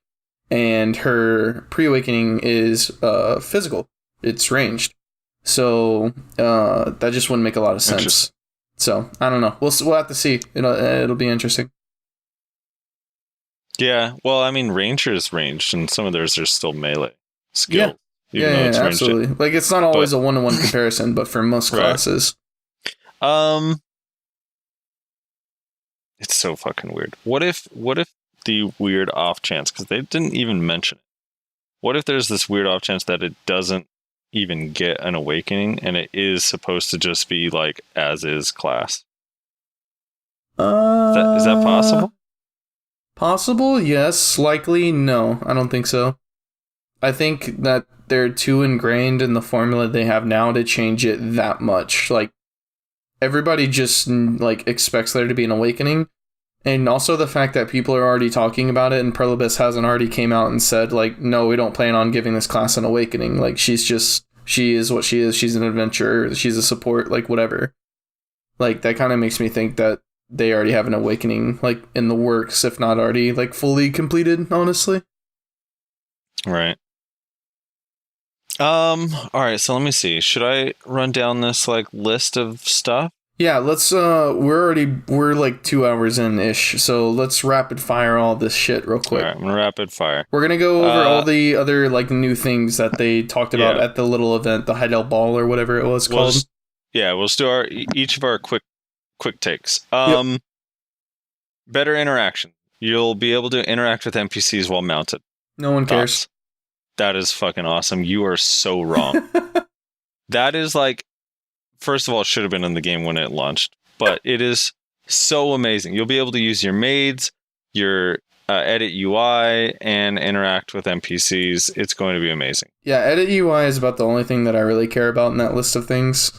And her pre-awakening is physical. It's ranged. So that just wouldn't make a lot of sense. So I don't know. We'll have to see. It'll be interesting. Yeah. Well, I mean, ranger is ranged, and some of theirs are still melee skill. Yeah, absolutely. Like it's not always a 1-to-1 comparison, but for most classes. It's so fucking weird. What if the weird off chance, because they didn't even mention it. What if there's this weird off chance that it doesn't even get an awakening and it is supposed to just be like as is class? Is that possible? Possible, yes. Likely, no. I don't think so. I think that they're too ingrained in the formula they have now to change it that much. Like, everybody just, like, expects there to be an awakening. And also the fact that people are already talking about it and Perlibus hasn't already came out and said, like, no, we don't plan on giving this class an awakening. Like, she is what she is. She's an adventurer. She's a support, like, whatever. Like, that kind of makes me think that they already have an awakening, like, in the works, if not already, like, fully completed, honestly. Right. All right, so let me see. Should I run down this, like, list of stuff? Yeah, let's, we're like 2 hours in-ish, so let's rapid fire all this shit real quick. All right, I'm gonna rapid fire. We're gonna go over all the other, like, new things that they talked about at the little event, the Heidel Ball or whatever it was called. We'll do each of our quick takes. Better interaction. You'll be able to interact with NPCs while mounted. No one cares. Thoughts? That is fucking awesome. You are so wrong. That is like, first of all, it should have been in the game when it launched, but it is so amazing. You'll be able to use your maids, your edit UI, and interact with NPCs. It's going to be amazing. Yeah, edit UI is about the only thing that I really care about in that list of things.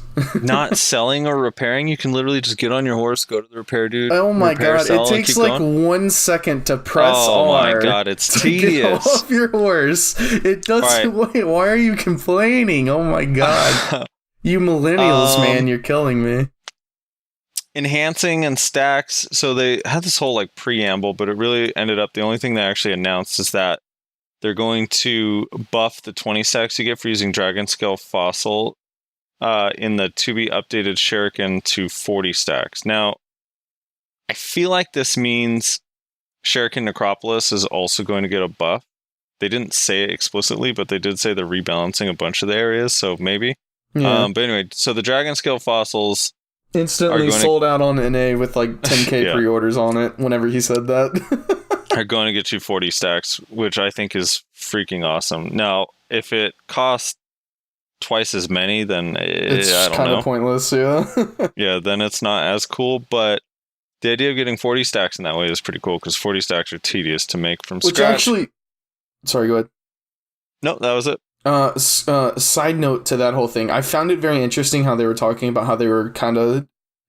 Not selling or repairing. You can literally just get on your horse, go to the repair dude. Oh my god, it takes like 1 second to press R. Oh my god, it's tedious. Get off your horse. It doesn't. Right. Wait, why are you complaining? Oh my god. You millennials, man, you're killing me. Enhancing and stacks. So they had this whole like preamble, but it really ended up the only thing they actually announced is that they're going to buff the 20 stacks you get for using Dragon Scale Fossil in the to be updated Shuriken to 40 stacks. Now, I feel like this means Shuriken Necropolis is also going to get a buff. They didn't say it explicitly, but they did say they're rebalancing a bunch of the areas, so maybe. Yeah. But anyway, so the Dragon Scale Fossils instantly sold out on NA with like 10k pre-orders on it whenever he said that. are going to get you 40 stacks, which I think is freaking awesome. Now, if it costs twice as many, then it's I don't kind know. of pointless, yeah. Yeah, then it's not as cool, but the idea of getting 40 stacks in that way is pretty cool because 40 stacks are tedious to make from scratch. Which actually... Sorry, go ahead. No, that was it. Side note to that whole thing, I found it very interesting how they were talking about how they were kind of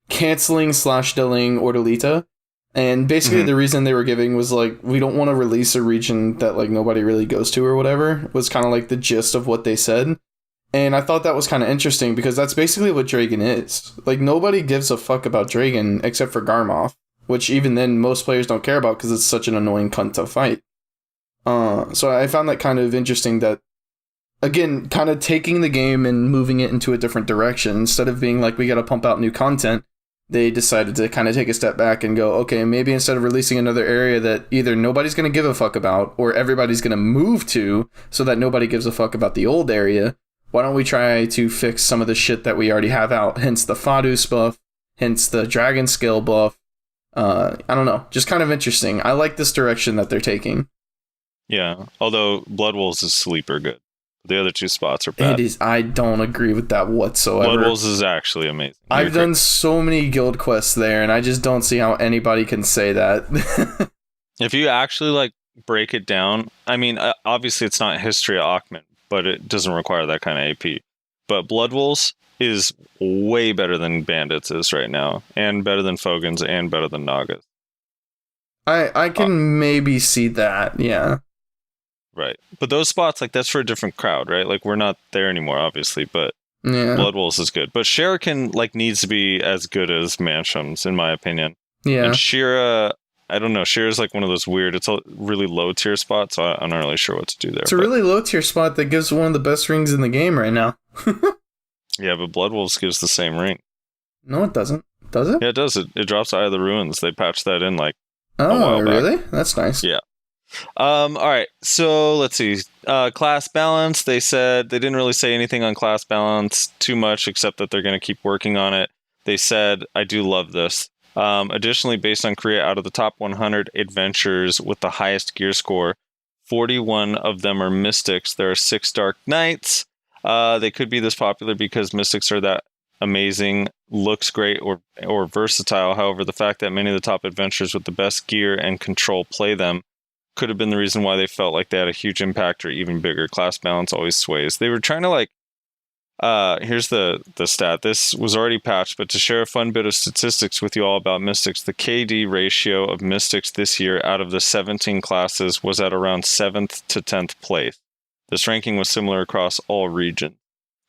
canceling slash delaying Ordolita. And basically the reason they were giving was like, we don't want to release a region that like nobody really goes to or whatever, was kind of like the gist of what they said. And I thought that was kind of interesting because that's basically what Dragon is. Like, nobody gives a fuck about Dragon except for Garmoth, which even then most players don't care about because it's such an annoying cunt to fight. So I found that kind of interesting that, again, kind of taking the game and moving it into a different direction. Instead of being like, we gotta pump out new content, they decided to kind of take a step back and go, okay, maybe instead of releasing another area that either nobody's going to give a fuck about or everybody's going to move to so that nobody gives a fuck about the old area, why don't we try to fix some of the shit that we already have out? Hence the Fadus buff, hence the Dragon Scale buff. I don't know, just kind of interesting. I like this direction that they're taking. Yeah, although Blood Wolves is sleeper good. The other two spots are bad. It is. I don't agree with that whatsoever. Blood Wolves is actually amazing. I've done so many guild quests there, and I just don't see how anybody can say that. If you actually like break it down, I mean, obviously it's not History of Akhman, but it doesn't require that kind of AP. But Blood Wolves is way better than Bandits is right now, and better than Fogans, and better than Nagas. I can maybe see that, yeah. Right. But those spots, like, that's for a different crowd, right? Like, we're not there anymore, obviously, but Yeah. Blood Wolves is good. But Shuriken, like, needs to be as good as Mansham's, in my opinion. Yeah. And Shira, I don't know. Shira's like one of those weird, it's a really low tier spot, so I'm not really sure what to do there. It's a really low tier spot that gives one of the best rings in the game right now. Yeah, but Blood Wolves gives the same ring. No, it doesn't. Does it? Yeah, it does. It drops Eye of the Ruins. They patched that in, like, Oh, while back. really? That's nice. Yeah. All right, so let's see. Class balance, they said they didn't really say anything on class balance too much, except that they're going to keep working on it. They said, I do love this. Additionally, based on Korea, out of the top 100 adventures with the highest gear score, 41 of them are mystics. There are 6 dark knights. They could be this popular because mystics are that amazing, looks great, or versatile. However, the fact that many of the top adventurers with the best gear and control play them could have been the reason why they felt like they had a huge impact or even bigger. Class balance always sways. They were trying to like, here's the stat. This was already patched, but to share a fun bit of statistics with you all about Mystics, the KD ratio of Mystics this year out of the 17 classes was at around 7th to 10th place. This ranking was similar across all regions.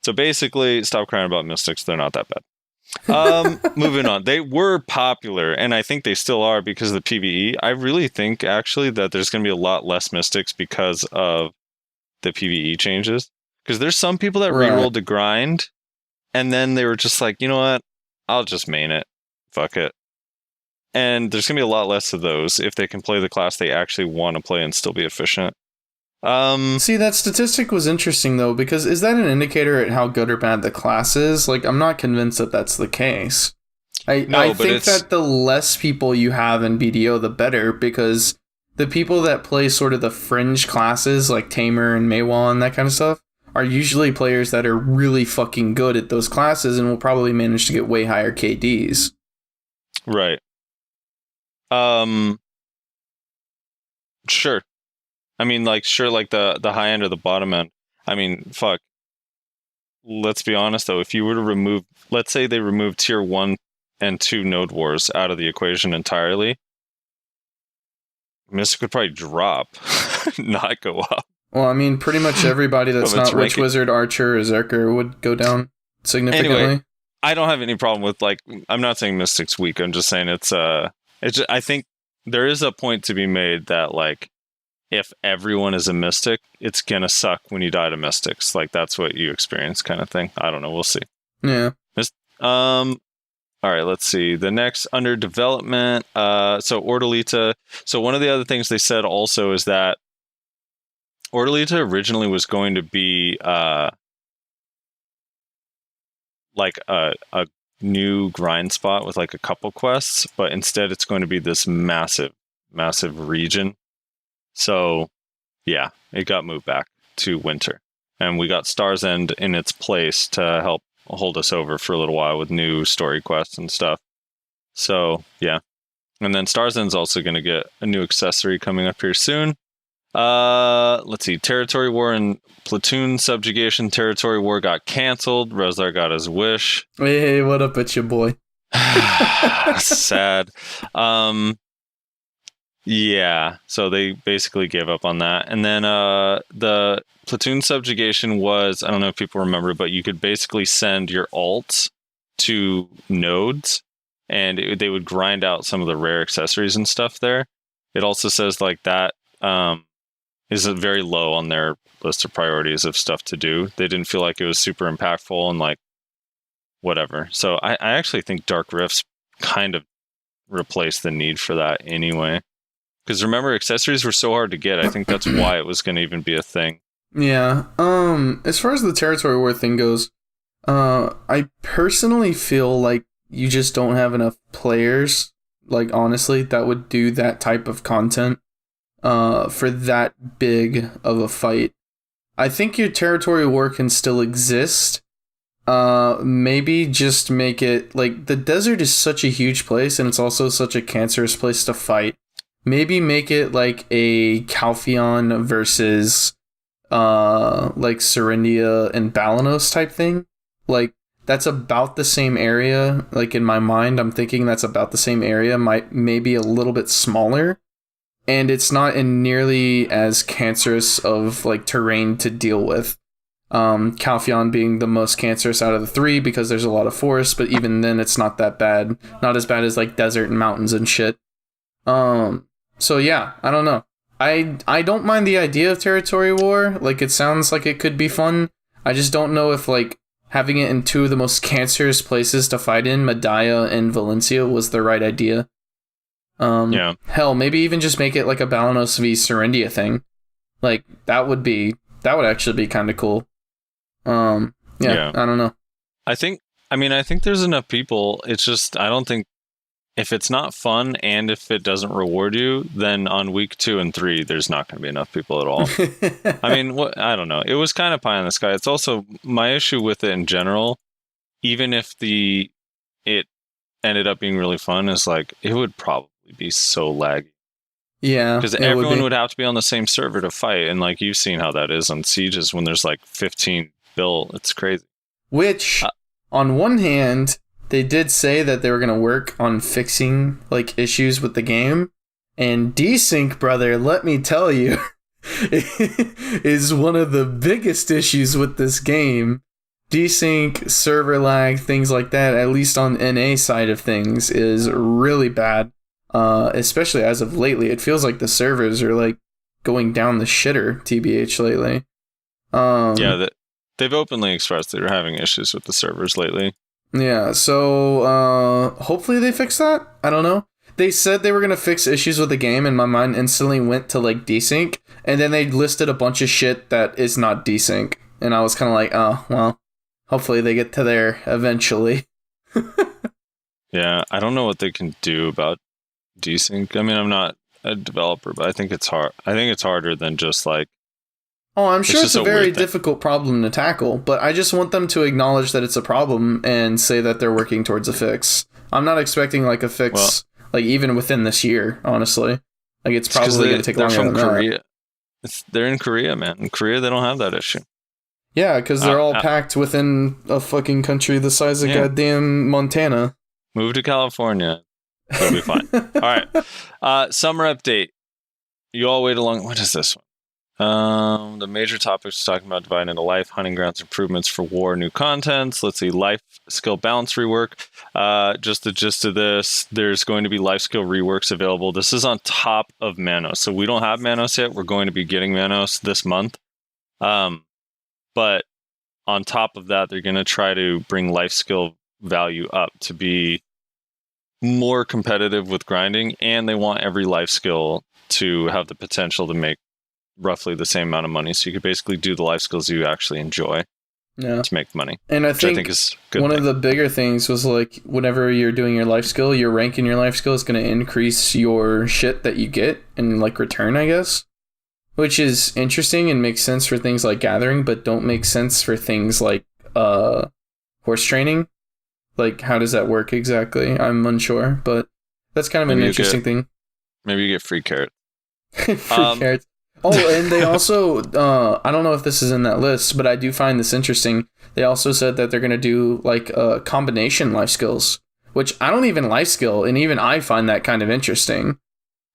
So basically, stop crying about Mystics. They're not that bad. Moving on. They were popular, and I think they still are because of the PvE. I really think, actually, that there's going to be a lot less Mystics because of the PvE changes. Because there's some people that rerolled to grind, and then they were just like, you know what? I'll just main it. Fuck it. And there's going to be a lot less of those if they can play the class they actually want to play and still be efficient. See, that statistic was interesting, though, because is that an indicator at how good or bad the class is? Like, I'm not convinced that that's the case. I think that the less people you have in BDO, the better, because the people that play sort of the fringe classes, like Tamer and Meiwa and that kind of stuff, are usually players that are really fucking good at those classes and will probably manage to get way higher KDs. Right. Sure. I mean, like, sure, like the high end or the bottom end. I mean, fuck. Let's be honest, though. If you were to remove, let's say they remove tier 1 and 2 node wars out of the equation entirely, Mystic would probably drop, not go up. Well, I mean, pretty much everybody that's not Witch Wizard, Archer, or Zerker would go down significantly. Anyway, I don't have any problem with, like, I'm not saying Mystic's weak. I'm just saying it's just, I think there is a point to be made that, like, if everyone is a Mystic, it's gonna suck when you die to Mystics. Like, that's what you experience, kind of thing. I don't know. We'll see. Yeah. All right. Let's see. The next under development. So Ordolita. So one of the other things they said also is that Ordolita originally was going to be like a new grind spot with like a couple quests, but instead it's going to be this massive region. So, yeah, it got moved back to winter. And we got Star's End in its place to help hold us over for a little while with new story quests and stuff. So, yeah. And then Star's End's also going to get a new accessory coming up here soon. Let's see. Territory war and platoon subjugation. Territory war got canceled. Rezlar got his wish. Hey, what up, it's your boy? Sad. Yeah, so they basically gave up on that. And then the platoon subjugation was, I don't know if people remember, but you could basically send your alts to nodes and they would grind out some of the rare accessories and stuff there. It also says like that is very low on their list of priorities of stuff to do. They didn't feel like it was super impactful and like whatever. So I actually think Dark Rifts kind of replaced the need for that anyway. Because remember, accessories were so hard to get. I think that's why it was going to even be a thing. Yeah. As far as the territory war thing goes, I personally feel like you just don't have enough players, like honestly, that would do that type of content for that big of a fight. I think your territory war can still exist. Maybe just make it like the desert is such a huge place and it's also such a cancerous place to fight. Maybe make it like a Calpheon versus like Serendia and Balanos type thing. Like that's about the same area. Like in my mind, I'm thinking that's about the same area, maybe a little bit smaller. And it's not in nearly as cancerous of like terrain to deal with. Calpheon being the most cancerous out of the three because there's a lot of forest, but even then it's not that bad. Not as bad as like desert and mountains and shit. So yeah, I don't know. I don't mind the idea of territory war. Like it sounds like it could be fun. I just don't know if like having it in two of the most cancerous places to fight in, Medaya and Valencia, was the right idea. Yeah. Hell, maybe even just make it like a Balanos v Serendia thing. Like that would actually be kind of cool. Yeah, I don't know. I think there's enough people. It's just I don't think if it's not fun and if it doesn't reward you, then on week 2 and 3, there's not going to be enough people at all. I mean, I don't know. It was kind of pie in the sky. It's also my issue with it in general. Even if it ended up being really fun, is like it would probably be so laggy. Yeah, because everyone would have to be on the same server to fight, and like you've seen how that is on sieges when there's like 15 built. It's crazy. Which, on one hand, they did say that they were going to work on fixing like issues with the game, and desync, brother, let me tell you, is one of the biggest issues with this game. Desync, server lag, things like that, at least on NA side of things, is really bad. Especially as of lately, it feels like the servers are like going down the shitter, TBH lately. They've openly expressed they're having issues with the servers lately. Yeah, so hopefully they fix that. I don't know. They said they were going to fix issues with the game, and my mind instantly went to like desync, and then they listed a bunch of shit that is not desync, and I was kind of like, oh, well, hopefully they get to there eventually. Yeah, I don't know what they can do about desync. I mean, I'm not a developer, but I think it's hard. I think it's harder than just like. Oh, I'm sure it's a very difficult problem to tackle, but I just want them to acknowledge that it's a problem and say that they're working towards a fix. I'm not expecting like a fix, like even within this year, honestly. Like it's probably going to take longer than Korea. They're in Korea, man. In Korea, they don't have that issue. Yeah, because they're all packed within a fucking country the size of goddamn Montana. Move to California. It'll be fine. All right. Summer update. You all wait along. What is this one? The major topics talking about dividing into life, hunting grounds, improvements for war, new contents. Let's see, life skill balance rework. Just the gist of this, there's going to be life skill reworks available. This is on top of Manos. So we don't have Manos yet. We're going to be getting Manos this month. But on top of that, they're going to try to bring life skill value up to be more competitive with grinding, and they want every life skill to have the potential to make roughly the same amount of money. So you could basically do the life skills you actually enjoy to make money. And I think is good one of the bigger things was like whenever you're doing your life skill, your rank in your life skill is going to increase your shit that you get in like return, I guess. Which is interesting and makes sense for things like gathering, but don't make sense for things like horse training. Like, how does that work exactly? I'm unsure, but that's kind of an interesting thing. Maybe you get free carrots. Free carrots. Oh, and they also, I don't know if this is in that list, but I do find this interesting. They also said that they're going to do like combination life skills, which I don't even life skill, and even I find that kind of interesting.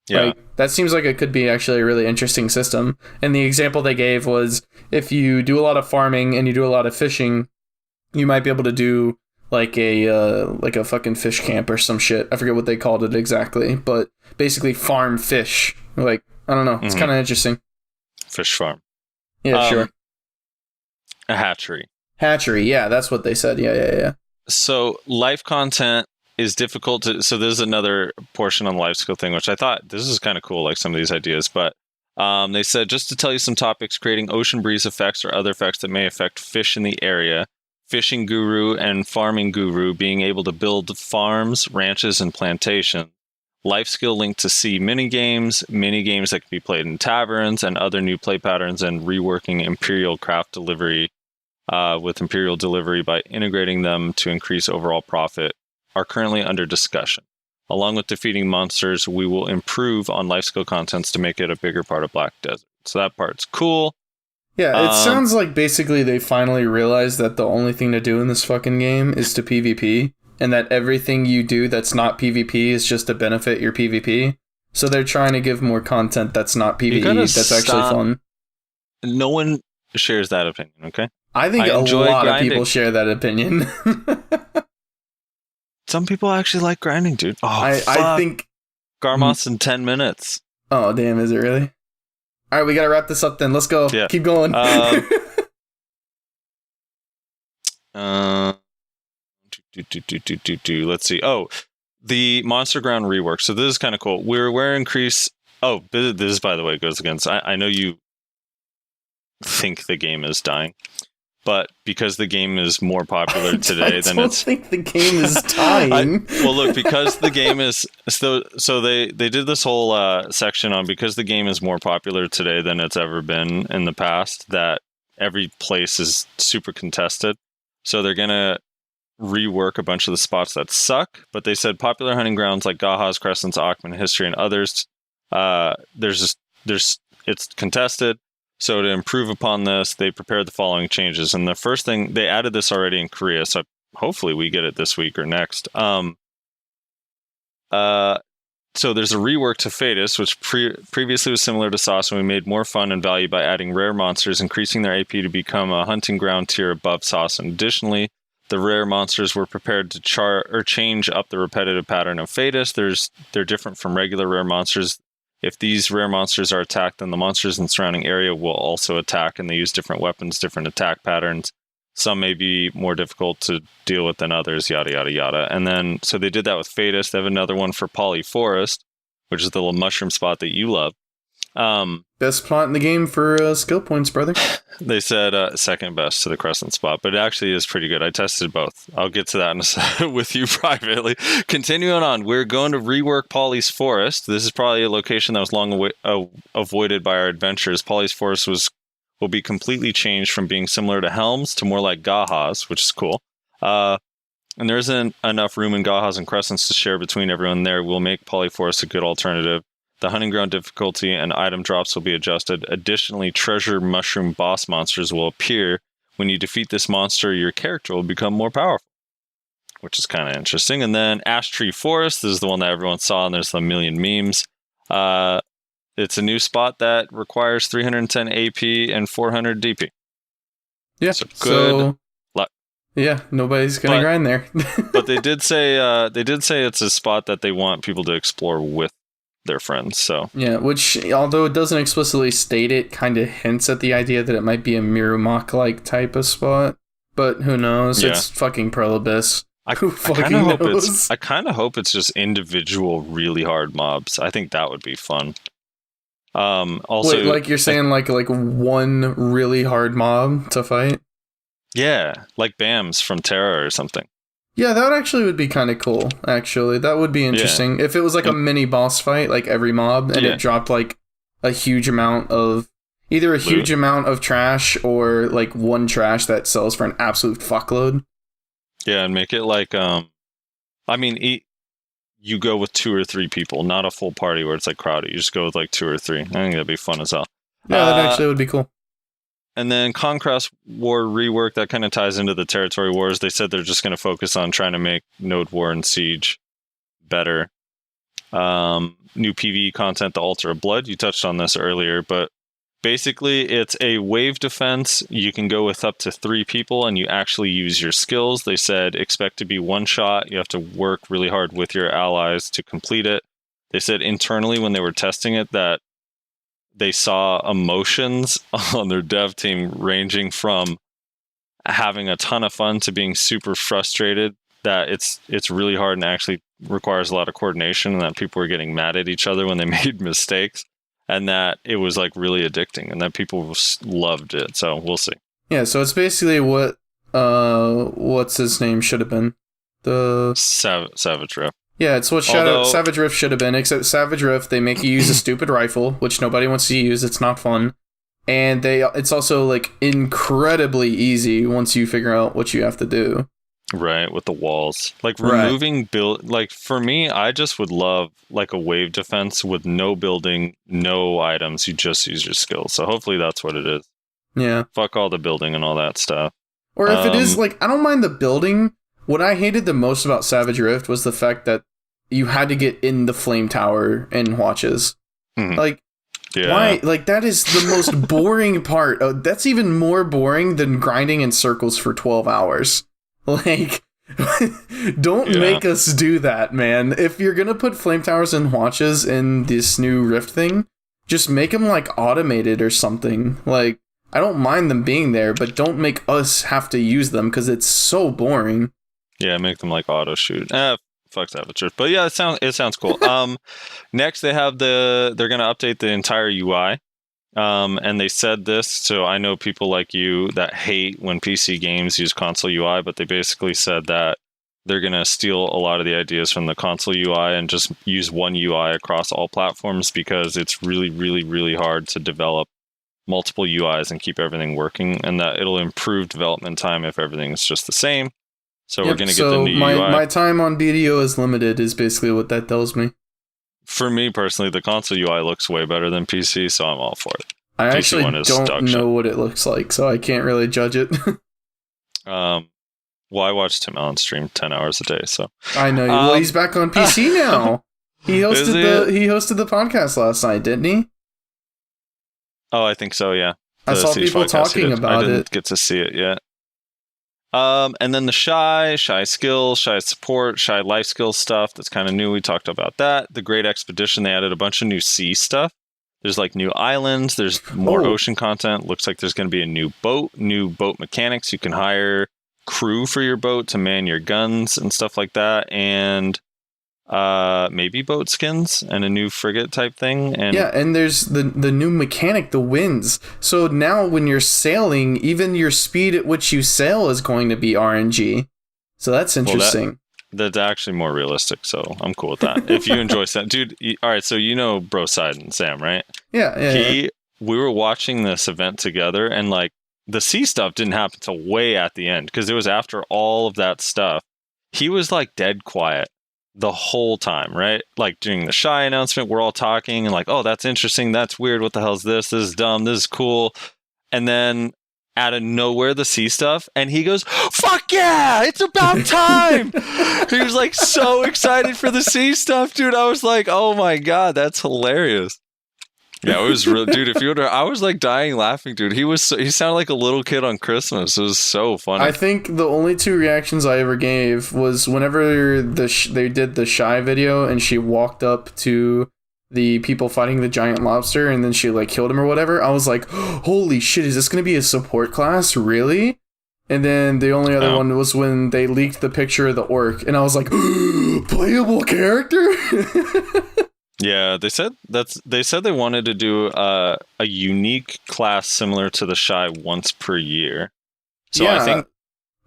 Yeah. Like, that seems like it could be actually a really interesting system. And the example they gave was if you do a lot of farming and you do a lot of fishing, you might be able to do like a fucking fish camp or some shit. I forget what they called it exactly, but basically farm fish. Like, I don't know. It's kind of interesting. Fish farm. Yeah, sure. A hatchery. Hatchery. Yeah, that's what they said. Yeah. So life content is difficult to. So there's another portion on the life skill thing, which I thought this is kind of cool, like some of these ideas. But they said just to tell you some topics: creating ocean breeze effects or other effects that may affect fish in the area. Fishing guru and farming guru being able to build farms, ranches, and plantations. Life skill linked to sea minigames that can be played in taverns, and other new play patterns, and reworking Imperial craft delivery with Imperial delivery by integrating them to increase overall profit are currently under discussion. Along with defeating monsters, we will improve on life skill contents to make it a bigger part of Black Desert. So that part's cool. Yeah, it sounds like basically they finally realized that the only thing to do in this fucking game is to PvP. And that everything you do that's not PvP is just to benefit your PvP. So they're trying to give more content that's not PvE, that's actually fun. No one shares that opinion, okay? I think a lot of people share that opinion. Some people actually like grinding, dude. Oh, I think... Garmoth's in 10 minutes. Oh, damn, is it really? Alright, we gotta wrap this up then. Let's go. Yeah. Keep going. Let's see. Oh, the Monster Ground rework. So this is kind of cool. We're increase. Oh, this by the way goes against. I know you think the game is dying, but because the game is more popular today than it's. I don't think the game is dying. Well, look, because the game is so they did this whole section on because the game is more popular today than it's ever been in the past. That every place is super contested, so they're gonna rework a bunch of the spots that suck, but they said popular hunting grounds like Gahaz, Crescents, Akhman, History, and others, it's contested. So to improve upon this, they prepared the following changes. And the first thing, they added this already in Korea, so hopefully we get it this week or next. So there's a rework to Fetus, which previously was similar to Sauce, and we made more fun and value by adding rare monsters, increasing their AP to become a hunting ground tier above Sauce. And additionally, the rare monsters were prepared to change up the repetitive pattern of Fetus. They're different from regular rare monsters. If these rare monsters are attacked, then the monsters in the surrounding area will also attack, and they use different weapons, different attack patterns. Some may be more difficult to deal with than others, yada, yada, yada. And then, so they did that with Fetus. They have another one for Polyforest, which is the little mushroom spot that you love. Best plot in the game for skill points, brother. They said second best to the Crescent spot, but it actually is pretty good. I tested both. I'll get to that in a second with you privately. Continuing on, we're going to rework Polly's Forest. This is probably a location that was long avoided by our adventurers. Polly's Forest will be completely changed from being similar to Helms to more like Gahaz, which is cool. And there isn't enough room in Gahaz and Crescents to share between everyone there. We'll make Polyforest a good alternative. The hunting ground difficulty and item drops will be adjusted. Additionally, treasure mushroom boss monsters will appear. When you defeat this monster, your character will become more powerful, which is kind of interesting. And then Ash Tree Forest, this is the one that everyone saw, and there's a million memes. It's a new spot that requires 310 AP and 400 DP. Yeah, so good luck. Yeah, nobody's gonna grind there. But they did say it's a spot that they want people to explore with their friends. So yeah, which although it doesn't explicitly state it, kind of hints at the idea that it might be a Mirumok like type of spot. But who knows? Yeah. It's fucking Prolobis. Who fucking knows? I kind of hope it's just individual really hard mobs. I think that would be fun. Also, wait, like you're saying, like one really hard mob to fight? Yeah, like Bams from Terra or something. Yeah, that actually would be kind of cool, actually. That would be interesting. Yeah. If it was like a mini boss fight, like every mob, and it dropped like a huge amount of... Either a huge amount of trash or like one trash that sells for an absolute fuckload. Yeah, and make it like... you go with 2 or 3 people, not a full party where it's like crowded. You just go with like 2 or 3. I think that'd be fun as hell. Yeah, that actually would be cool. And then Conquest War rework, that kind of ties into the territory wars. They said they're just going to focus on trying to make Node War and Siege better. New PvE content, the Altar of Blood. You touched on this earlier, but basically it's a wave defense. You can go with up to 3 people and you actually use your skills. They said expect to be one shot. You have to work really hard with your allies to complete it. They said internally when they were testing it that they saw emotions on their dev team ranging from having a ton of fun to being super frustrated, that it's really hard and actually requires a lot of coordination, and that people were getting mad at each other when they made mistakes, and that it was like really addicting, and that people loved it. So we'll see. Yeah, so it's basically what's his name should have been. The Savage Rift. Yeah, it's what Savage Rift should have been, except Savage Rift, they make you use a stupid rifle, which nobody wants to use, it's not fun. And it's also like incredibly easy once you figure out what you have to do. Right, with the walls. Like removing build, like for me, I just would love like a wave defense with no building, no items, you just use your skills. So hopefully that's what it is. Yeah. Fuck all the building and all that stuff. Or if it is, like, I don't mind the building. What I hated the most about Savage Rift was the fact that you had to get in the flame tower and watches. Mm-hmm. Like, why? Like, that is the most boring part. That's even more boring than grinding in circles for 12 hours. Like, don't make us do that, man. If you're gonna put flame towers and watches in this new Rift thing, just make them, like, automated or something. Like, I don't mind them being there, but don't make us have to use them, because it's so boring. Yeah, make them like auto shoot. Fuck Savage Rift. But yeah, it sounds cool. Next they have they're gonna update the entire UI. And they said this, so I know people like you that hate when PC games use console UI, but they basically said that they're gonna steal a lot of the ideas from the console UI and just use one UI across all platforms, because it's really, really, really hard to develop multiple UIs and keep everything working, and that it'll improve development time if everything is just the same. So we're going to get the new UI. My time on BDO is limited is basically what that tells me. For me personally, the console UI looks way better than PC, so I'm all for it. I actually don't know what it looks like, so I can't really judge it. Well, I watch Tim Allen stream 10 hours a day, so I know. Well, he's back on PC now. He hosted the podcast last night, didn't he? Oh, I think so. Yeah, I saw people talking about it. I didn't get to see it yet. And then the Shai skills, Shai support, Shai life skills stuff. That's kind of new. We talked about that. The Great Expedition, they added a bunch of new sea stuff. There's like new islands. There's more ocean content. Looks like there's going to be a new boat mechanics. You can hire crew for your boat to man your guns and stuff like that. And maybe boat skins and a new frigate type thing. And yeah, and there's the new mechanic, the winds. So now when you're sailing, even your speed at which you sail is going to be RNG. So that's interesting. That's actually more realistic, so I'm cool with that. If you enjoy Sam, dude, all right, so you know Bro Side and Sam, right? Yeah. We were watching this event together, and like the sea stuff didn't happen till way at the end, because it was after all of that stuff. He was like dead quiet the whole time, right? Like during the Shai announcement, we're all talking and like, oh, that's interesting, that's weird, what the hell is this? This is dumb, this is cool. And then out of nowhere, the sea stuff, and he goes, fuck yeah, it's about time. He was like so excited for the sea stuff, dude. I was like, oh my god, that's hilarious. Yeah, it was real, dude. If you would, I was like dying laughing, dude. He sounded like a little kid on Christmas. It was so funny. I think the only 2 reactions I ever gave was whenever they did the Shai video and she walked up to the people fighting the giant lobster and then she like killed him or whatever. I was like, holy shit, is this going to be a support class? Really? And then the only other one was when they leaked the picture of the orc, and I was like, playable character? Yeah, they said they wanted to do a unique class similar to the Shai once per year. So yeah, I think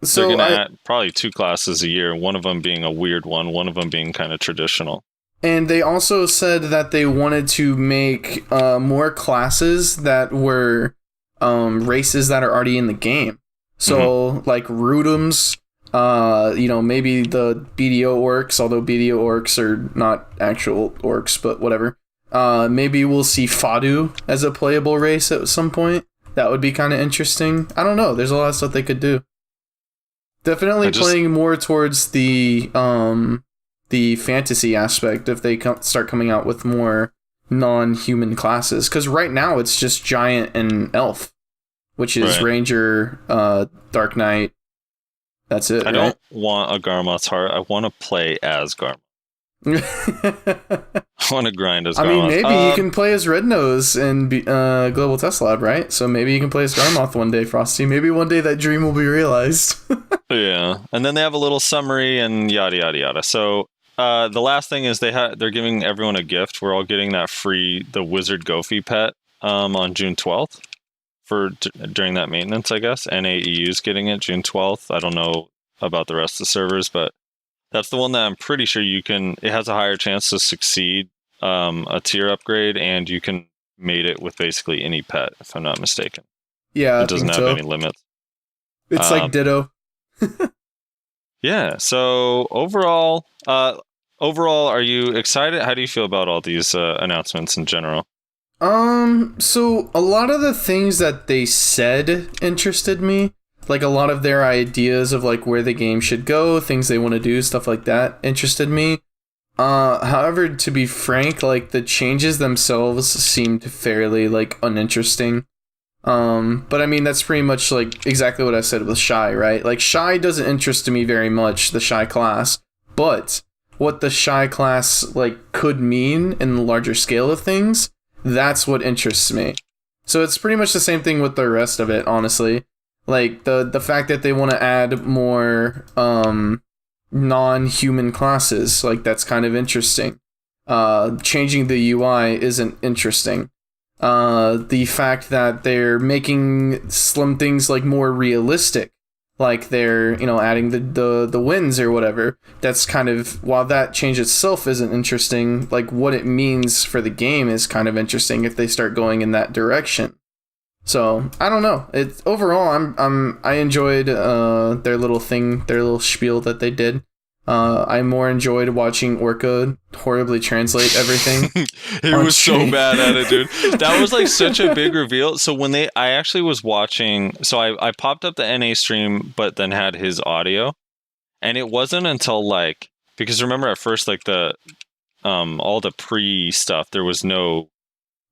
they're going to add probably 2 classes a year, one of them being a weird one of them being kind of traditional. And they also said that they wanted to make more classes that were races that are already in the game. So, like Rudums, maybe the BDO orcs, although BDO orcs are not actual orcs, but whatever. Maybe we'll see Fadu as a playable race at some point. That would be kind of interesting. I don't know. There's a lot of stuff they could do. Definitely playing more towards the fantasy aspect if they start coming out with more non-human classes. Because right now it's just Giant and Elf, which is Ranger, Dark Knight. That's it. I don't want a Garmoth's Heart. I want to play as Garmoth. I want to grind as Garmoth. I mean, maybe you can play as Red Nose in Global Test Lab, right? So maybe you can play as Garmoth one day, Frosty. Maybe one day that dream will be realized. Yeah, and then they have a little summary and yada yada yada. So the last thing is they're giving everyone a gift. We're all getting that the Wizard Goofy pet on June 12th during that maintenance, I guess. NAEU's getting it June 12th. I don't know about the rest of the servers, but that's the one that I'm pretty sure it has a higher chance to succeed a tier upgrade, and you can mate it with basically any pet, if I'm not mistaken. Yeah, it doesn't have any limits. It's like Ditto. Yeah, so overall, are you excited? How do you feel about all these announcements in general? So a lot of the things that they said interested me. Like a lot of their ideas of like where the game should go, things they want to do, stuff like that interested me. However, to be frank, like the changes themselves seemed fairly like uninteresting. But I mean, that's pretty much like exactly what I said with Shai, right? Like Shai doesn't interest me very much, the Shai class, but what the Shai class like could mean in the larger scale of things, that's what interests me. So it's pretty much the same thing with the rest of it, honestly. Like the fact that they want to add more non-human classes, like that's kind of interesting. Changing the UI isn't interesting. The fact that they're making some things like more realistic, like they're adding the winds or whatever. That's kind of, while that change itself isn't interesting, like what it means for the game is kind of interesting if they start going in that direction. So I don't know. Overall, I enjoyed their little spiel that they did. I more enjoyed watching Orca horribly translate everything. He was so bad at it, dude. That was like such a big reveal. So I actually was watching. So I popped up the NA stream, but then had his audio, and it wasn't until because remember at first the all the pre stuff there was no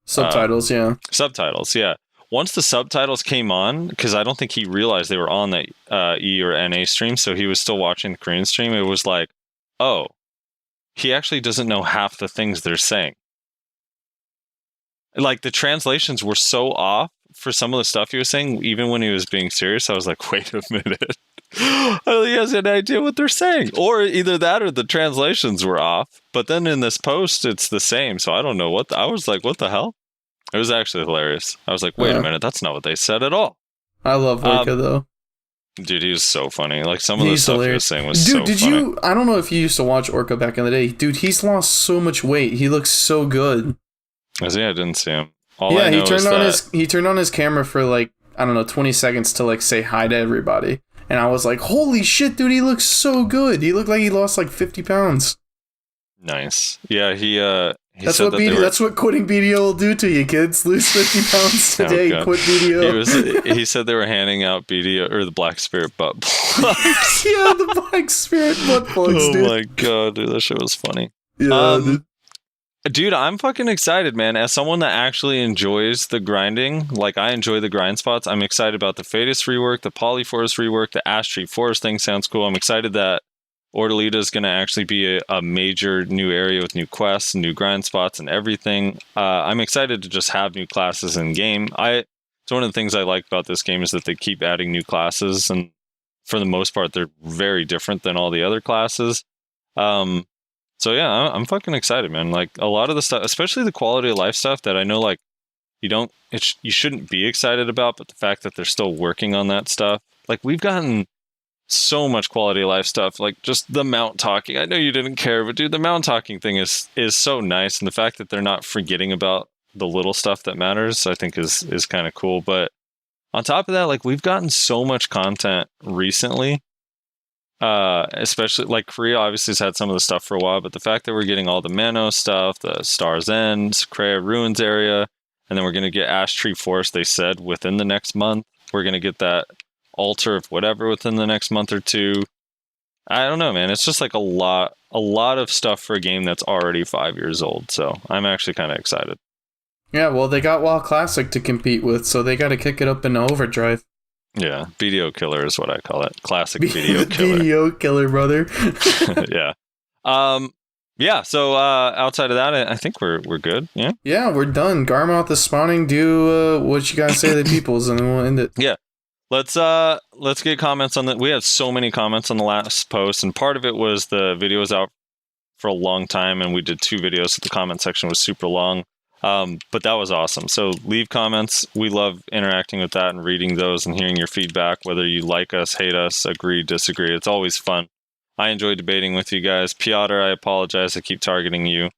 subtitles. Subtitles. Yeah. Once the subtitles came on, because I don't think he realized they were on the E or NA stream, so he was still watching the Korean stream, it was like, oh, he actually doesn't know half the things they're saying. Like, the translations were so off for some of the stuff he was saying, even when he was being serious. I was like, wait a minute. I don't think he has any idea what they're saying. Or either that or the translations were off. But then in this post, it's the same, so I don't know what... I was like, what the hell? It was actually hilarious. I was like, wait a minute, that's not what they said at all. I love Orca, though. Dude, he was so funny. Like, some of the stuff he was saying was so funny. Dude, I don't know if you used to watch Orca back in the day. Dude, he's lost so much weight. He looks so good. I didn't see him. He turned on his camera for 20 seconds to say hi to everybody. And I was like, holy shit, dude, he looks so good. He looked like he lost 50 pounds. Nice. Yeah, that's what quitting BDO will do to you, kids. Lose 50 pounds today. Quit BDO. He said they were handing out BDO or the Black Spirit butt plugs. Yeah, the Black Spirit butt plugs, dude. Oh my god, dude, that shit was funny. Yeah, dude, I'm fucking excited, man. As someone that actually enjoys the grinding, I enjoy the grind spots. I'm excited about the Fadus rework, the Polyforest rework, the Ash Tree Forest thing sounds cool. I'm excited that Ordalita is going to actually be a major new area with new quests, new grind spots, and everything. I'm excited to just have new classes in game. It's one of the things I like about this game is that they keep adding new classes, and for the most part, they're very different than all the other classes. So yeah, I'm fucking excited, man. A lot of the stuff, especially the quality of life stuff that I know, you shouldn't be excited about, but the fact that they're still working on that stuff, we've gotten so much quality of life stuff, just the mount talking. I know you didn't care, but dude, the mount talking thing is so nice, and the fact that they're not forgetting about the little stuff that matters, I think is kind of cool. But on top of that, we've gotten so much content recently Especially like Korea obviously has had some of the stuff for a while, but the fact that we're getting all the Mano stuff, the Star's End, Kreia Ruins area, and then we're going to get Ash Tree Forest, they said, within the next month. We're going to get that Altar of whatever within the next month or two. I don't know, man. It's just like a lot of stuff for a game that's already 5 years old. So I'm actually kind of excited. Yeah, well, they got WoW Classic to compete with, so they got to kick it up into overdrive. Yeah, video killer is what I call it. Classic video killer. Video killer, brother. Yeah. Yeah, so outside of that, I think we're good. Yeah. Yeah, we're done. Garmouth is spawning. Do what you gotta say to the peoples, and then we'll end it. Yeah. Let's get comments on that. We had so many comments on the last post, and part of it was the video was out for a long time, and we did 2 videos, so the comment section was super long. But that was awesome. So leave comments. We love interacting with that and reading those and hearing your feedback, whether you like us, hate us, agree, disagree. It's always fun. I enjoy debating with you guys. Piotr, I apologize. I keep targeting you.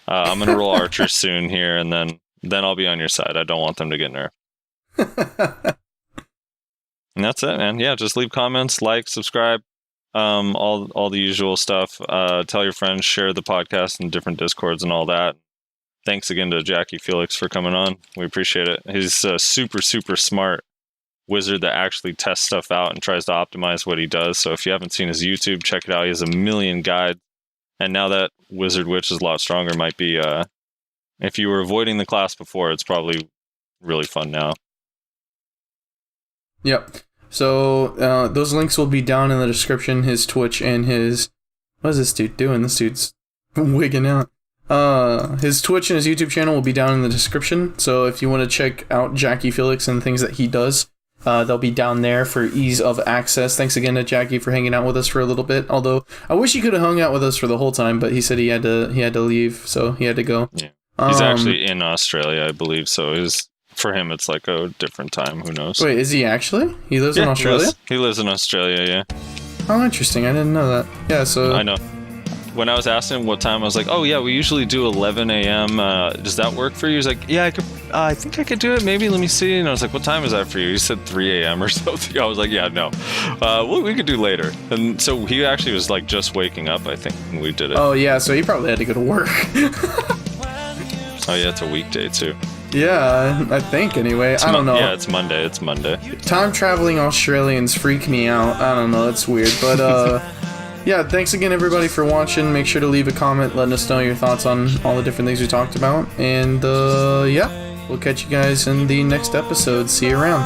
I'm going to roll Archer soon here, and then I'll be on your side. I don't want them to get nerfed. And that's it, man. Yeah, just leave comments, like, subscribe, all the usual stuff. Tell your friends, share the podcast in different Discords and all that. Thanks again to JackieFelix for coming on. We appreciate it. He's a super, super smart wizard that actually tests stuff out and tries to optimize what he does. So if you haven't seen his YouTube, check it out. He has a million guides. And now that Wizard Witch is a lot stronger, might be, if you were avoiding the class before, it's probably really fun now. Yep. So those links will be down in the description. His Twitch and his... What is this dude doing? This dude's wigging out. His Twitch and his YouTube channel will be down in the description. So if you want to check out JackieFelix and things that he does, they'll be down there for ease of access. Thanks again to Jackie for hanging out with us for a little bit. Although I wish he could have hung out with us for the whole time, but he said he had to leave, so he had to go. Yeah. He's actually in Australia, I believe. So for him, it's like a different time. Who knows? Wait, is he actually? He lives in Australia? He lives in Australia, yeah. Oh, interesting. I didn't know that. Yeah, so... I know. When I was asking him what time, I was like, oh, yeah, we usually do 11 a.m. Does that work for you? He's like, yeah, I think I could do it. Maybe, let me see. And I was like, what time is that for you? He said 3 a.m. or something. I was like, yeah, no. We could do later. And so he actually was like just waking up, I think, when we did it. Oh, yeah, so he probably had to go to work. Oh, yeah, it's a weekday, too. Yeah, I think, anyway. I don't know. Yeah, it's Monday. Time-traveling Australians freak me out. I don't know, it's weird. But, yeah, thanks again, everybody, for watching. Make sure to leave a comment letting us know your thoughts on all the different things we talked about. And, yeah, we'll catch you guys in the next episode. See you around.